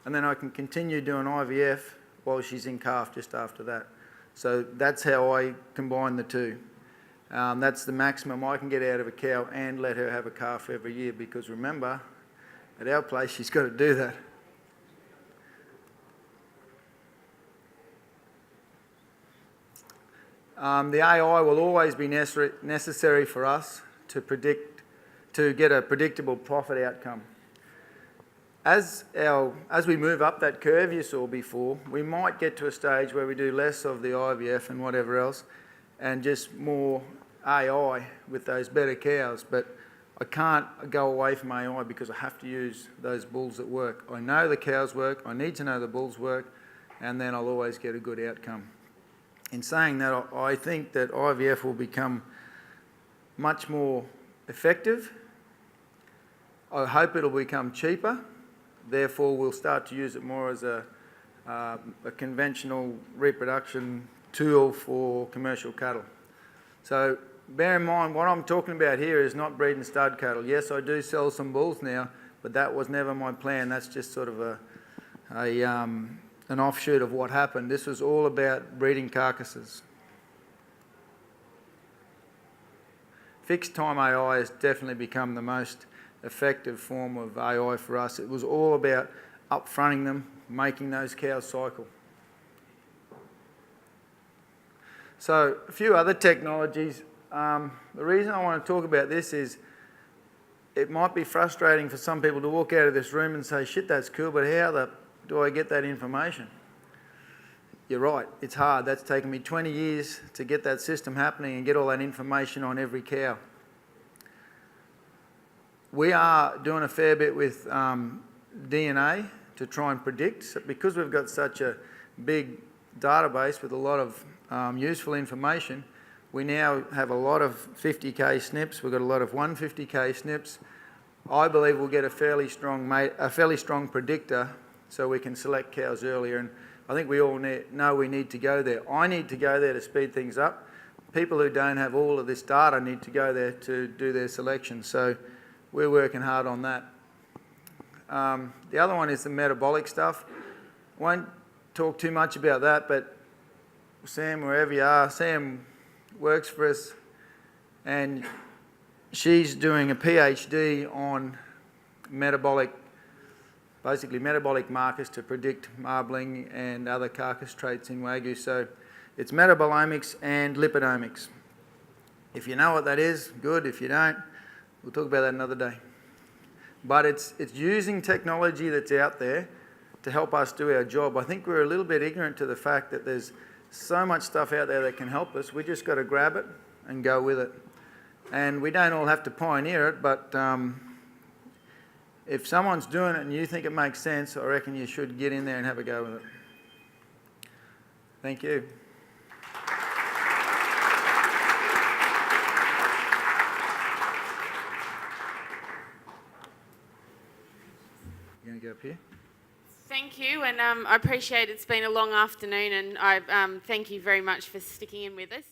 S4: and then I can continue doing IVF while she's in calf just after that. So that's how I combine the two. That's the maximum I can get out of a cow and let her have a calf every year, because remember, at our place she's got to do that. The AI will always be necessary for us to get a predictable profit outcome. As we move up that curve you saw before, we might get to a stage where we do less of the IVF and whatever else, and just more AI with those better cows. But I can't go away from AI because I have to use those bulls that work. I know the cows work, I need to know the bulls work, and then I'll always get a good outcome. In saying that, I think that IVF will become much more effective. I hope it'll become cheaper. Therefore, we'll start to use it more as a conventional reproduction tool for commercial cattle. So bear in mind, what I'm talking about here is not breeding stud cattle. Yes, I do sell some bulls now, but that was never my plan. That's just sort of an offshoot of what happened. This was all about breeding carcasses. Fixed time AI has definitely become the most effective form of AI for us. It was all about up-fronting them, making those cows cycle. So a few other technologies. The reason I want to talk about this is it might be frustrating for some people to walk out of this room and say, shit, that's cool, but how do I get that information? You're right, it's hard. That's taken me 20 years to get that system happening and get all that information on every cow. We are doing a fair bit with DNA to try and predict. So because we've got such a big database with a lot of useful information, we now have a lot of 50k snips. We've got a lot of 150k snips. I believe we'll get a fairly strong predictor so we can select cows earlier. And I think we all know we need to go there. I need to go there to speed things up. People who don't have all of this data need to go there to do their selection. So we're working hard on that. The other one is the metabolic stuff. Won't talk too much about that, but Sam, wherever you are, Sam works for us, and she's doing a PhD on basically metabolic markers to predict marbling and other carcass traits in Wagyu. So it's metabolomics and lipidomics. If you know what that is, good. If you don't, we'll talk about that another day. But it's using technology that's out there to help us do our job. I think we're a little bit ignorant to the fact that there's so much stuff out there that can help us. We just got to grab it and go with it. And we don't all have to pioneer it, but if someone's doing it and you think it makes sense, I reckon you should get in there and have a go with it. Thank you. You going to go up here?
S1: Thank you, and I appreciate it's been a long afternoon, and I thank you very much for sticking in with us.